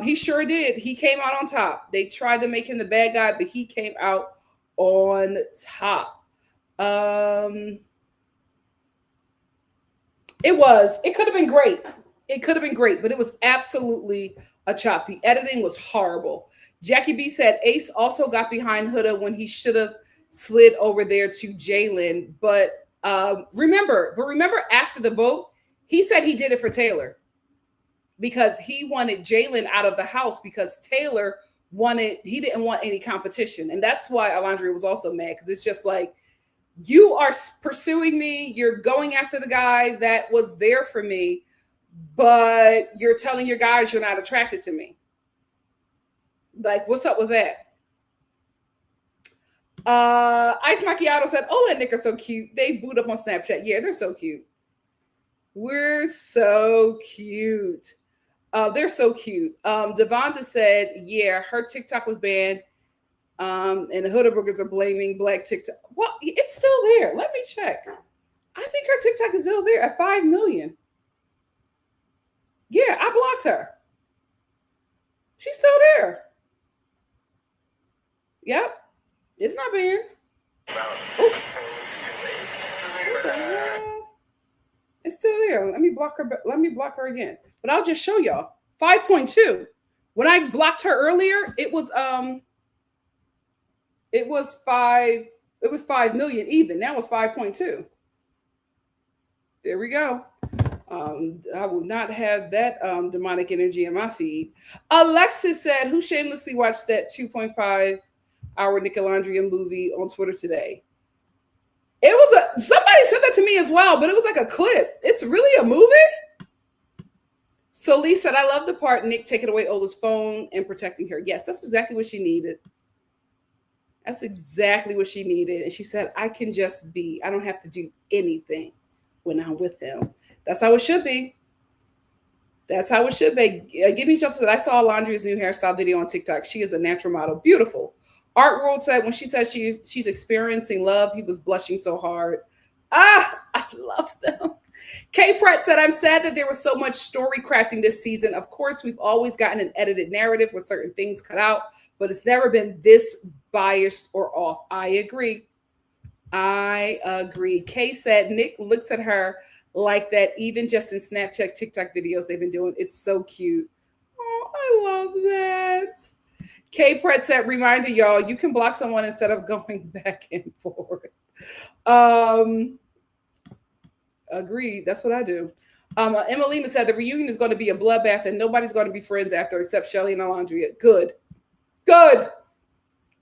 He sure did. He came out on top. They tried to make him the bad guy, but he came out on top. It could have been great. It could have been great, but it was absolutely a chop. The editing was horrible. Jackie B said Ace also got behind Huda when he should have slid over there to Jalen. But remember after the vote, he said he did it for Taylor because he wanted Jalen out of the house because Taylor he didn't want any competition. And that's why Alondria was also mad because it's just like, you are pursuing me. You're going after the guy that was there for me, but you're telling your guys you're not attracted to me. Like, what's up with that? Ice Macchiato said, oh, and Nick are so cute. They boot up on Snapchat. Yeah, they're so cute. We're so cute. They're so cute. Devonta said, yeah, her TikTok was banned. And the Hudaburgers are blaming Black TikTok. Well, it's still there. Let me check. I think her TikTok is still there at 5 million. Yeah, I blocked her. She's still there. Yep. It's not banned. It's still there. Let me block her again. But I'll just show y'all. 5.2. When I blocked her earlier, it was 5 million even. Now it's 5.2. There we go. I will not have that demonic energy in my feed. Alexis said, who shamelessly watched that 2.5 hour Nicolandria movie on Twitter today? It was somebody sent that to me as well, but it was like a clip. It's really a movie? So Lee said, I love the part Nick taking away Ola's phone and protecting her. Yes, that's exactly what she needed. That's exactly what she needed. And she said, I can just be. I don't have to do anything when I'm with him. That's how it should be. That's how it should be. Give me shelter said, I saw Alondria's new hairstyle video on TikTok. She is a natural model. Beautiful. Art World said, when she said she's experiencing love, he was blushing so hard. I love them. Kay Pratt said, I'm sad that there was so much story crafting this season. Of course, we've always gotten an edited narrative with certain things cut out, but it's never been this biased or off. I agree. Kay said, Nick looks at her like that, even just in Snapchat, TikTok videos they've been doing. It's so cute. Oh, I love that. Kay Pratt said, reminder, y'all, you can block someone instead of going back and forth. Agreed. That's what I do. Emelina said the reunion is going to be a bloodbath and nobody's going to be friends after except Shelly and Alondria. Good.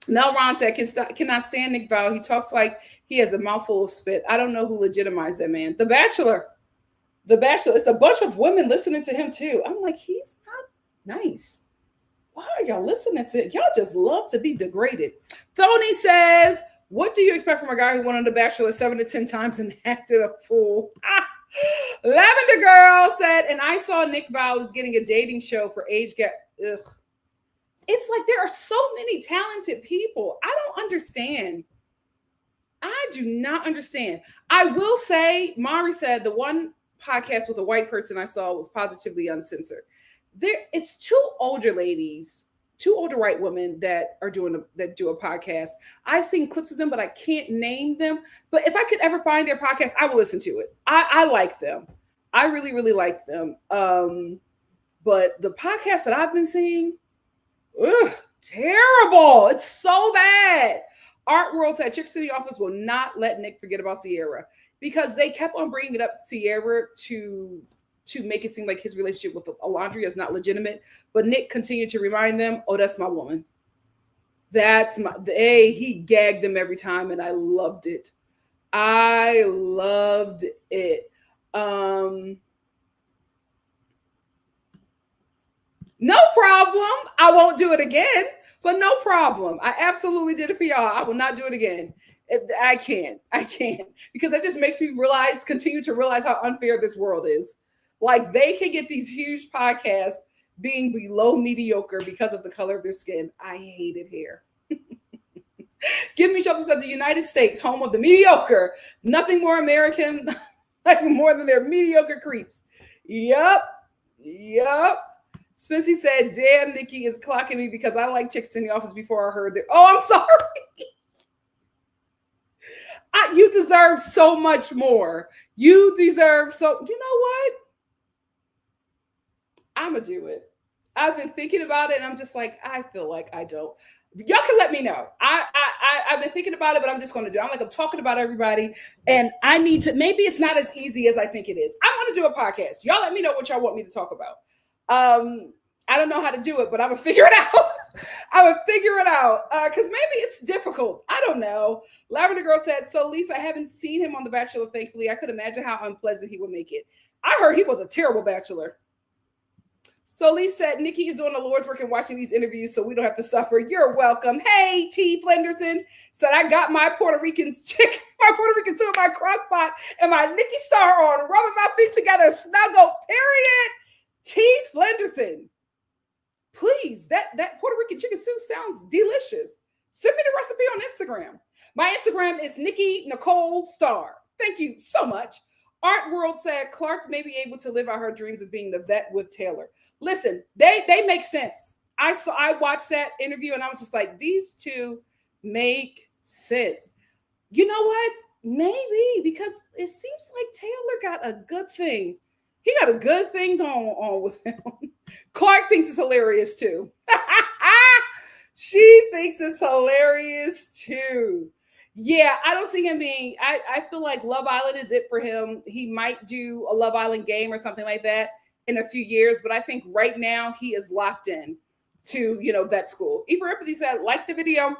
Mel Ron said, cannot stand Nick Val. He talks like he has a mouthful of spit. I don't know who legitimized that man. The Bachelor. It's a bunch of women listening to him too. I'm like, he's not nice. Why are y'all listening to it? Y'all just love to be degraded. Tony says, what do you expect from a guy who went on The Bachelor 7 to 10 times and acted a fool? Lavender Girl said, and I saw Nick Val is getting a dating show for age gap. Ugh. It's like there are so many talented people. I don't understand. I do not understand. I will say, Mari said the one podcast with a white person I saw was positively uncensored. It's two older white women that do a podcast. I've seen clips of them, but I can't name them. But if I could ever find their podcast, I will listen to it. I like them. I really, really like them. But the podcast that I've been seeing, terrible. It's so bad. Art World said Chick City office will not let Nick forget about Sierra because they kept on bringing it up Sierra to make it seem like his relationship with Alondria is not legitimate. But Nick continued to remind them, oh, that's my woman. He gagged them every time and I loved it. I loved it. Um, no problem. I won't do it again, but no problem. I absolutely did it for y'all. I will not do it again. I can't. I can't. Because that just makes me continue to realize how unfair this world is. Like they can get these huge podcasts being below mediocre because of the color of their skin. I hated hair. Give me shelter said the United States, home of the mediocre. Nothing more American, like more than their mediocre creeps. Yup. Yup. Spency said, damn, Nikki is clocking me because I like chicks in the office before I heard that. Oh, I'm sorry. You deserve so much more. You deserve so, you know what? I'm going to do it. I've been thinking about it and I'm just like, I feel like I don't. Y'all can let me know. I've been thinking about it, but I'm just going to do it. I'm talking about everybody and I need to, maybe it's not as easy as I think it is. I want to do a podcast. Y'all let me know what y'all want me to talk about. I don't know how to do it, but I'm going to figure it out. I would figure it out because maybe it's difficult. I don't know. Lavender Girl said, so Lisa, I haven't seen him on The Bachelor, thankfully. I could imagine how unpleasant he would make it. I heard he was a terrible bachelor. So Lisa said, Nikki is doing the Lord's work and watching these interviews so we don't have to suffer. You're welcome. Hey, T. Flenderson said, I got my Puerto Rican suit in my crock pot and my NikkiStar on, rubbing my feet together, snuggle, period. T. Flenderson. Please, that Puerto Rican chicken soup sounds delicious. Send me the recipe on Instagram. My Instagram is NikkiNicoleStar. Thank you so much. Art World said Clark may be able to live out her dreams of being the vet with Taylor. Listen, they make sense. I watched that interview and I was just like, these two make sense. You know what? Maybe because it seems like Taylor got a good thing. He got a good thing going on with him. Clark thinks it's hilarious too. She thinks it's hilarious too. Yeah, I don't see him being, I feel like Love Island is it for him. He might do a Love Island game or something like that in a few years, but I think right now he is locked in to, vet school. Eva Ripley said, like the video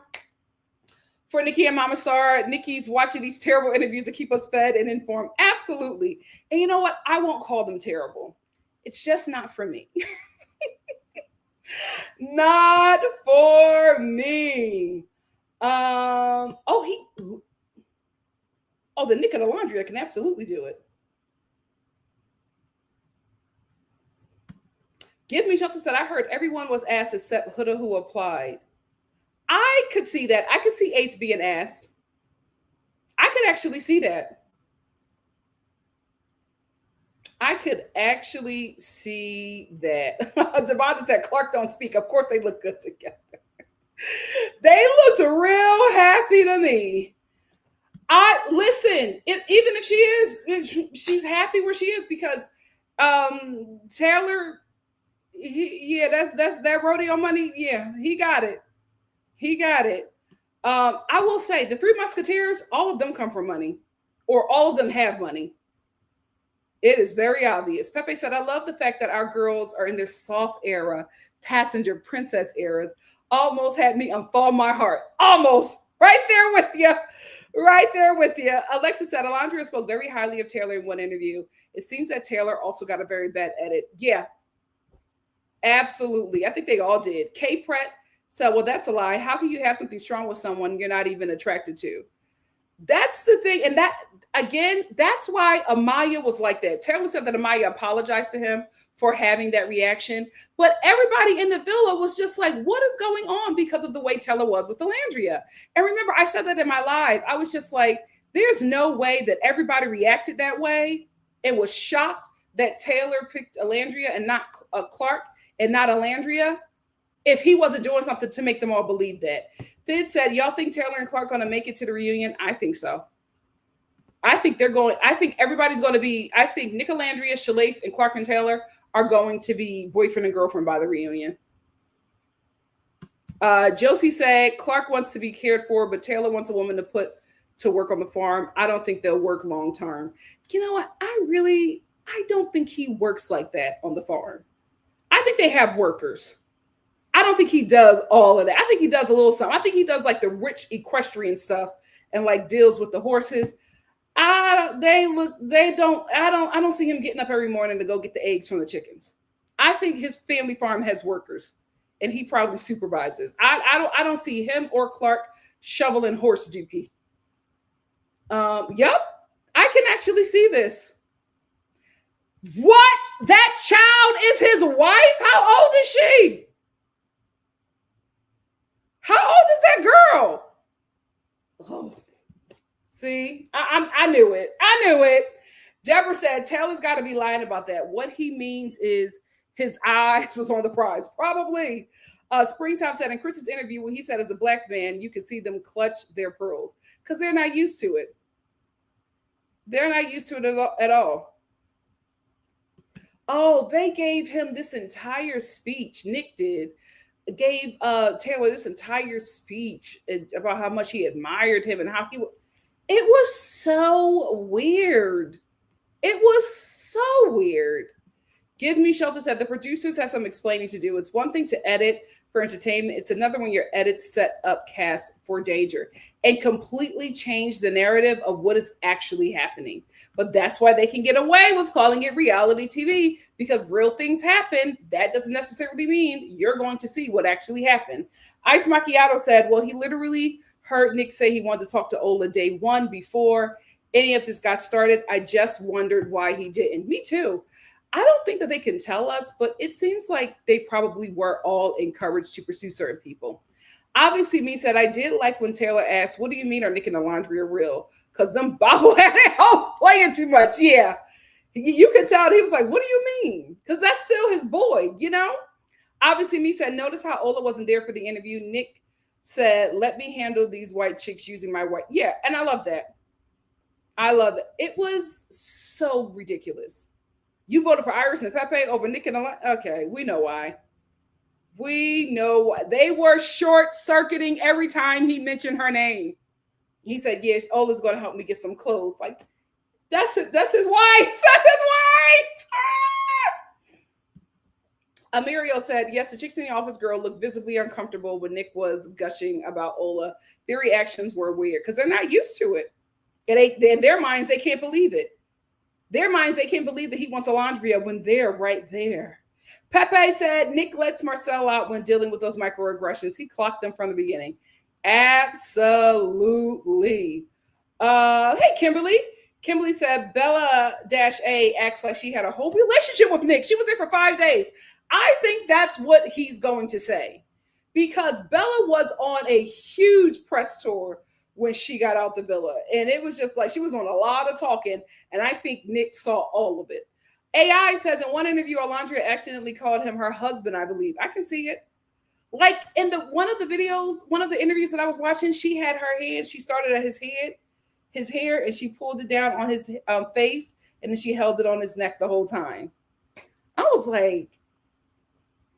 for Nikki and Mama Star. Nikki's watching these terrible interviews to keep us fed and informed. Absolutely. And you know what? I won't call them terrible. It's just not for me. Not for me. The NICOLANDRIA can absolutely do it. Give me shelter said, I heard everyone was asked except Huda who applied. I could see that. I could see Ace being asked. I could actually see that. I could actually see that. Devonta said, Clark don't speak. Of course they look good together. They looked real happy to me. Even if she's happy where she is because Taylor, that's that rodeo money. Yeah, he got it. I will say the Three Musketeers, all of them come from money, or all of them have money. It is very obvious. Pepe said, I love the fact that our girls are in their soft era, passenger princess eras. Almost had me unfold my heart. Almost. Right there with you. Alexa said, Alondra spoke very highly of Taylor in one interview. It seems that Taylor also got a very bad edit. Yeah, absolutely. I think they all did. Kay Pratt said, well, that's a lie. How can you have something strong with someone you're not even attracted to? That's the thing. And that's why Amaya was like that. Taylor said that Amaya apologized to him for having that reaction. But everybody in the villa was just like, what is going on because of the way Taylor was with Alandria? And remember, I said that in my live. I was just like, there's no way that everybody reacted that way and was shocked that Taylor picked Alandria and not Clark and not Alandria if he wasn't doing something to make them all believe that. Thid said, y'all think Taylor and Clark going to make it to the reunion? I think so. I think everybody's going to be, I think NicoLandria, Shalace, and Clark and Taylor are going to be boyfriend and girlfriend by the reunion. Josie said, Clark wants to be cared for, but Taylor wants a woman to put to work on the farm. I don't think they'll work long term. You know what? I don't think he works like that on the farm. I think they have workers. I don't think he does all of that. I think he does a little something. I think he does like the rich equestrian stuff and like deals with the horses. I don't see him getting up every morning to go get the eggs from the chickens. I think his family farm has workers and he probably supervises. I don't see him or Clark shoveling horse dookie. Yep, I can actually see this. What? That child is his wife? How old is she? How old is that girl? Oh, see, I knew it. I knew it. Deborah said, Taylor's got to be lying about that. What he means is his eyes was on the prize. Probably. Springtime said in Chris's interview, when he said as a black man, you can see them clutch their pearls because they're not used to it. They're not used to it at all. Oh, they gave him this entire speech. Nick gave Taylor this entire speech about how much he admired him and how it was so weird. It was so weird. Give Me Shelter said the producers have some explaining to do. It's one thing to edit for entertainment. It's another when your edits set up cast for danger and completely change the narrative of what is actually happening. But that's why they can get away with calling it reality TV, because real things happen. That doesn't necessarily mean you're going to see what actually happened. Ice Macchiato said, well, he literally heard Nick say he wanted to talk to Ola day one before any of this got started. I just wondered why he didn't. Me too. I don't think that they can tell us, but it seems like they probably were all encouraged to pursue certain people. Obviously, me said, I did like when Taylor asked, what do you mean are Nick and Alondria real? Because them bobblehead hoes playing too much. Yeah. You could tell he was like, what do you mean? Because that's still his boy, you know? Obviously, me said, notice how Ola wasn't there for the interview. Nick said, let me handle these white chicks using my white. Yeah, and I love that. I love it. It was so ridiculous. You voted for Iris and Pepe over Nick and Alondria? Okay, we know why. We know why. They were short-circuiting every time he mentioned her name. He said, yes, Ola's going to help me get some clothes. Like, that's his wife. That's his wife. Ah! Amirio said, yes, the chicks in the office girl looked visibly uncomfortable when Nick was gushing about Ola. Their reactions were weird because they're not used to it. In their minds, they can't believe it. Their minds, they can't believe that he wants Alondria when they're right there. Pepe said, Nick lets Marcel out when dealing with those microaggressions. He clocked them from the beginning. Absolutely. Hey, Kimberly. Kimberly said, Bella-A acts like she had a whole relationship with Nick. She was there for 5 days. I think that's what he's going to say. Because Bella was on a huge press tour when she got out the villa. And it was just like, she was on a lot of talking. And I think Nick saw all of it. AI says in one interview, Alondria accidentally called him her husband, I believe. I can see it. Like in one of the interviews that I was watching, she had her hand, she started at his hair, and she pulled it down on his face, and then she held it on his neck the whole time. I was like,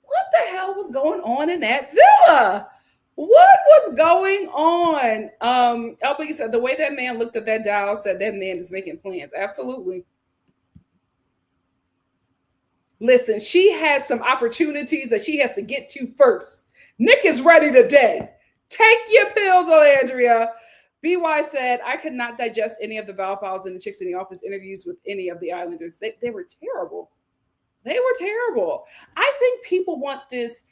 what the hell was going on in that villa? What was going on? Elbig said the way that man looked at that dial said that man is making plans. Absolutely. Listen, she has some opportunities that she has to get to first. Nick is ready today. Take your pills, Alandria. BY said, I could not digest any of the Val files in the Chicks in the Office interviews with any of the Islanders. They were terrible. They were terrible. I think people want this.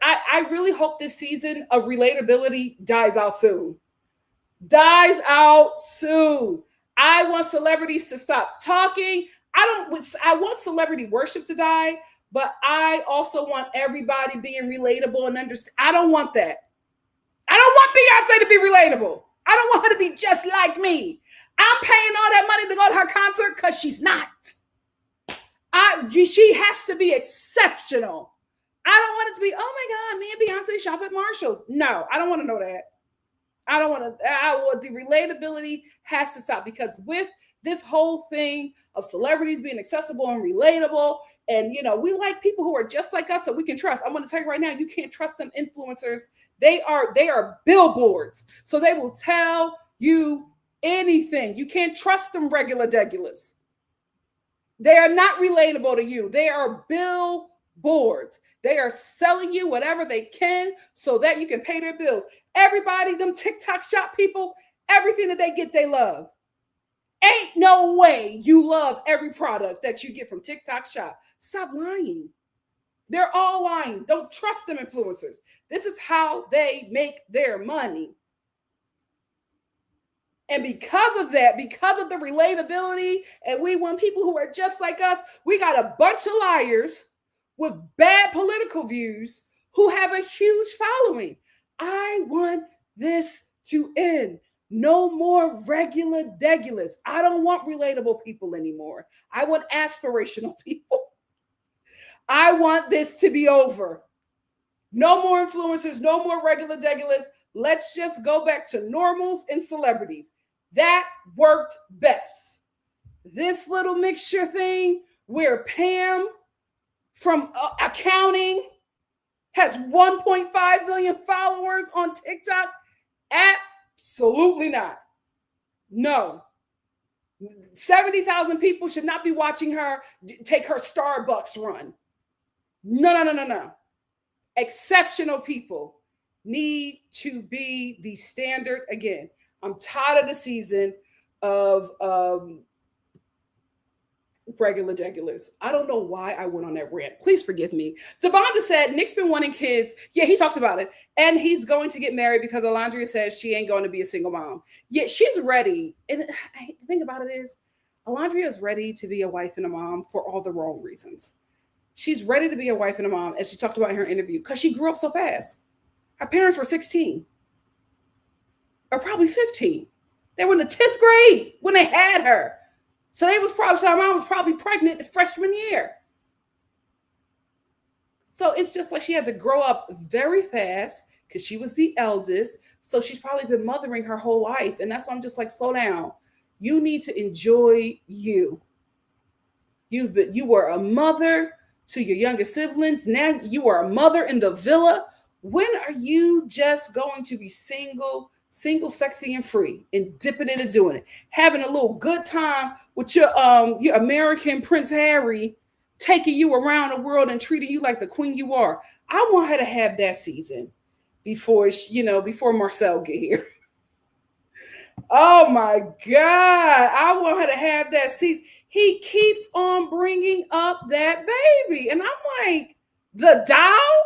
I really hope this season of relatability dies out soon. Dies out soon. I want celebrities to stop talking. I want celebrity worship to die, but I also want everybody being relatable and understand. I don't want that. I don't want Beyonce to be relatable. I don't want her to be just like me. I'm paying all that money to go to her concert because she's not. She has to be exceptional. I don't want it to be, oh my God, me and Beyonce shop at Marshall's. No, I don't want to know that. I don't want to. The relatability has to stop, because with this whole thing of celebrities being accessible and relatable, and we like people who are just like us that we can trust. I'm going to tell you right now, you can't trust them influencers. They are billboards, so they will tell you anything. You can't trust them regular degulars. They are not relatable to you. They are billboards. boards. They are selling you whatever they can so that you can pay their bills. Everybody, them TikTok shop people, everything that they get, they love. Ain't no way you love every product that you get from TikTok shop. Stop lying. They're all lying. Don't trust them influencers. This is how they make their money. And because of that, because of the relatability, and we want people who are just like us, we got a bunch of liars with bad political views who have a huge following. I want this to end. No more regular degulars. I don't want relatable people anymore. I want aspirational people. I want this to be over. No more influencers, no more regular degulars. Let's just go back to normals and celebrities. That worked best. This little mixture thing where Pam from accounting has 1.5 million followers on TikTok, absolutely not. No. 70,000 people should not be watching her take her Starbucks run. No. Exceptional people need to be the standard. Again, I'm tired of the season of regular degulars. I don't know why I went on that rant. Please forgive me. Devonta said Nick's been wanting kids. Yeah, he talks about it. And he's going to get married because Alondria says she ain't going to be a single mom. Yeah, she's ready. And the thing about it is, Alondria is ready to be a wife and a mom for all the wrong reasons. She's ready to be a wife and a mom, as she talked about in her interview, because she grew up so fast. Her parents were 16 or probably 15. They were in the 10th grade when they had her. So her mom was probably pregnant the freshman year. So it's just like she had to grow up very fast because she was the eldest. So she's probably been mothering her whole life. And that's why I'm just like, slow down. You need to enjoy you. You were a mother to your younger siblings. Now you are a mother in the villa. When are you just going to be single, sexy, and free, and dipping into doing it, having a little good time with your American Prince Harry, taking you around the world and treating you like the queen you are? I want her to have that season before Marcel get here. Oh my God, I want her to have that season. He keeps on bringing up that baby, and I'm like, the doll?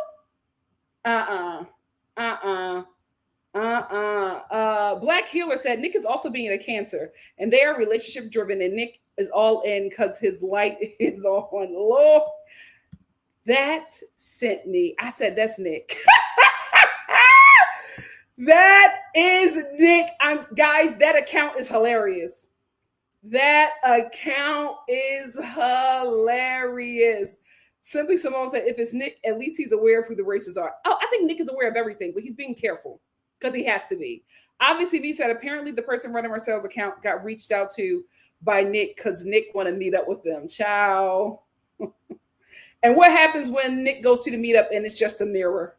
Black Healer said Nick is also being a Cancer, and they are relationship driven, and Nick is all in because his light is on. Lord, that sent me. I said, that's Nick. That is Nick. Guys, that account is hilarious. That account is hilarious. Simply Simone said, if it's Nick, at least he's aware of who the races are. Oh, I think Nick is aware of everything, but he's being careful because he has to be. Obviously, V said, apparently the person running Marcel's account got reached out to by Nick because Nick want to meet up with them. Ciao. And what happens when Nick goes to the meetup and it's just a mirror?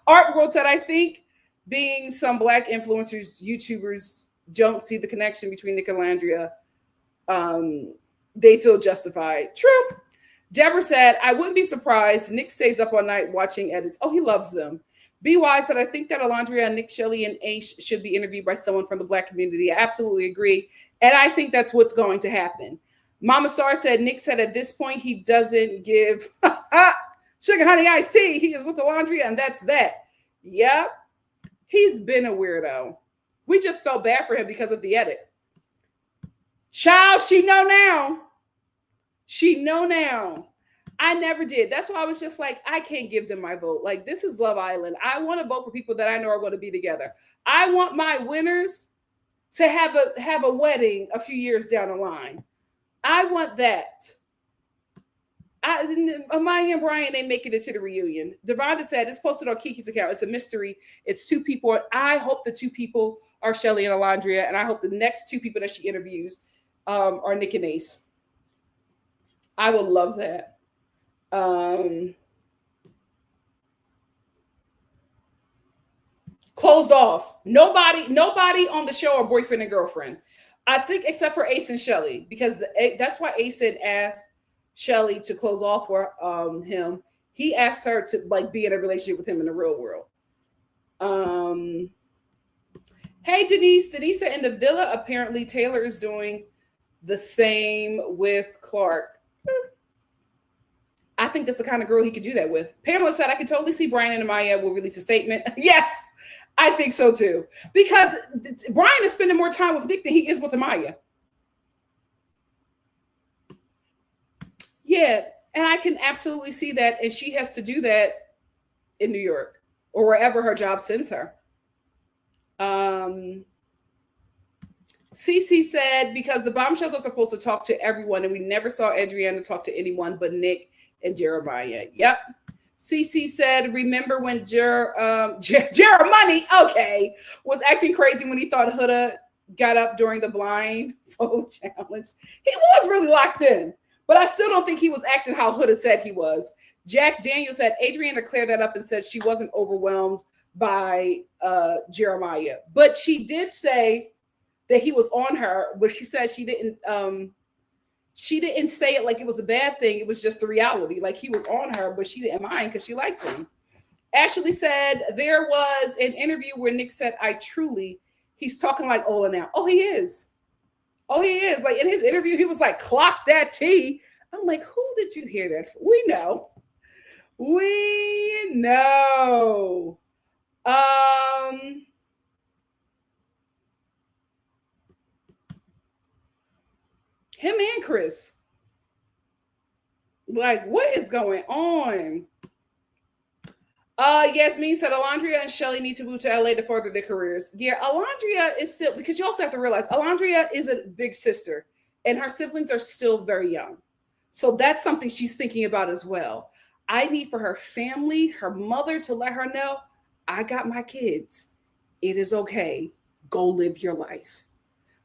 Art World said, I think being some Black influencers, YouTubers don't see the connection between Nicolandria. They feel justified. True. Deborah said, I wouldn't be surprised. Nick stays up all night watching edits. Oh, he loves them. BY said, I think that Alondria, Nick, Shelley, and Ace should be interviewed by someone from the Black community. I absolutely agree. And I think that's what's going to happen. Mama Star said, Nick said at this point, he doesn't give sugar, honey, iced tea. He is with Alondria, and that's that. Yep. He's been a weirdo. We just felt bad for him because of the edit. Child, she know now. She know now. I never did. That's why I was just like, I can't give them my vote. Like, this is Love Island. I want to vote for people that I know are going to be together. I want my winners to have a wedding a few years down the line. I want that. Amaya and Brian ain't making it to the reunion. Devonta said it's posted on Kiki's account. It's a mystery. It's two people. I hope the two people are Shelley and Alondria, and I hope the next two people that she interviews are Nick and Ace. I would love that. Closed off. Nobody on the show are boyfriend and girlfriend. I think except for Ace and Shelley, because that's why Ace had asked Shelly to close off for him, he asked her to like be in a relationship with him in the real world. Um, hey Denise, Denise said in the villa, apparently Taylor is doing the same with Clark. I think that's the kind of girl he could do that with. Pamela said, I could totally see Brian and Amaya will release a statement. Yes, I think so too. Because Brian is spending more time with Nick than he is with Amaya. Yeah, and I can absolutely see that. And she has to do that in New York or wherever her job sends her. Cece said, because the bombshells are supposed to talk to everyone, and we never saw Adriana talk to anyone but Nick and Jeremiah. Yep. Cece said, remember when Jeremiah, okay, was acting crazy when he thought Huda got up during the blind vote challenge? He was really locked in, but I still don't think he was acting how Huda said he was. Jack Daniel said, Adriana cleared that up and said she wasn't overwhelmed by Jeremiah, but she did say that he was on her, but she said she didn't say it like it was a bad thing. It was just the reality. Like he was on her, but she didn't mind because she liked him. Ashley said there was an interview where Nick said, he's talking like Ola now. Oh, he is. Oh, he is. Like in his interview, he was like, clock that T. I'm like, who did you hear that from? We know. We know. Him and Chris. Like, what is going on? Yasmin said Alondria and Shelly need to move to LA to further their careers. Yeah, Alondria is still, because you also have to realize Alondria is a big sister and her siblings are still very young. So that's something she's thinking about as well. I need for her family, her mother to let her know, I got my kids. It is okay. Go live your life.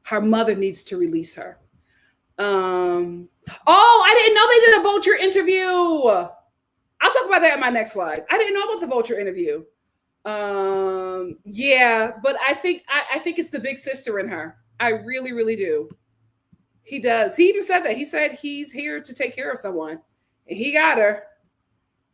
Her mother needs to release her. I didn't know they did a Vulture interview. I'll talk about that in my next slide. I didn't know about the Vulture interview. Yeah, but I think it's the big sister in her. I really, really do. He does. He even said that. He said he's here to take care of someone. And he got her.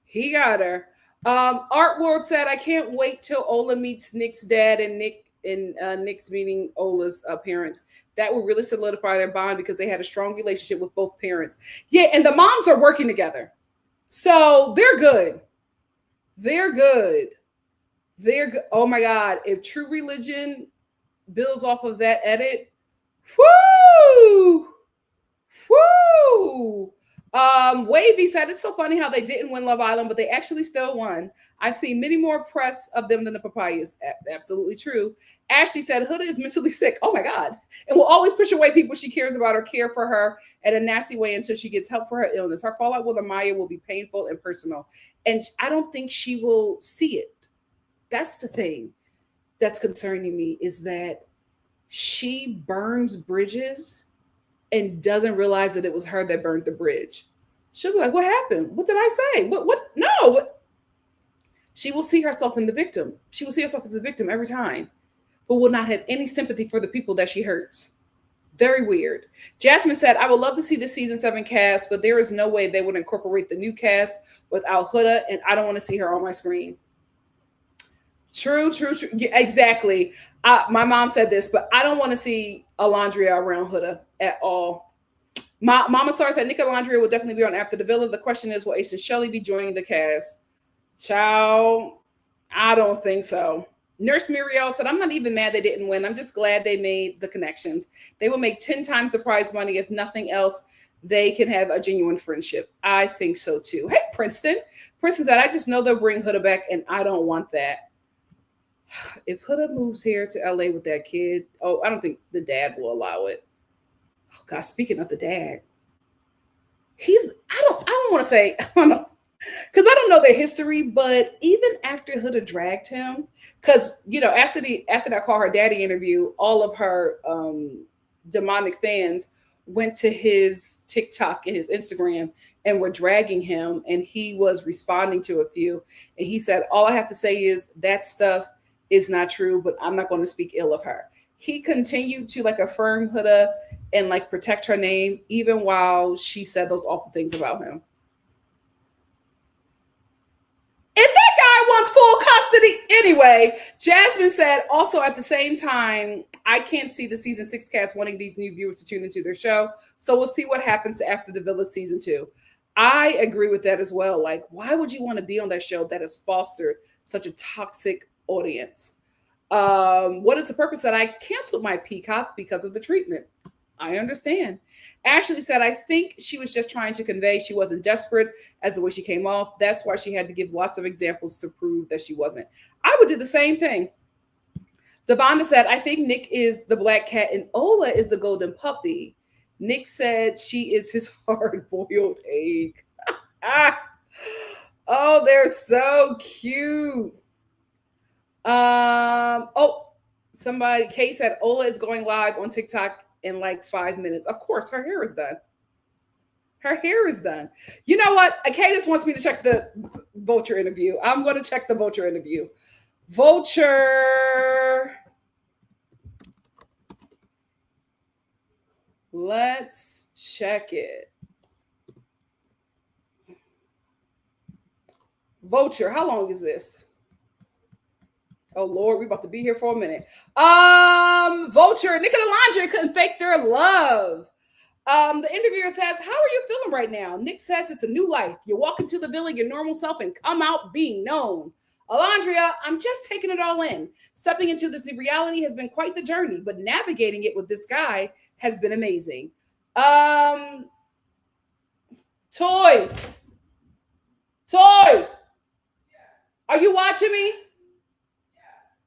He got her. Art World said, I can't wait till Ola meets Nick's dad and Nick's meeting Ola's parents. That will really solidify their bond because they had a strong relationship with both parents. Yeah, and the moms are working together. So they're good. They're good. They're good. Oh my God. If True Religion builds off of that edit, whoo! Woo! Wavy said, it's so funny how they didn't win Love Island, but they actually still won. I've seen many more press of them than the Papayas. Absolutely true. Ashley said, Huda is mentally sick. Oh my God. And will always push away people she cares about or care for her in a nasty way until she gets help for her illness. Her fallout with Amaya will be painful and personal. And I don't think she will see it. That's the thing that's concerning me, is that she burns bridges and doesn't realize that it was her that burned the bridge. She'll be like, what happened? What did I say? What? No. What? She will see herself in the victim. She will see herself as the victim every time, but will not have any sympathy for the people that she hurts. Very weird. Jasmine said, I would love to see the season 7 cast, but there is no way they would incorporate the new cast without Huda, and I don't want to see her on my screen. True. Yeah, exactly. My mom said this, but I don't want to see Alondria around Huda at all. Mama Star said NicKiLandria will definitely be on After the Villa. The question is, will Ace and Shelly be joining the cast? Child, I don't think so. Nurse Muriel said, I'm not even mad they didn't win. I'm just glad they made the connections. They will make 10 times the prize money. If nothing else, they can have a genuine friendship. I think so too. Hey, Princeton. Princeton said, I just know they'll bring Huda back, and I don't want that. If Huda moves here to LA with that kid, I don't think the dad will allow it. Oh God, speaking of the dad, I don't want to say, I don't know, because I don't know their history, but even after Huda dragged him, because after that Call Her Daddy interview, all of her demonic fans went to his TikTok and his Instagram and were dragging him, and he was responding to a few, and he said, all I have to say is that stuff is not true, but I'm not going to speak ill of her. He continued to affirm Huda and like protect her name, even while she said those awful things about him. If that guy wants full custody, anyway, Jasmine said also at the same time, I can't see the season 6 cast wanting these new viewers to tune into their show. So we'll see what happens after the Villa season 2. I agree with that as well. Like, why would you want to be on that show that has fostered such a toxic audience? What is the purpose that I canceled my Peacock because of the treatment? I understand. Ashley said, I think she was just trying to convey she wasn't desperate as the way she came off. That's why she had to give lots of examples to prove that she wasn't. I would do the same thing. Devonda said, I think Nick is the black cat and Ola is the golden puppy. Nick said she is his hard-boiled egg. Oh, they're so cute. Somebody, Kay said Ola is going live on TikTok in like 5 minutes. Of course, her hair is done. Her hair is done. You know what? Cadis wants me to check the Vulture interview. I'm going to check the Vulture interview. Vulture. Let's check it. Vulture, how long is this? Oh Lord, we're about to be here for a minute. Vulture, NICOLANDRIA couldn't fake their love. The interviewer says, how are you feeling right now? Nick says it's a new life. You walk into the villa, your normal self, and come out being known. Alondria, I'm just taking it all in. Stepping into this new reality has been quite the journey, but navigating it with this guy has been amazing. Toy, are you watching me?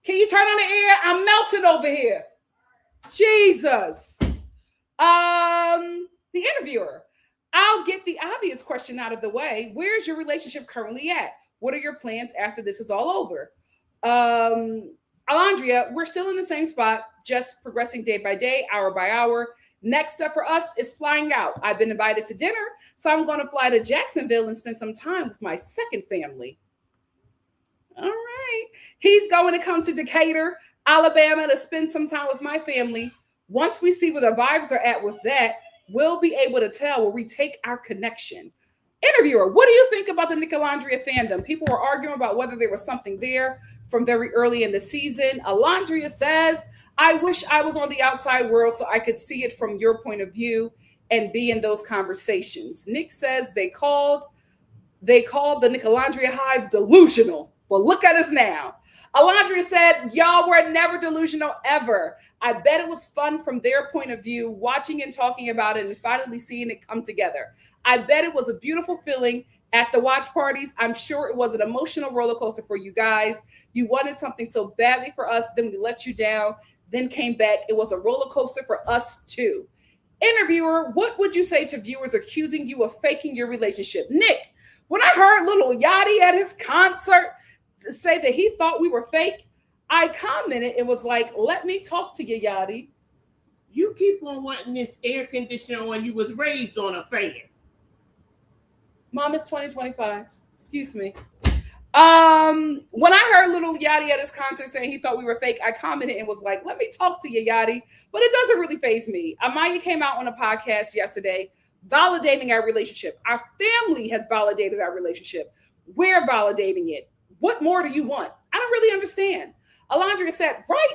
Can you turn on the air? I'm melting over here. Jesus. The interviewer. I'll get the obvious question out of the way. Where's your relationship currently at? What are your plans after this is all over? Alondria, we're still in the same spot, just progressing day by day, hour by hour. Next step for us is flying out. I've been invited to dinner, so I'm going to fly to Jacksonville and spend some time with my second family. All right. He's going to come to Decatur, Alabama to spend some time with my family. Once we see where the vibes are at with that, we'll be able to tell where we take our connection. Interviewer, what do you think about the NICOLANDRIA fandom? People were arguing about whether there was something there from very early in the season. Alondria says, I wish I was on the outside world so I could see it from your point of view and be in those conversations. Nick says they called the NICOLANDRIA hive delusional. Well, look at us now. Alondria said, y'all were never delusional ever. I bet it was fun from their point of view, watching and talking about it and finally seeing it come together. I bet it was a beautiful feeling at the watch parties. I'm sure it was an emotional roller coaster for you guys. You wanted something so badly for us, then we let you down, then came back. It was a roller coaster for us too. Interviewer, what would you say to viewers accusing you of faking your relationship? Nick, when I heard Little Yachty at his concert say that he thought we were fake, I commented and was like, let me talk to you, Yachty. You keep on wanting this air conditioner on. You was raised on a fan. Mom, it's 2025. Excuse me. When I heard Little Yachty at his concert saying he thought we were fake, I commented and was like, let me talk to you, Yachty. But it doesn't really faze me. Amaya came out on a podcast yesterday validating our relationship. Our family has validated our relationship. We're validating it. What more do you want? I don't really understand. Alondria said, right?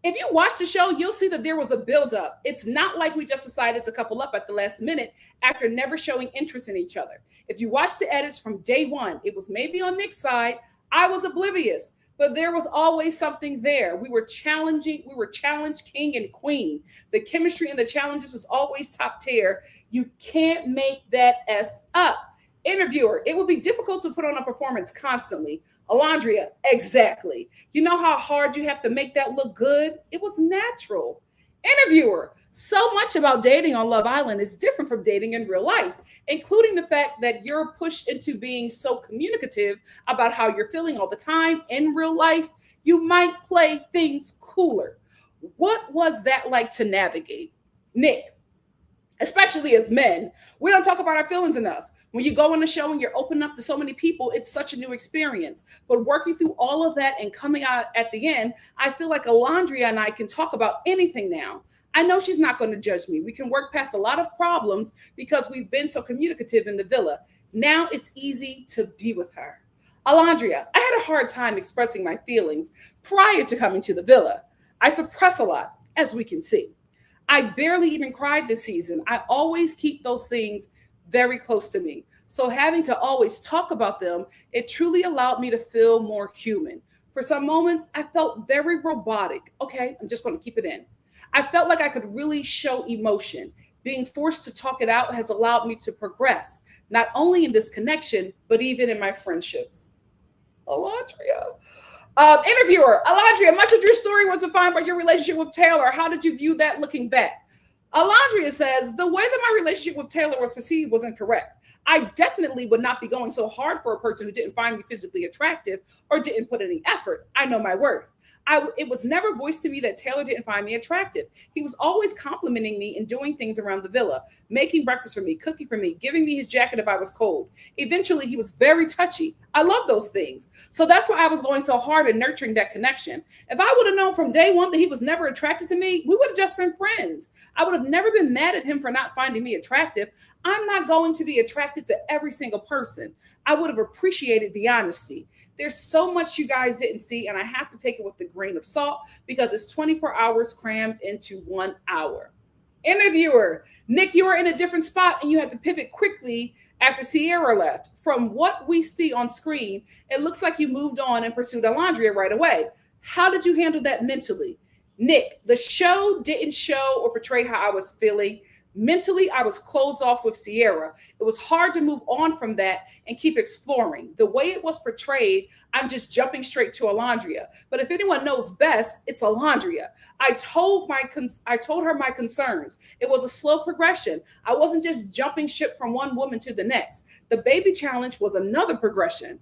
If you watch the show, you'll see that there was a buildup. It's not like we just decided to couple up at the last minute after never showing interest in each other. If you watch the edits from day one, it was maybe on Nick's side. I was oblivious, but there was always something there. We were challenged king and queen. The chemistry and the challenges was always top tier. You can't make that S up. Interviewer, it would be difficult to put on a performance constantly. Alondria, exactly. You know how hard you have to make that look good? It was natural. Interviewer, so much about dating on Love Island is different from dating in real life, including the fact that you're pushed into being so communicative about how you're feeling all the time. In real life, you might play things cooler. What was that like to navigate? Nick, especially as men, we don't talk about our feelings enough. When you go on the show and you're open up to so many people, it's such a new experience. But working through all of that and coming out at the end, I feel like Alondria and I can talk about anything now. I know she's not going to judge me. We can work past a lot of problems because we've been so communicative in the villa. Now it's easy to be with her. Alondria, I had a hard time expressing my feelings prior to coming to the villa. I suppress a lot, as we can see. I barely even cried this season. I always keep those things very close to me. So having to always talk about them, it truly allowed me to feel more human. For some moments, I felt very robotic. Okay, I'm just going to keep it in. I felt like I could really show emotion. Being forced to talk it out has allowed me to progress, not only in this connection, but even in my friendships. Alondria. Interviewer, Alondria, much of your story was defined by your relationship with Taylor. How did you view that looking back? Alondria says, the way that my relationship with Taylor was perceived was incorrect. I definitely would not be going so hard for a person who didn't find me physically attractive or didn't put any effort. I know my worth. It was never voiced to me that Taylor didn't find me attractive. He was always complimenting me and doing things around the villa, making breakfast for me, cooking for me, giving me his jacket if I was cold. Eventually, he was very touchy. I love those things. So that's why I was going so hard in nurturing that connection. If I would have known from day one that he was never attracted to me, we would have just been friends. I would have never been mad at him for not finding me attractive. I'm not going to be attracted to every single person. I would have appreciated the honesty. There's so much you guys didn't see, and I have to take it with a grain of salt because it's 24 hours crammed into 1 hour. Interviewer, Nick, you were in a different spot and you had to pivot quickly after Sierra left. From what we see on screen, it looks like you moved on and pursued Alondria right away. How did you handle that mentally? Nick, the show didn't show or portray how I was feeling. Mentally, I was closed off with Sierra. It was hard to move on from that and keep exploring. The way it was portrayed, I'm just jumping straight to Alondria. But if anyone knows best, it's Alondria. I told her my concerns. It was a slow progression. I wasn't just jumping ship from one woman to the next. The baby challenge was another progression.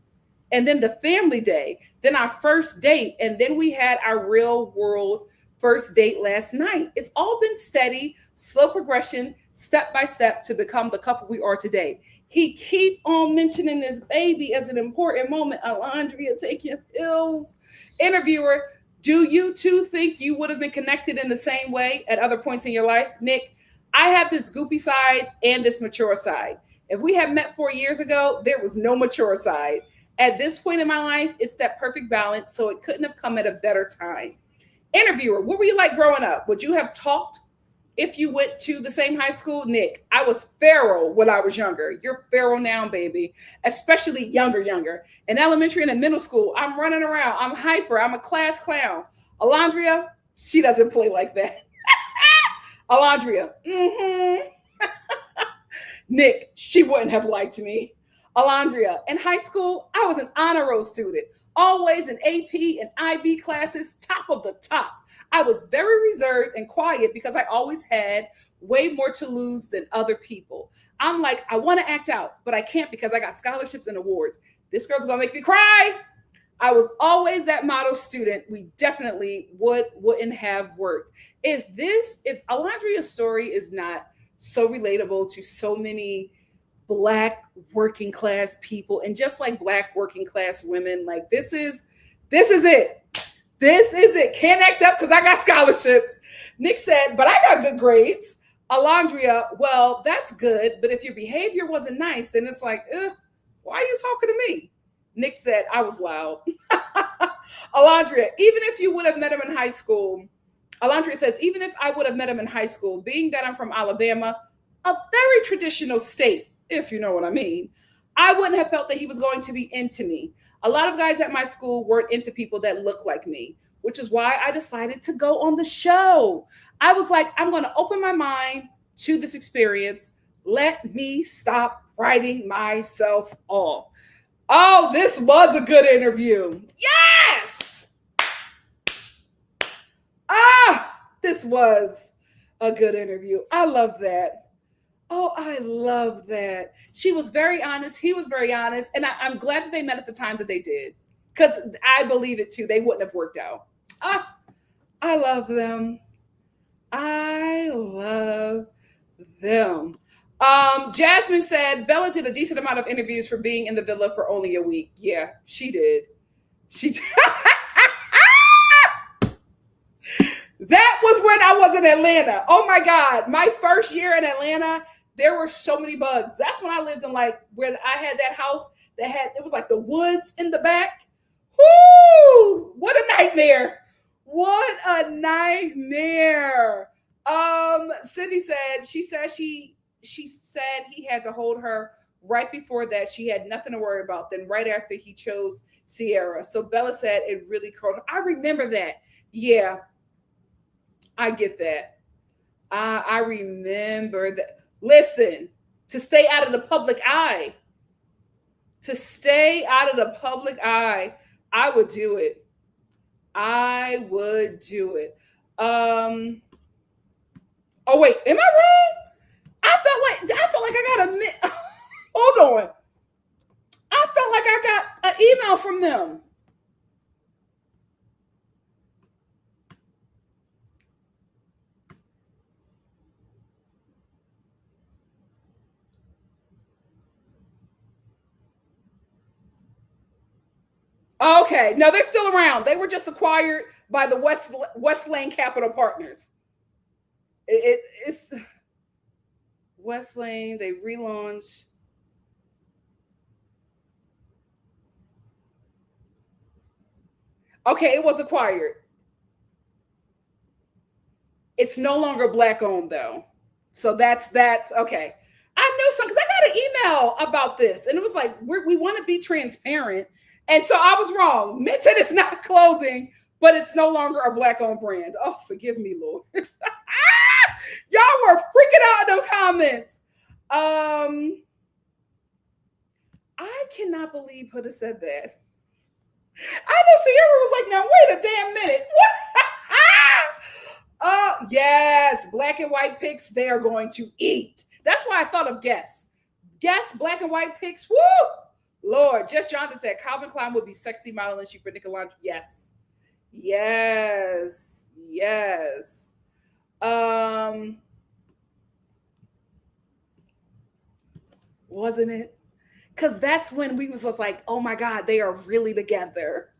And then the family day, then our first date, and then we had our real world first date last night. It's all been steady, slow progression, step by step to become the couple we are today. He keep on mentioning this baby as an important moment. Alondria, take your pills. Interviewer, do you two think you would have been connected in the same way at other points in your life? Nick, I have this goofy side and this mature side. If we had met 4 years ago, there was no mature side. At this point in my life, it's that perfect balance, so it couldn't have come at a better time. Interviewer, what were you like growing up? Would you have talked if you went to the same high school? Nick, I was feral when I was younger. You're feral now, baby, especially younger. In elementary and in middle school, I'm running around. I'm hyper. I'm a class clown. Alondria, she doesn't play like that. Alondria, Nick, she wouldn't have liked me. Alondria, in high school, I was an honor roll student. Always in AP and IB classes, top of the top. I was very reserved and quiet because I always had way more to lose than other people. I'm like, I want to act out, but I can't because I got scholarships and awards. This girl's going to make me cry. I was always that model student. We definitely wouldn't have worked. If Alondria's story is not so relatable to so many Black working class people, and just like Black working class women, like this is it. This is it. Can't act up because I got scholarships. Nick said, but I got good grades. Alondria, well, that's good, but if your behavior wasn't nice, then it's like, why are you talking to me? Nick said, I was loud. Alondria, even if you would have met him in high school, Alondria says, even if I would have met him in high school, being that I'm from Alabama, a very traditional state, if you know what I mean, I wouldn't have felt that he was going to be into me. A lot of guys at my school weren't into people that look like me, which is why I decided to go on the show. I was like, I'm going to open my mind to this experience. Let me stop writing myself off. Oh, this was a good interview. Yes! This was a good interview. I love that. Oh, I love that. She was very honest. He was very honest. And I'm glad that they met at the time that they did. Because I believe it too. They wouldn't have worked out. I love them. I love them. Jasmine said, Bella did a decent amount of interviews for being in the villa for only a week. Yeah, she did. She did. That was when I was in Atlanta. Oh my God. My first year in Atlanta, there were so many bugs. That's when I lived in like when I had that house that had it was like the woods in the back. Whoo! What a nightmare. What a nightmare. Cindy said she said he had to hold her right before that. She had nothing to worry about. Then right after he chose Sierra. So Bella said it really curled her. I remember that. Yeah, I get that. I remember that. Listen, to stay out of the public eye, I would do it. I would do it. Oh wait, am I wrong? I felt like I got a hold on. I felt like I got an email from them. Okay, no, they're still around. They were just acquired by the West Lane Capital Partners. It's West Lane. They relaunched. Okay, it was acquired. It's no longer black owned though. So that's okay. I know some because I got an email about this, and it was like we want to be transparent, and so I was wrong. Minton is not closing, but it's no longer a black owned brand. Oh, forgive me, Lord. Y'all were freaking out in the comments. I cannot believe Huda said that. I know Sierra was like, now wait a damn minute. Yes, black and white pics they are going to eat. That's why I thought of Guess. Guess black and white pics. Woo! Lord, Just Jonathan said Calvin Klein would be sexy modeling she for NICOLANDRIA. Yes. Yes. Yes. Wasn't it? Because that's when we was like, oh my God, they are really together.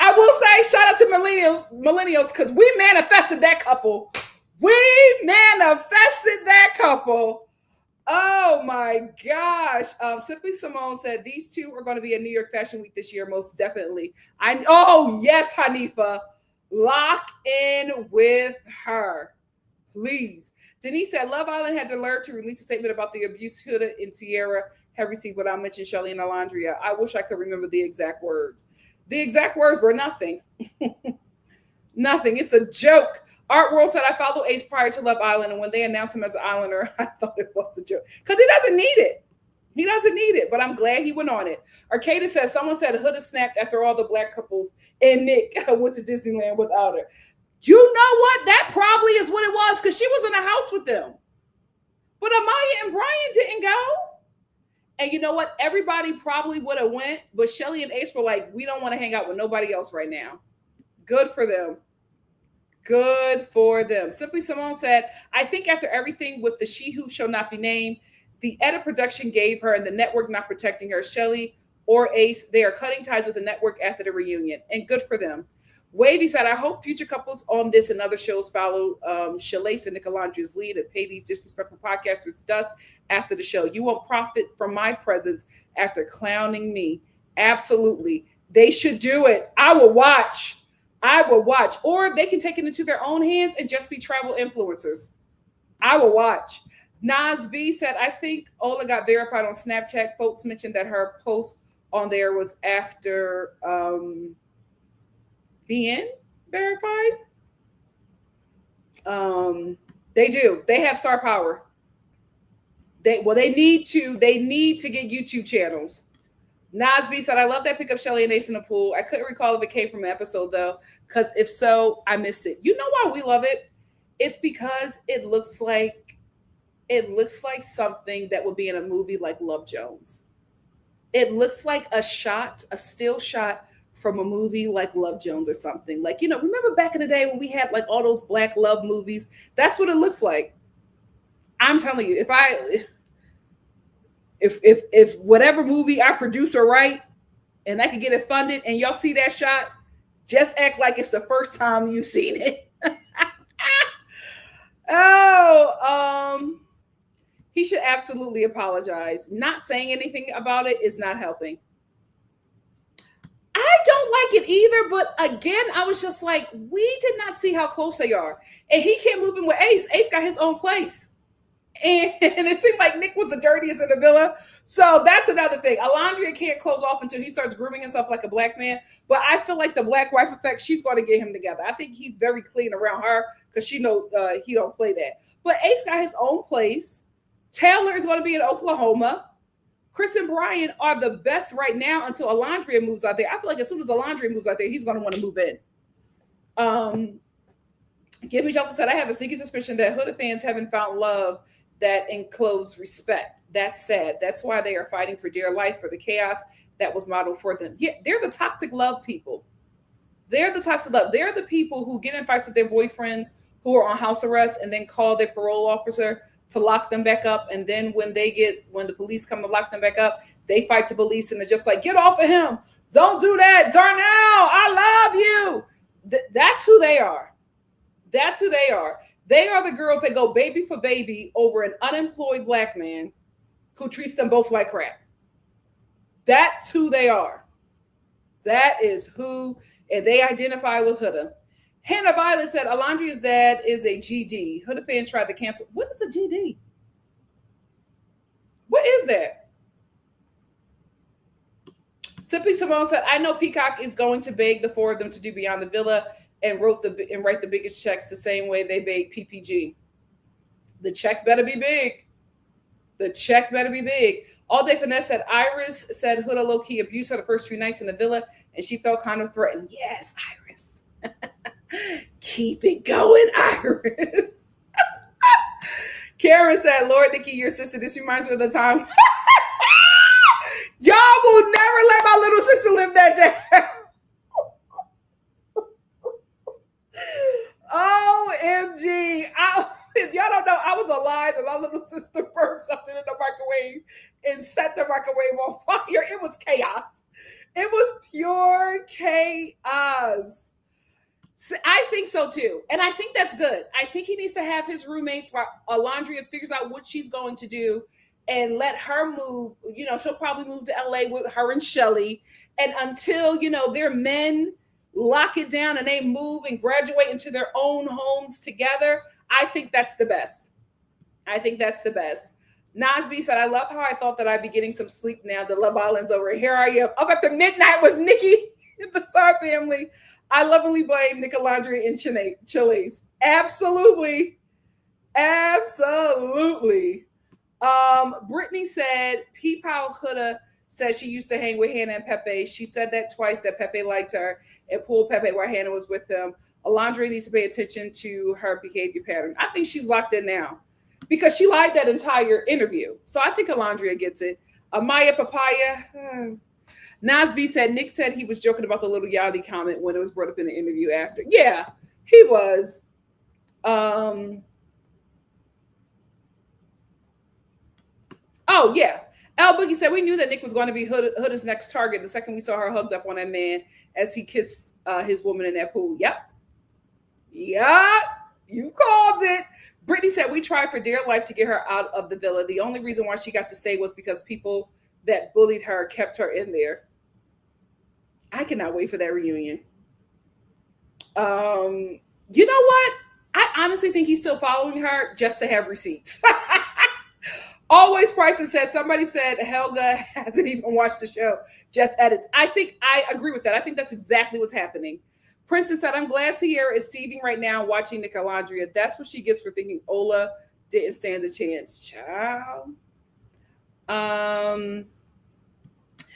I will say, shout out to millennials, because we manifested that couple. We manifested that couple. Oh my gosh. Simply Simone said these two are going to be at New York Fashion Week this year, most definitely. Oh yes, Hanifa. Lock in with her. Please. Denise said Love Island had the nerve to release a statement about the abuse Huda and Sierra have received without mentioning Shelly and Alondria. I wish I could remember the exact words. The exact words were nothing. Nothing. It's a joke. Art World said I followed Ace prior to Love Island, and when they announced him as an Islander, I thought it was a joke. Because he doesn't need it. He doesn't need it, but I'm glad he went on it. Arcada says someone said Huda snapped after all the black couples and Nick went to Disneyland without her. You know what? That probably is what it was because she was in the house with them. But Amaya and Brian didn't go. And you know what? Everybody probably would have went, but Shelly and Ace were like, we don't want to hang out with nobody else right now. Good for them. Good for them. Simply Simone said, I think after everything with the She Who Shall Not Be Named, the edit production gave her and the network not protecting her, Shelly or Ace, they are cutting ties with the network after the reunion. And good for them. Wavy said, I hope future couples on this and other shows follow Shalace and Nicolandria's lead and pay these disrespectful podcasters dust after the show. You won't profit from my presence after clowning me. Absolutely. They should do it. I will watch. Or they can take it into their own hands and just be travel influencers. I will watch. Nas B said, I think Ola got verified on Snapchat. Folks mentioned that her post on there was after being verified. They do. They have star power. They need to get YouTube channels. Nasby said, I love that pick of Shelly and Ace in the pool. I couldn't recall if it came from an episode though, because if so, I missed it. You know why we love it? It's because it looks like something that would be in a movie like Love Jones. It looks like a still shot from a movie like Love Jones or something. Like, remember back in the day when we had like all those black love movies? That's what it looks like. I'm telling you, if whatever movie I produce or write and I can get it funded and y'all see that shot, Just act like it's the first time you've seen it. Oh, he should absolutely apologize. Not saying anything about it is not helping. I don't like it either, but again, I was just like, we did not see how close they are. And he can't move in with Ace. Ace got his own place. And it seemed like Nick was the dirtiest in the villa. So that's another thing. Alondria can't close off until he starts grooming himself like a black man. But I feel like the black wife effect, she's going to get him together. I think he's very clean around her because she know he don't play that. But Ace got his own place. Taylor is going to be in Oklahoma. Chris and Brian are the best right now until Alondria moves out there. I feel like as soon as Alondria moves out there, he's going to want to move in. Give Me Shelter said, I have a sneaky suspicion that Huda fans haven't found love that enclosed respect. That's sad. That's why they are fighting for dear life, for the chaos that was modeled for them. Yeah, they're the toxic love people. They're the toxic love. They're the people who get in fights with their boyfriends who are on house arrest and then call their parole officer to lock them back up. And then when the police come to lock them back up, they fight the police and they're just like, get off of him. Don't do that. Darnell, I love you. That's who they are. That's who they are. They are the girls that go baby for baby over an unemployed black man who treats them both like crap. That's who they are. That is who, and they identify with Huda. Hannah Violet said, Alondria's dad is a GD. Huda fans tried to cancel. What is a GD? What is that? Simply Simone said, I know Peacock is going to beg the four of them to do Beyond the Villa and write the biggest checks the same way they beg PPG. The check better be big. The check better be big. All Day Finesse said, Iris said Huda low-key abused her the first 3 nights in the villa and she felt kind of threatened. Yes, Iris. Keep it going, Iris. Karen said, Lord Nikki, your sister, this reminds me of the time. Y'all will never let my little sister live that day. OMG. If y'all don't know, I was alive and my little sister burnt something in the microwave and set the microwave on fire. It was chaos. It was pure chaos. So I think so too. And I think that's good. I think he needs to have his roommates while Alondria figures out what she's going to do and let her move. You know, she'll probably move to LA with her and Shelly. And until, their men lock it down and they move and graduate into their own homes together, I think that's the best. I think that's the best. Nasby said, I love how I thought that I'd be getting some sleep now. The Love Island's over. Here I am up at the midnight with Nikki and the Star family. I lovingly blame Nicolandria and Chiles. Absolutely. Absolutely. Brittany said, Peepow Huda said she used to hang with Hannah and Pepe. She said that twice, that Pepe liked her and pulled Pepe while Hannah was with him. Alondria needs to pay attention to her behavior pattern. I think she's locked in now because she lied that entire interview. So I think Alondria gets it. Maya Papaya. Nasby said, Nick said he was joking about the little Yachty comment when it was brought up in the interview after. Yeah, he was. Oh, yeah. Al Boogie said, we knew that Nick was going to be Huda's next target the second we saw her hugged up on that man as he kissed his woman in that pool. Yep. You called it. Brittany said, we tried for dear life to get her out of the villa. The only reason why she got to stay was because people that bullied her kept her in there. I cannot wait for that reunion. You know what? I honestly think he's still following her just to have receipts. Always Price says, somebody said Helga hasn't even watched the show, just edits. I think I agree with that. I think that's exactly what's happening. Princess said, I'm glad Sierra is seething right now watching Nicolandria. That's what she gets for thinking Ola didn't stand a chance. Child.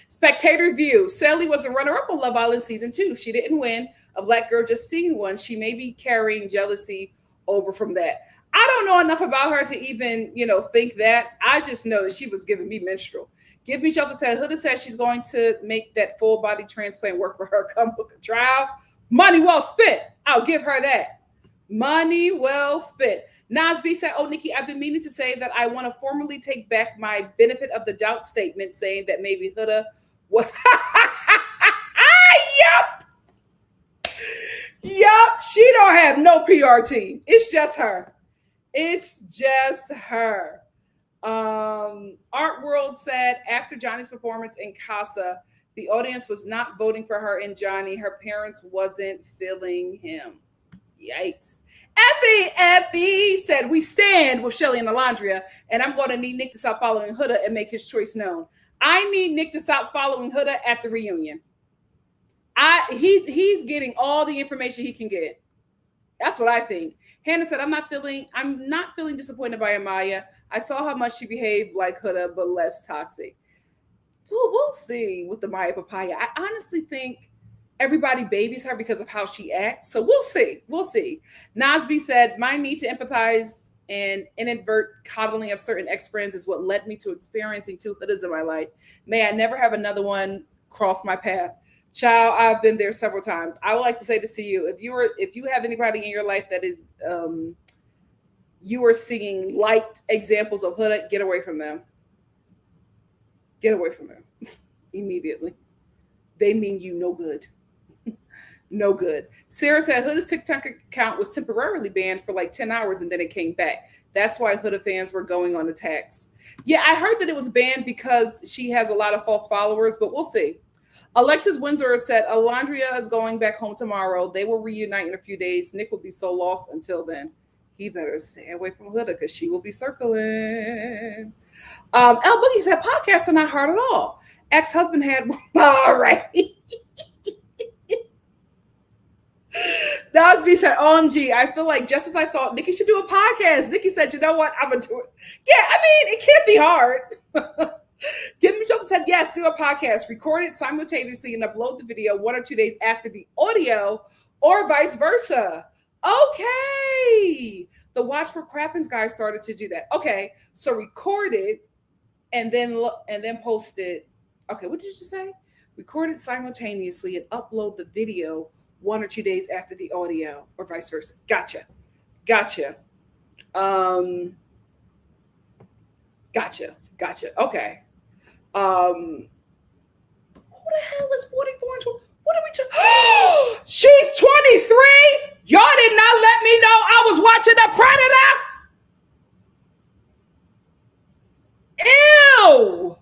Spectator View. Sally was a runner-up on Love Island season 2. She didn't win. A black girl just seen one. She may be carrying jealousy over from that. I don't know enough about her to even, think that. I just know that she was giving me menstrual. Give Me Shelter said, Huda said she's going to make that full body transplant work for her. Come book a trial. Money well spent. I'll give her that. Money well spent. Nasby said, oh, Nikki, I've been meaning to say that I want to formally take back my benefit of the doubt statement saying that maybe Huda was... Yep. Yup, she don't have no PR team. It's just her. It's just her. Art World said after Johnny's performance in Casa, the audience was not voting for her and Johnny. Her parents wasn't feeling him. Yikes. Effie said, we stand with Shelly and Alondria, and I'm going to need Nick to stop following Huda and make his choice known. I need Nick to stop following Huda at the reunion. He's getting all the information he can get. That's what I think. Hannah said, I'm not feeling disappointed by Amaya. I saw how much she behaved like Huda, but less toxic. We'll see with the Maya Papaya. I honestly think everybody babies her because of how she acts. So we'll see. We'll see. Nasby said, my need to empathize and inadvert coddling of certain ex-friends is what led me to experiencing two Hudas in my life. May I never have another one cross my path. Child, I've been there several times. I would like to say this to you. If you have anybody in your life that is you are seeing liked examples of Huda, get away from them. Get away from them immediately. They mean you no good. No good. Sarah said Huda's TikTok account was temporarily banned for like 10 hours and then it came back. That's why Huda fans were going on attacks. Yeah, I heard that it was banned because she has a lot of false followers, but we'll see. Alexis Windsor said, Alondria is going back home tomorrow. They will reunite in a few days. Nick will be so lost until then. He better stay away from Huda because she will be circling. El Boogie said, podcasts are not hard at all. Ex-husband had one. All right. Dosby said, OMG, I feel like just as I thought Nikki should do a podcast. Nikki said, you know what? I'm going to do it. Yeah, I mean, it can't be hard. Give me Shelter said, yes, do a podcast. Record it simultaneously and upload the video 1 or 2 days after the audio or vice versa. Okay. The Watch for Crappens guy started to do that. Okay. So record it and then post it. Okay. What did you just say? Record it simultaneously and upload the video 1 or 2 days after the audio or vice versa. Gotcha. Gotcha. Okay. Who the hell is 44 and 20? What are we talking? She's 23. Y'all did not let me know I was watching The Predator. Ew.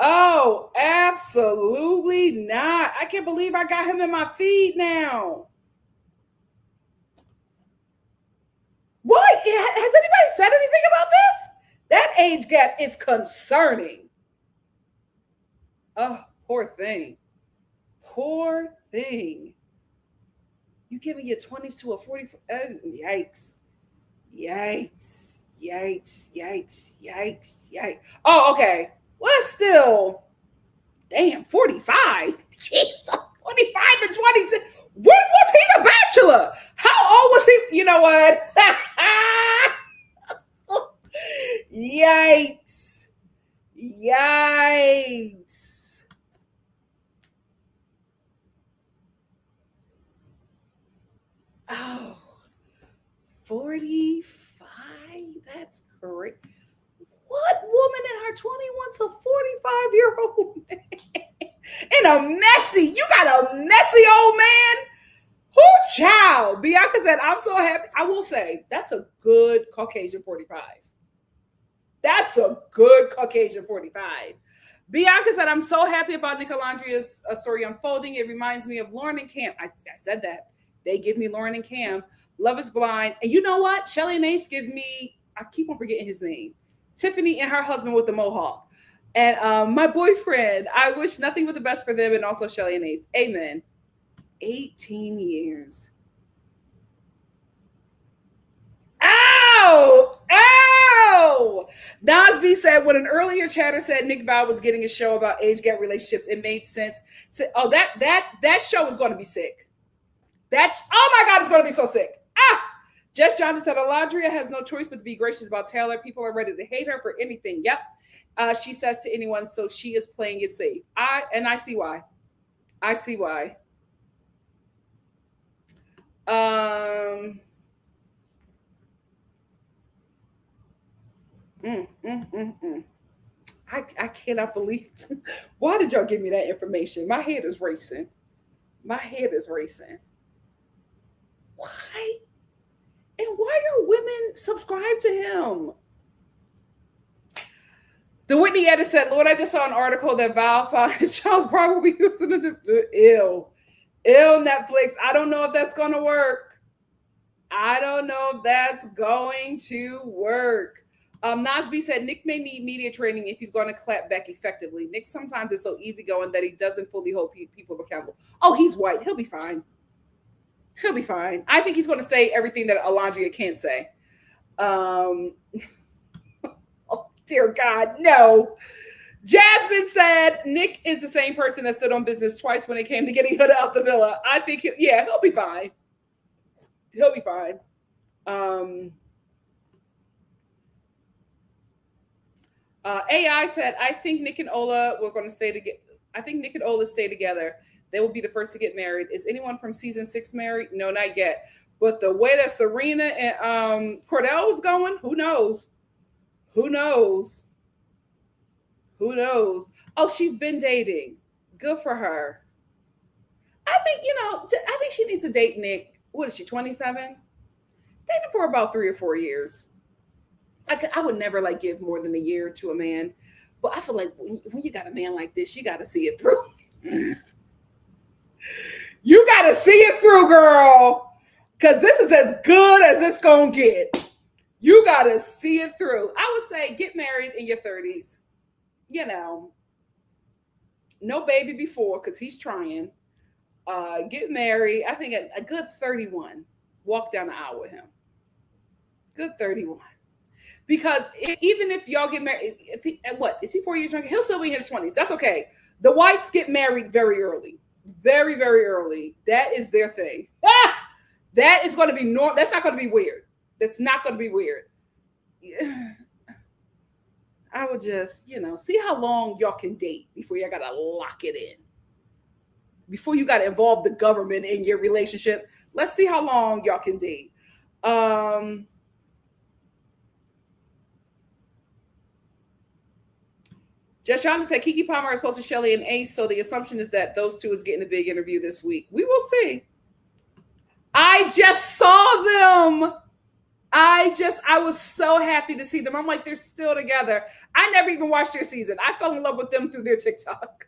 Oh, absolutely not. I can't believe I got him in my feed now. What? Has anybody said anything about this? That age gap is concerning. Oh, poor thing. Poor thing. You giving your 20s to a 40? Yikes. Yikes. Yikes. Yikes. Yikes. Yikes. Oh, okay. Well, still, damn, 45. Jesus, 25 and 26. When was he the bachelor? How old was he? You know what? Yikes. Yikes. Oh, 45? That's great. What woman in her 21 to 45-year-old man? And a messy, you got a messy old man? Who child? Bianca said, I'm so happy. I will say, that's a good Caucasian 45. That's a good Caucasian 45. Bianca said, I'm so happy about NICOLANDRIA's story unfolding. It reminds me of Lauren and Cam. I said that. They give me Lauren and Cam. Love is Blind. And you know what? Shelly and Ace give me, I keep on forgetting his name, Tiffany and her husband with the mohawk. And my boyfriend, I wish nothing but the best for them and also Shelly and Ace. Amen. 18 years. Ow! Ow! Nasby said, when an earlier chatter said Nick Val was getting a show about age gap relationships, it made sense. So, oh, that show is going to be sick. Oh my God, it's going to be so sick. Jess Johnson said, Alondria has no choice but to be gracious about Taylor. People are ready to hate her for anything. Yep. She says to anyone, so she is playing it safe. I see why. I see why. I I cannot believe. Why did y'all give me that information? My head is racing. My head is racing. Why? And why are women subscribed to him? The Whitney edit said, Lord, I just saw an article that Val found his child's probably using the ill Netflix. I don't know if that's going to work. I don't know if that's going to work. Nasby said, Nick may need media training if he's going to clap back effectively. Nick sometimes is so easygoing that he doesn't fully hold people accountable. Oh, he's white. He'll be fine. He'll be fine. I think he's going to say everything that Alondria can't say. Oh, dear God, no. Jasmine said, Nick is the same person that stood on business twice when it came to getting Huda out the villa. I think, he'll be fine. He'll be fine. AI said, I think Nick and Ola were going to stay together. I think Nick and Ola stay together. They will be the first to get married. Is anyone from season 6 married? No, not yet. But the way that Serena and Cordell was going, who knows? Who knows? Who knows? Oh, she's been dating. Good for her. I think, I think she needs to date Nick. What is she, 27? Dating for about 3 or 4 years. I would never give more than a year to a man. But I feel like when you got a man like this, you got to see it through. You got to see it through, girl. Because this is as good as it's going to get. You got to see it through. I would say get married in your 30s. No baby before because he's trying. Get married. I think a good 31. Walk down the aisle with him. Good 31. Because even if y'all get married, what? Is he 4 years younger? He'll still be in his 20s. That's okay. The whites get married very early. Very, very early. That is their thing. That is going to be normal. That's not going to be weird. That's not going to be weird. I would just, see how long y'all can date before y'all got to lock it in. Before you got to involve the government in your relationship. Let's see how long y'all can date. Just Shonda said Keke Palmer is supposed to Shelly and Ace, so the assumption is that those two is getting a big interview this week. We will see. I just saw them. I was so happy to see them. I'm like, they're still together. I never even watched their season. I fell in love with them through their TikTok.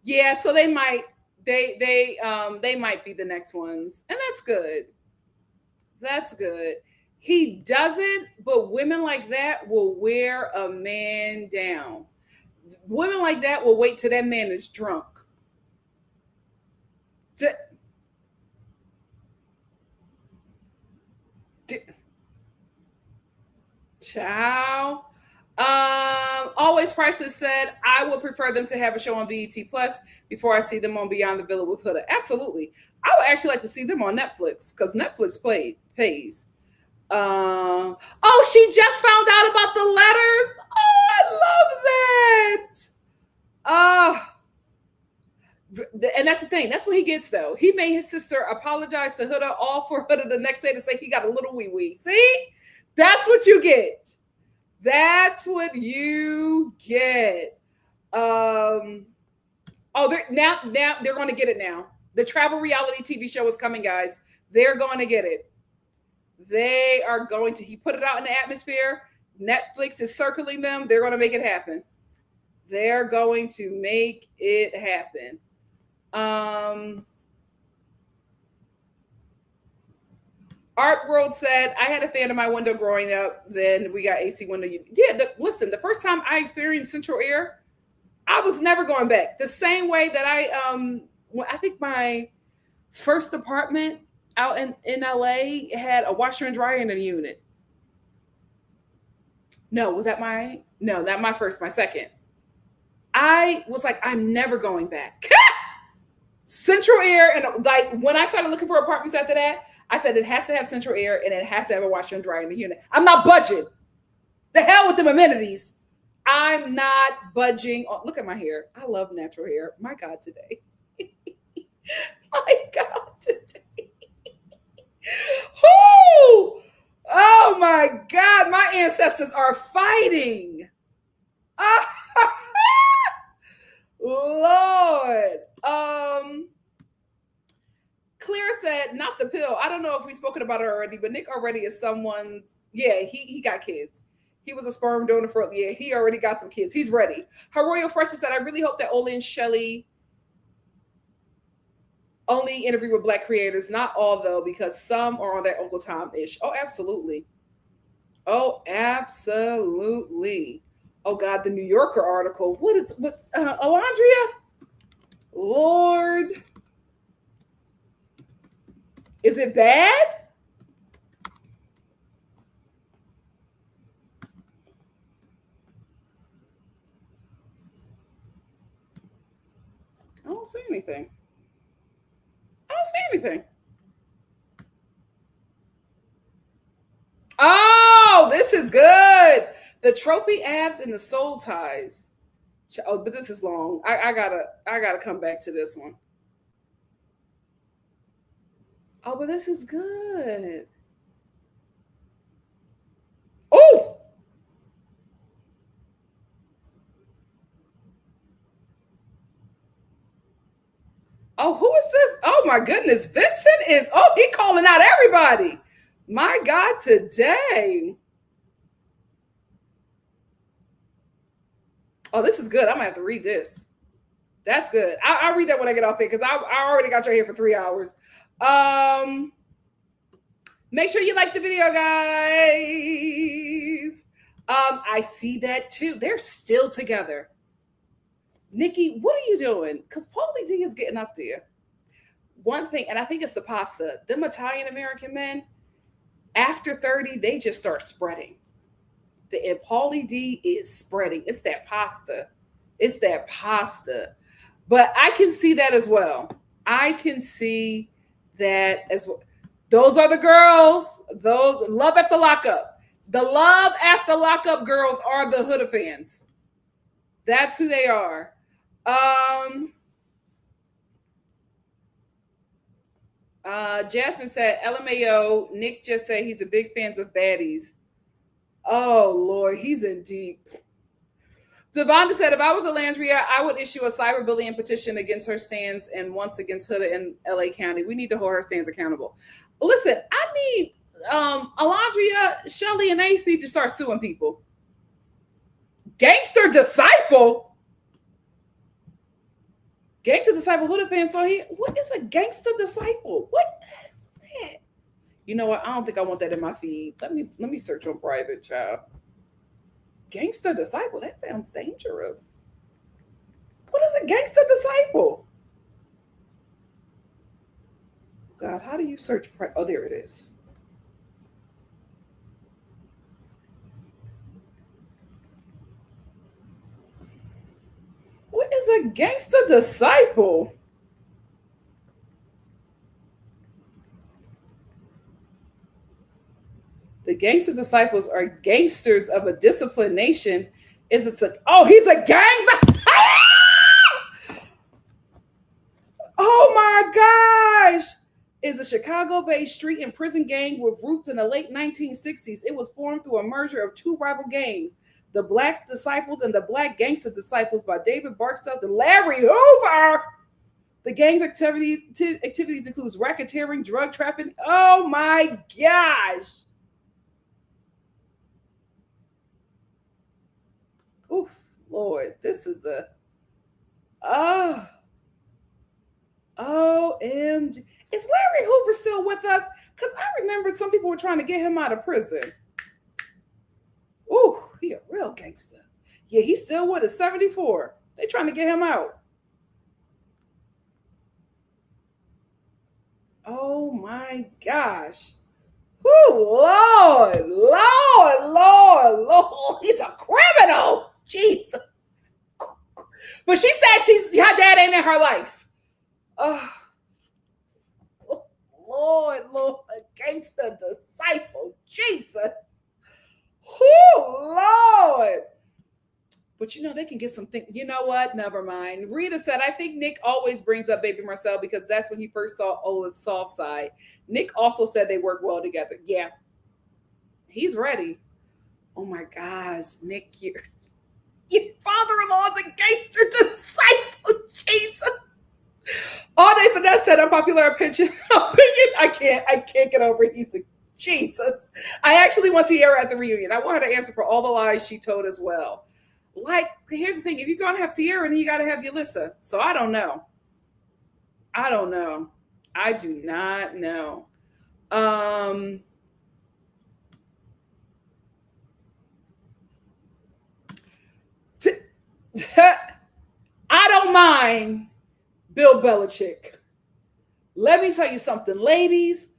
Yeah, so they might be the next ones, and that's good. That's good. He doesn't, but women like that will wear a man down. Women like that will wait till that man is drunk. Ciao. Always Priceless said, I would prefer them to have a show on BET Plus before I see them on Beyond the Villa with Huda. Absolutely. I would actually like to see them on Netflix because Netflix pays. Oh, she just found out about the letters. Oh, I love that. And that's the thing. That's what he gets, though. He made his sister apologize to Huda, all for Huda the next day to say he got a little wee-wee. See? That's what you get. That's what you get. Now they're going to get it now. The travel reality TV show is coming, guys. They're going to get it. They are going to. He put it out in the atmosphere. Netflix is circling them. They're going to make it happen. They're going to make it happen. Art World said, I had a fan in my window growing up. Then we got AC window. Yeah, listen, the first time I experienced central air, I was never going back. The same way that I think my first apartment out in LA had a washer and dryer in the unit. No, not my first, my second. I was like, I'm never going back. Central air, and when I started looking for apartments after that, I said it has to have central air and it has to have a washer and dryer in the unit. I'm not budging. The hell with them amenities. I'm not budging. Oh, look at my hair. I love natural hair. My God, today. My God, today. Oh my God. God, my ancestors are fighting. Lord. Claire said, not the pill. I don't know if we've spoken about it already, but Nick already is someone's, yeah, he got kids. He was a sperm donor for, yeah, he already got some kids. He's ready. Her Royal Freshness said, I really hope that Ola and Shelly only interview with Black creators. Not all, though, because some are on that Uncle Tom-ish. Oh, absolutely. Oh, absolutely. Oh, God, the New Yorker article. What Alondria? Lord. Is it bad? I don't see anything. I don't see anything. Oh, this is good. The trophy abs and the soul ties. Oh, but this is long. I gotta come back to this one. Oh, but this is good. Oh. Oh, who is this? Oh my goodness. Vincent is, oh, he calling out everybody. My God, today. Oh, this is good. I'm gonna have to read this. That's good. I'll read that when I get off here because I already got your hair for 3 hours. Make sure you like the video, guys. I see that too. They're still together. Nikki, what are you doing? Because Paulie D is getting up there. One thing, and I think it's the pasta. Them Italian American men, after 30, they just start spreading. And Paulie D is spreading. It's that pasta. It's that pasta. But I can see that as well. I can see that as well. Those are the girls. Those love after lockup. The love after lockup girls are the Huda fans. That's who they are. Jasmine said, LMAO, Nick just said he's a big fan of baddies. Oh, Lord, he's in deep. Devonda said, if I was Alandria, I would issue a cyberbullying petition against her stands and once against Huda in LA County. We need to hold her stands accountable. Listen, I need Alandria, Shelly, and Ace need to start suing people. Gangster Disciple? Gangster Disciple Huda fan. So what is a Gangster Disciple? What is that? You know what? I don't think I want that in my feed. Let me search on private, child. Gangster Disciple? That sounds dangerous. What is a Gangster Disciple? God, how do you search? Oh, there it is. What is a Gangster Disciple? The Gangster Disciples are gangsters of a disciplined nation. He's a gang. Oh my gosh. Is a Chicago-based street and prison gang with roots in the late 1960s. It was formed through a merger of two rival gangs, the Black Disciples and the Black Gangster Disciples by David Barksdale and Larry Hoover. The gang's activities includes racketeering, drug trafficking. Oh my gosh. Oof, Lord, this is OMG. Is Larry Hoover still with us? Because I remember some people were trying to get him out of prison. Ooh, he a real gangster. Yeah, he's still with us, 74. They trying to get him out. Oh my gosh. Ooh, Lord. He's a criminal. Jesus. But she said her dad ain't in her life. Oh, Lord, a gangster disciple. Jesus. Oh, Lord. But they can get something. You know what? Never mind. Rita said, I think Nick always brings up Baby Marcel because that's when he first saw Ola's soft side. Nick also said they work well together. Yeah. He's ready. Oh my gosh, Nick, your father-in-law is a gangster disciple. Jesus. All day Finesse said unpopular opinion. I can't get over it. He's a Jesus. I actually want Sierra at the reunion. I want her to answer for all the lies she told as well. Like, here's the thing: if you're gonna have Sierra, then you gotta have Yulissa. So I don't know. I do not know. I don't mind Bill Belichick. Let me tell you something, ladies.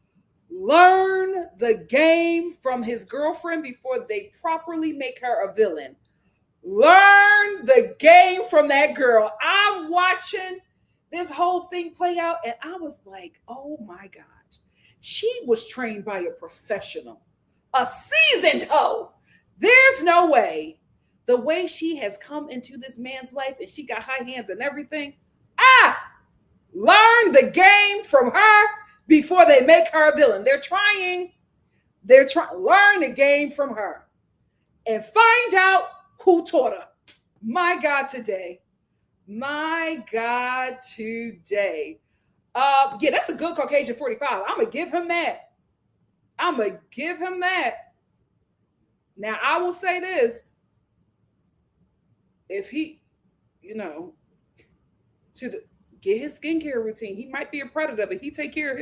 Learn the game from his girlfriend before they properly make her a villain. Learn the game from that girl. I'm watching this whole thing play out, and I was like, oh my gosh. She was trained by a professional, a seasoned hoe. There's no way. The way she has come into this man's life, and she got high hands and everything. Learn the game from her before they make her a villain. They're trying. Learn the game from her and find out who taught her. My God, today. Yeah, that's a good Caucasian 45. I'm going to give him that. Now, I will say this. If he, get his skincare routine. He might be a predator, but he take care of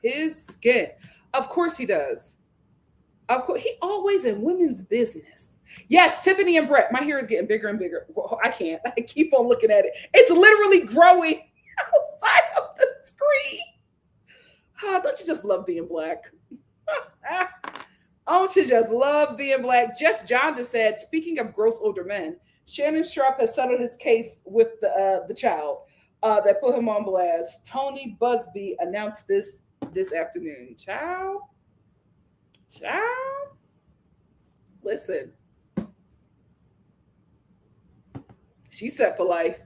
his skin. Of course he does. Of course, he always in women's business. Yes, Tiffany and Brett. My hair is getting bigger and bigger. Well, I can't. I keep on looking at it. It's literally growing outside of the screen. Don't you just love being black? Don't you just love being black? Just John just said, speaking of gross older men, Shannon Sharp has settled his case with the child that put him on blast. Tony Busby announced this afternoon. Child. Listen. She's set for life.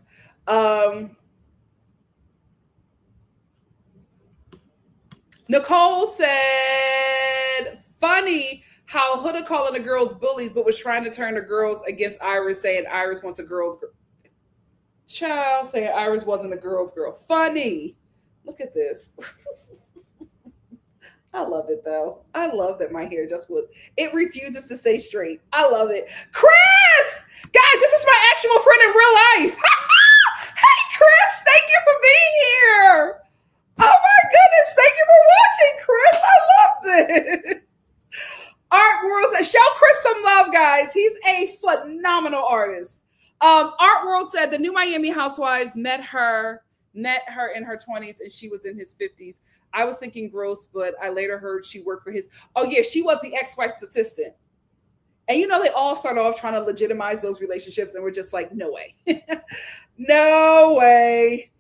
Nicole said, funny how Huda calling the girls bullies, but was trying to turn the girls against Iris, saying Iris wants a girl's girl. Child saying Iris wasn't a girl's girl. Funny. Look at this. I love it though. I love that my hair it refuses to stay straight. I love it. Chris! Guys, this is my actual friend in real life. Hey, Chris, thank you for being here. Oh my goodness, thank you for watching, Chris. I love this. Art World said, show Chris some love, guys. He's a phenomenal artist. Art World said the new Miami Housewives met her in her 20s and she was in his 50s. I was thinking gross, but I later heard she worked for his. Oh yeah, she was the ex-wife's assistant. And they all start off trying to legitimize those relationships, and we're just like, no way. No way.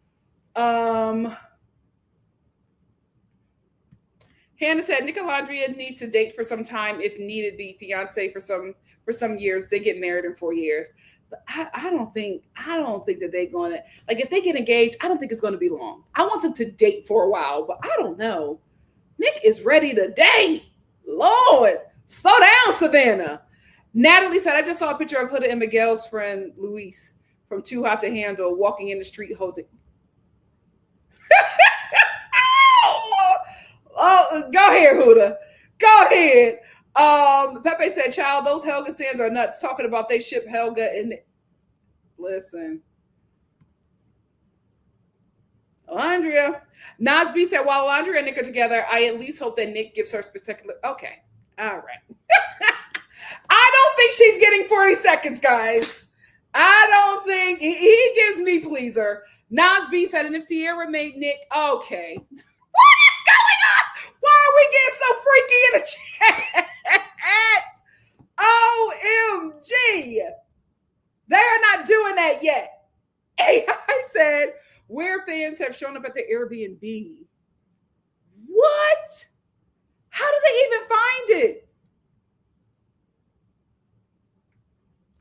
Hannah said NICOLANDRIA needs to date for some time, if needed, be fiance for some years. They get married in 4 years. But I don't think that they're gonna, like, if they get engaged, I don't think it's gonna be long. I want them to date for a while, but I don't know. Nick is ready to date. Lord, slow down, Savannah. Natalie said, I just saw a picture of Huda and Miguel's friend Luis from Too Hot to Handle walking in the street holding. Oh, go ahead, Huda. Go ahead. Pepe said, child, those Helga stands are nuts, talking about they ship Helga and listen. Alondria. Nasby said, while Alondria and Nick are together, I at least hope that Nick gives her spectacular. Okay. All right. I don't think she's getting 40 seconds, guys. I don't think he gives me pleaser. Nasby said, and if Sierra made Nick, okay. What is going on? Why are we getting so freaky in the chat? OMG. They are not doing that yet. AI said, where fans have shown up at the Airbnb. What? How do they even find it?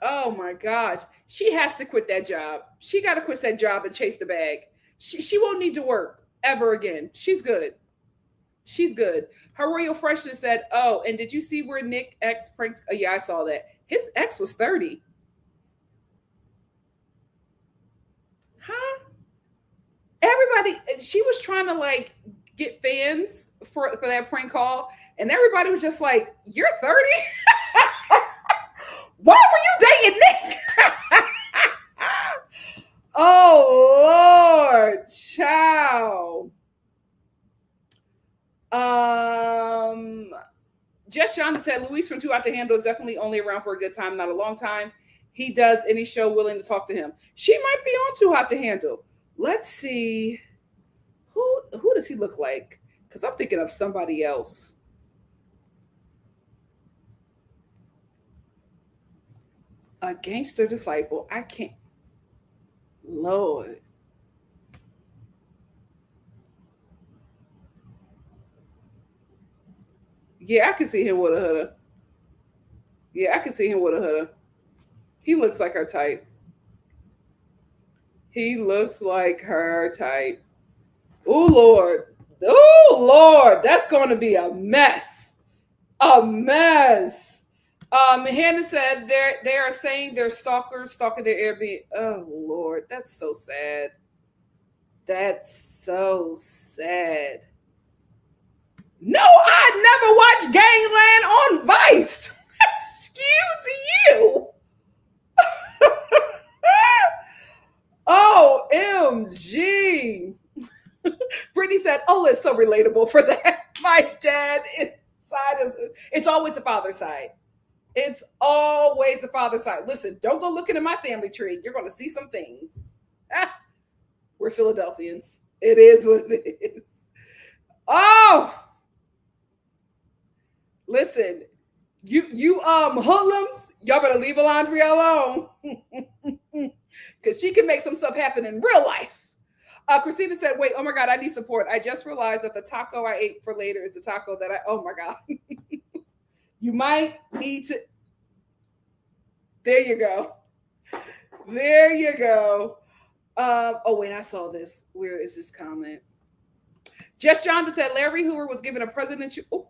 Oh my gosh. She has to quit that job. She got to quit that job and chase the bag. She won't need to work ever again. She's good. She's good. Her Royal Freshness said, "Oh, and did you see where Nick X pranks? Oh, yeah, I saw that. His ex was 30. Huh? Everybody, she was trying to like get fans for that prank call, and everybody was just like, "You're 30? Why were you dating Nick?" Oh Lord, child. Jess Shonda said Luis from Too Hot to Handle is definitely only around for a good time, not a long time. He does any show willing to talk to him. She might be on Too Hot to Handle. Let's see. Who does he look like? Because I'm thinking of somebody else. A gangster disciple. I can't. Lord. Yeah, I can see him with a hoodie. Yeah, I can see him with a hoodie. He looks like her type. He looks like her type. Oh, Lord. Oh, Lord. That's going to be a mess. A mess. Hannah said they are saying they're stalkers stalking their Airbnb. Oh, Lord. That's so sad. That's so sad. No, I never watched Gangland on Vice. Excuse you. OMG. Brittany said, "Oh, it's so relatable for that. My dad it's always the father's side. It's always the father's side. Listen, don't go looking at my family tree. You're going to see some things. We're Philadelphians. It is what it is. Oh, listen, you hoodlums, y'all better leave Alondria alone because she can make some stuff happen in real life." Christina said, "Wait, oh my God, I need support. I just realized that the taco I ate for later is the taco that oh my God." You might need to. There you go. There you go. Oh, wait, I saw this. Where is this comment? Jess Jonda said Larry Hoover was given a presidential. Oh.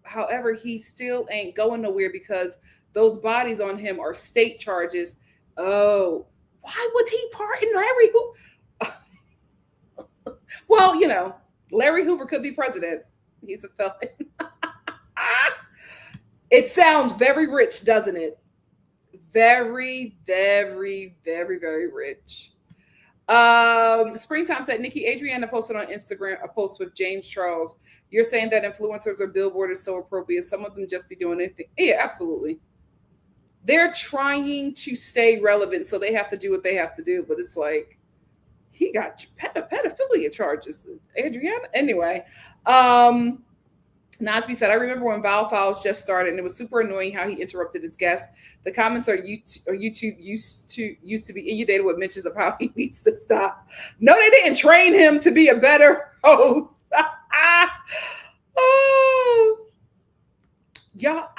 However, he still ain't going nowhere because those bodies on him are state charges. Oh, why would he pardon Larry Hoover? Well, you know, Larry Hoover could be president. He's a felon. It sounds very rich, doesn't it? Very, very, very, very rich. Springtime said Nikki Adriana posted on Instagram a post with James Charles. You're saying that influencers or billboard is so appropriate. Some of them just be doing anything. Yeah, absolutely. They're trying to stay relevant, so they have to do what they have to do. But it's like, he got pedophilia charges. Adriana. Anyway, Nasby said, "I remember when Val Files just started, and it was super annoying how he interrupted his guests. The comments are YouTube used to be inundated with mentions of how he needs to stop. No, they didn't train him to be a better host." Oh. Y'all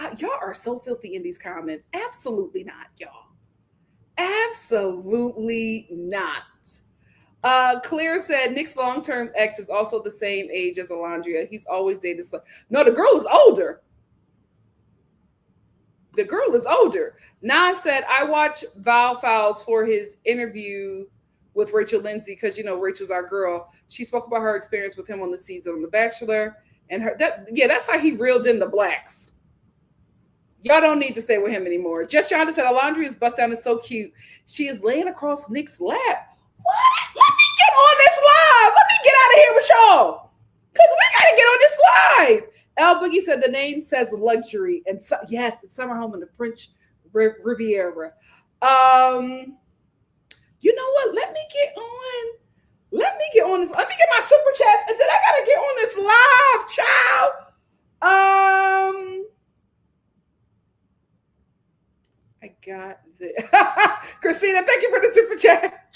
are so filthy in these comments. Absolutely not, y'all. Absolutely not. Claire said Nick's long-term ex is also the same age as Alondria. He's always dated. No, the girl is older. The girl is older. Nas said, "I watch Val Files for his interview with Rachel Lindsay because, you know, Rachel's our girl. She spoke about her experience with him on the season of The Bachelor. And that's how he reeled in the blacks. Y'all don't need to stay with him anymore." Just Shonda said, "Alondria's bust down is so cute. She is laying across Nick's lap." What? Let me get on this live. Let me get out of here with y'all. Because we got to get on this live. El Boogie said the name says luxury. And so, yes, it's summer home in the French Riviera. You know what? Let me get on this. Let me get my super chats. And then I got to get on this live, child. I got this. Christina, thank you for the super chat.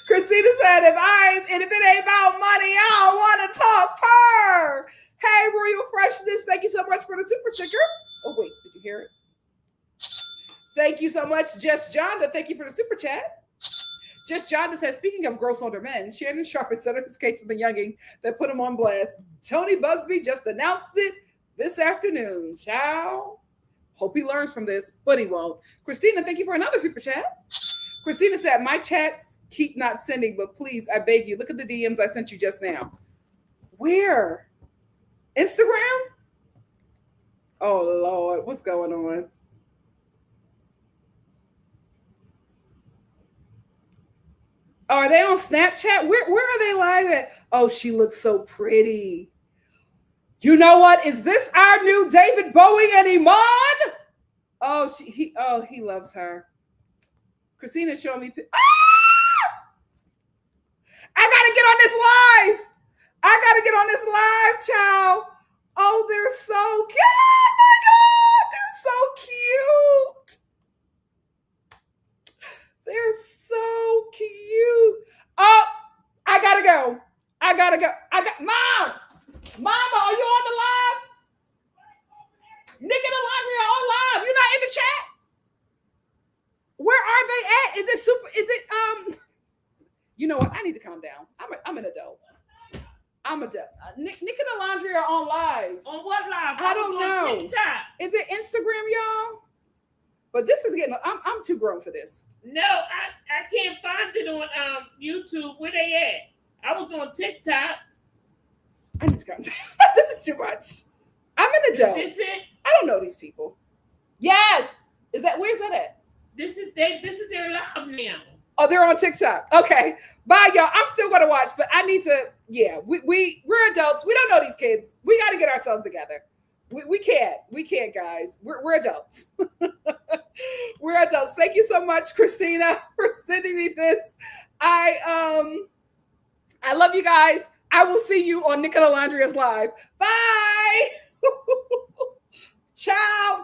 Christina said, if it ain't about money, I don't want to talk per. Hey, Royal Freshness, thank you so much for the super sticker. Oh, wait, did you hear it? Thank you so much, Jess Jonda. Thank you for the super chat. Just Jonda says, speaking of gross older men, Shannon Sharp has set up his case for the younging that put him on blast. Tony Busby just announced it this afternoon. Ciao. Hope he learns from this, but he won't. Christina, thank you for another super chat. Christina said, my chats keep not sending, but please, I beg you, look at the DMs I sent you just now. Where? Instagram? Oh, Lord, what's going on? Oh, are they on Snapchat? Where are they live at? Oh, she looks so pretty. You know what? Is this our new David Bowie and Iman? Oh, he loves her. Christina's showing me. Ah! I gotta get on this live. I gotta get on this live, child. Oh, they're so cute. Oh my God, they're so cute. They're so cute. Oh, I gotta go. Mom, Mama, are you on the live? Nikki and Alondria are on live. You're not in the chat. Where are they at? Is it super? Is it You know what? I need to calm down. I'm an adult. I'm a adult. Nick and Alondria are on live. On what live? I don't know. TikTok. Is it Instagram, y'all? But this is getting. I'm too grown for this. No, I can't find it on YouTube. Where they at? I was on TikTok. I need to calm down. This is too much. I'm an adult. This it? I don't know these people. Yes. Where's that at? This is their live now. Oh, they're on TikTok. Okay. Bye, y'all. I'm still gonna watch, but I need to, we're adults. We don't know these kids. We gotta get ourselves together. We can't, guys. We're adults. We're adults. Thank you so much, Christina, for sending me this. I love you guys. I will see you on Nikki and Alondria's live. Bye. Ciao.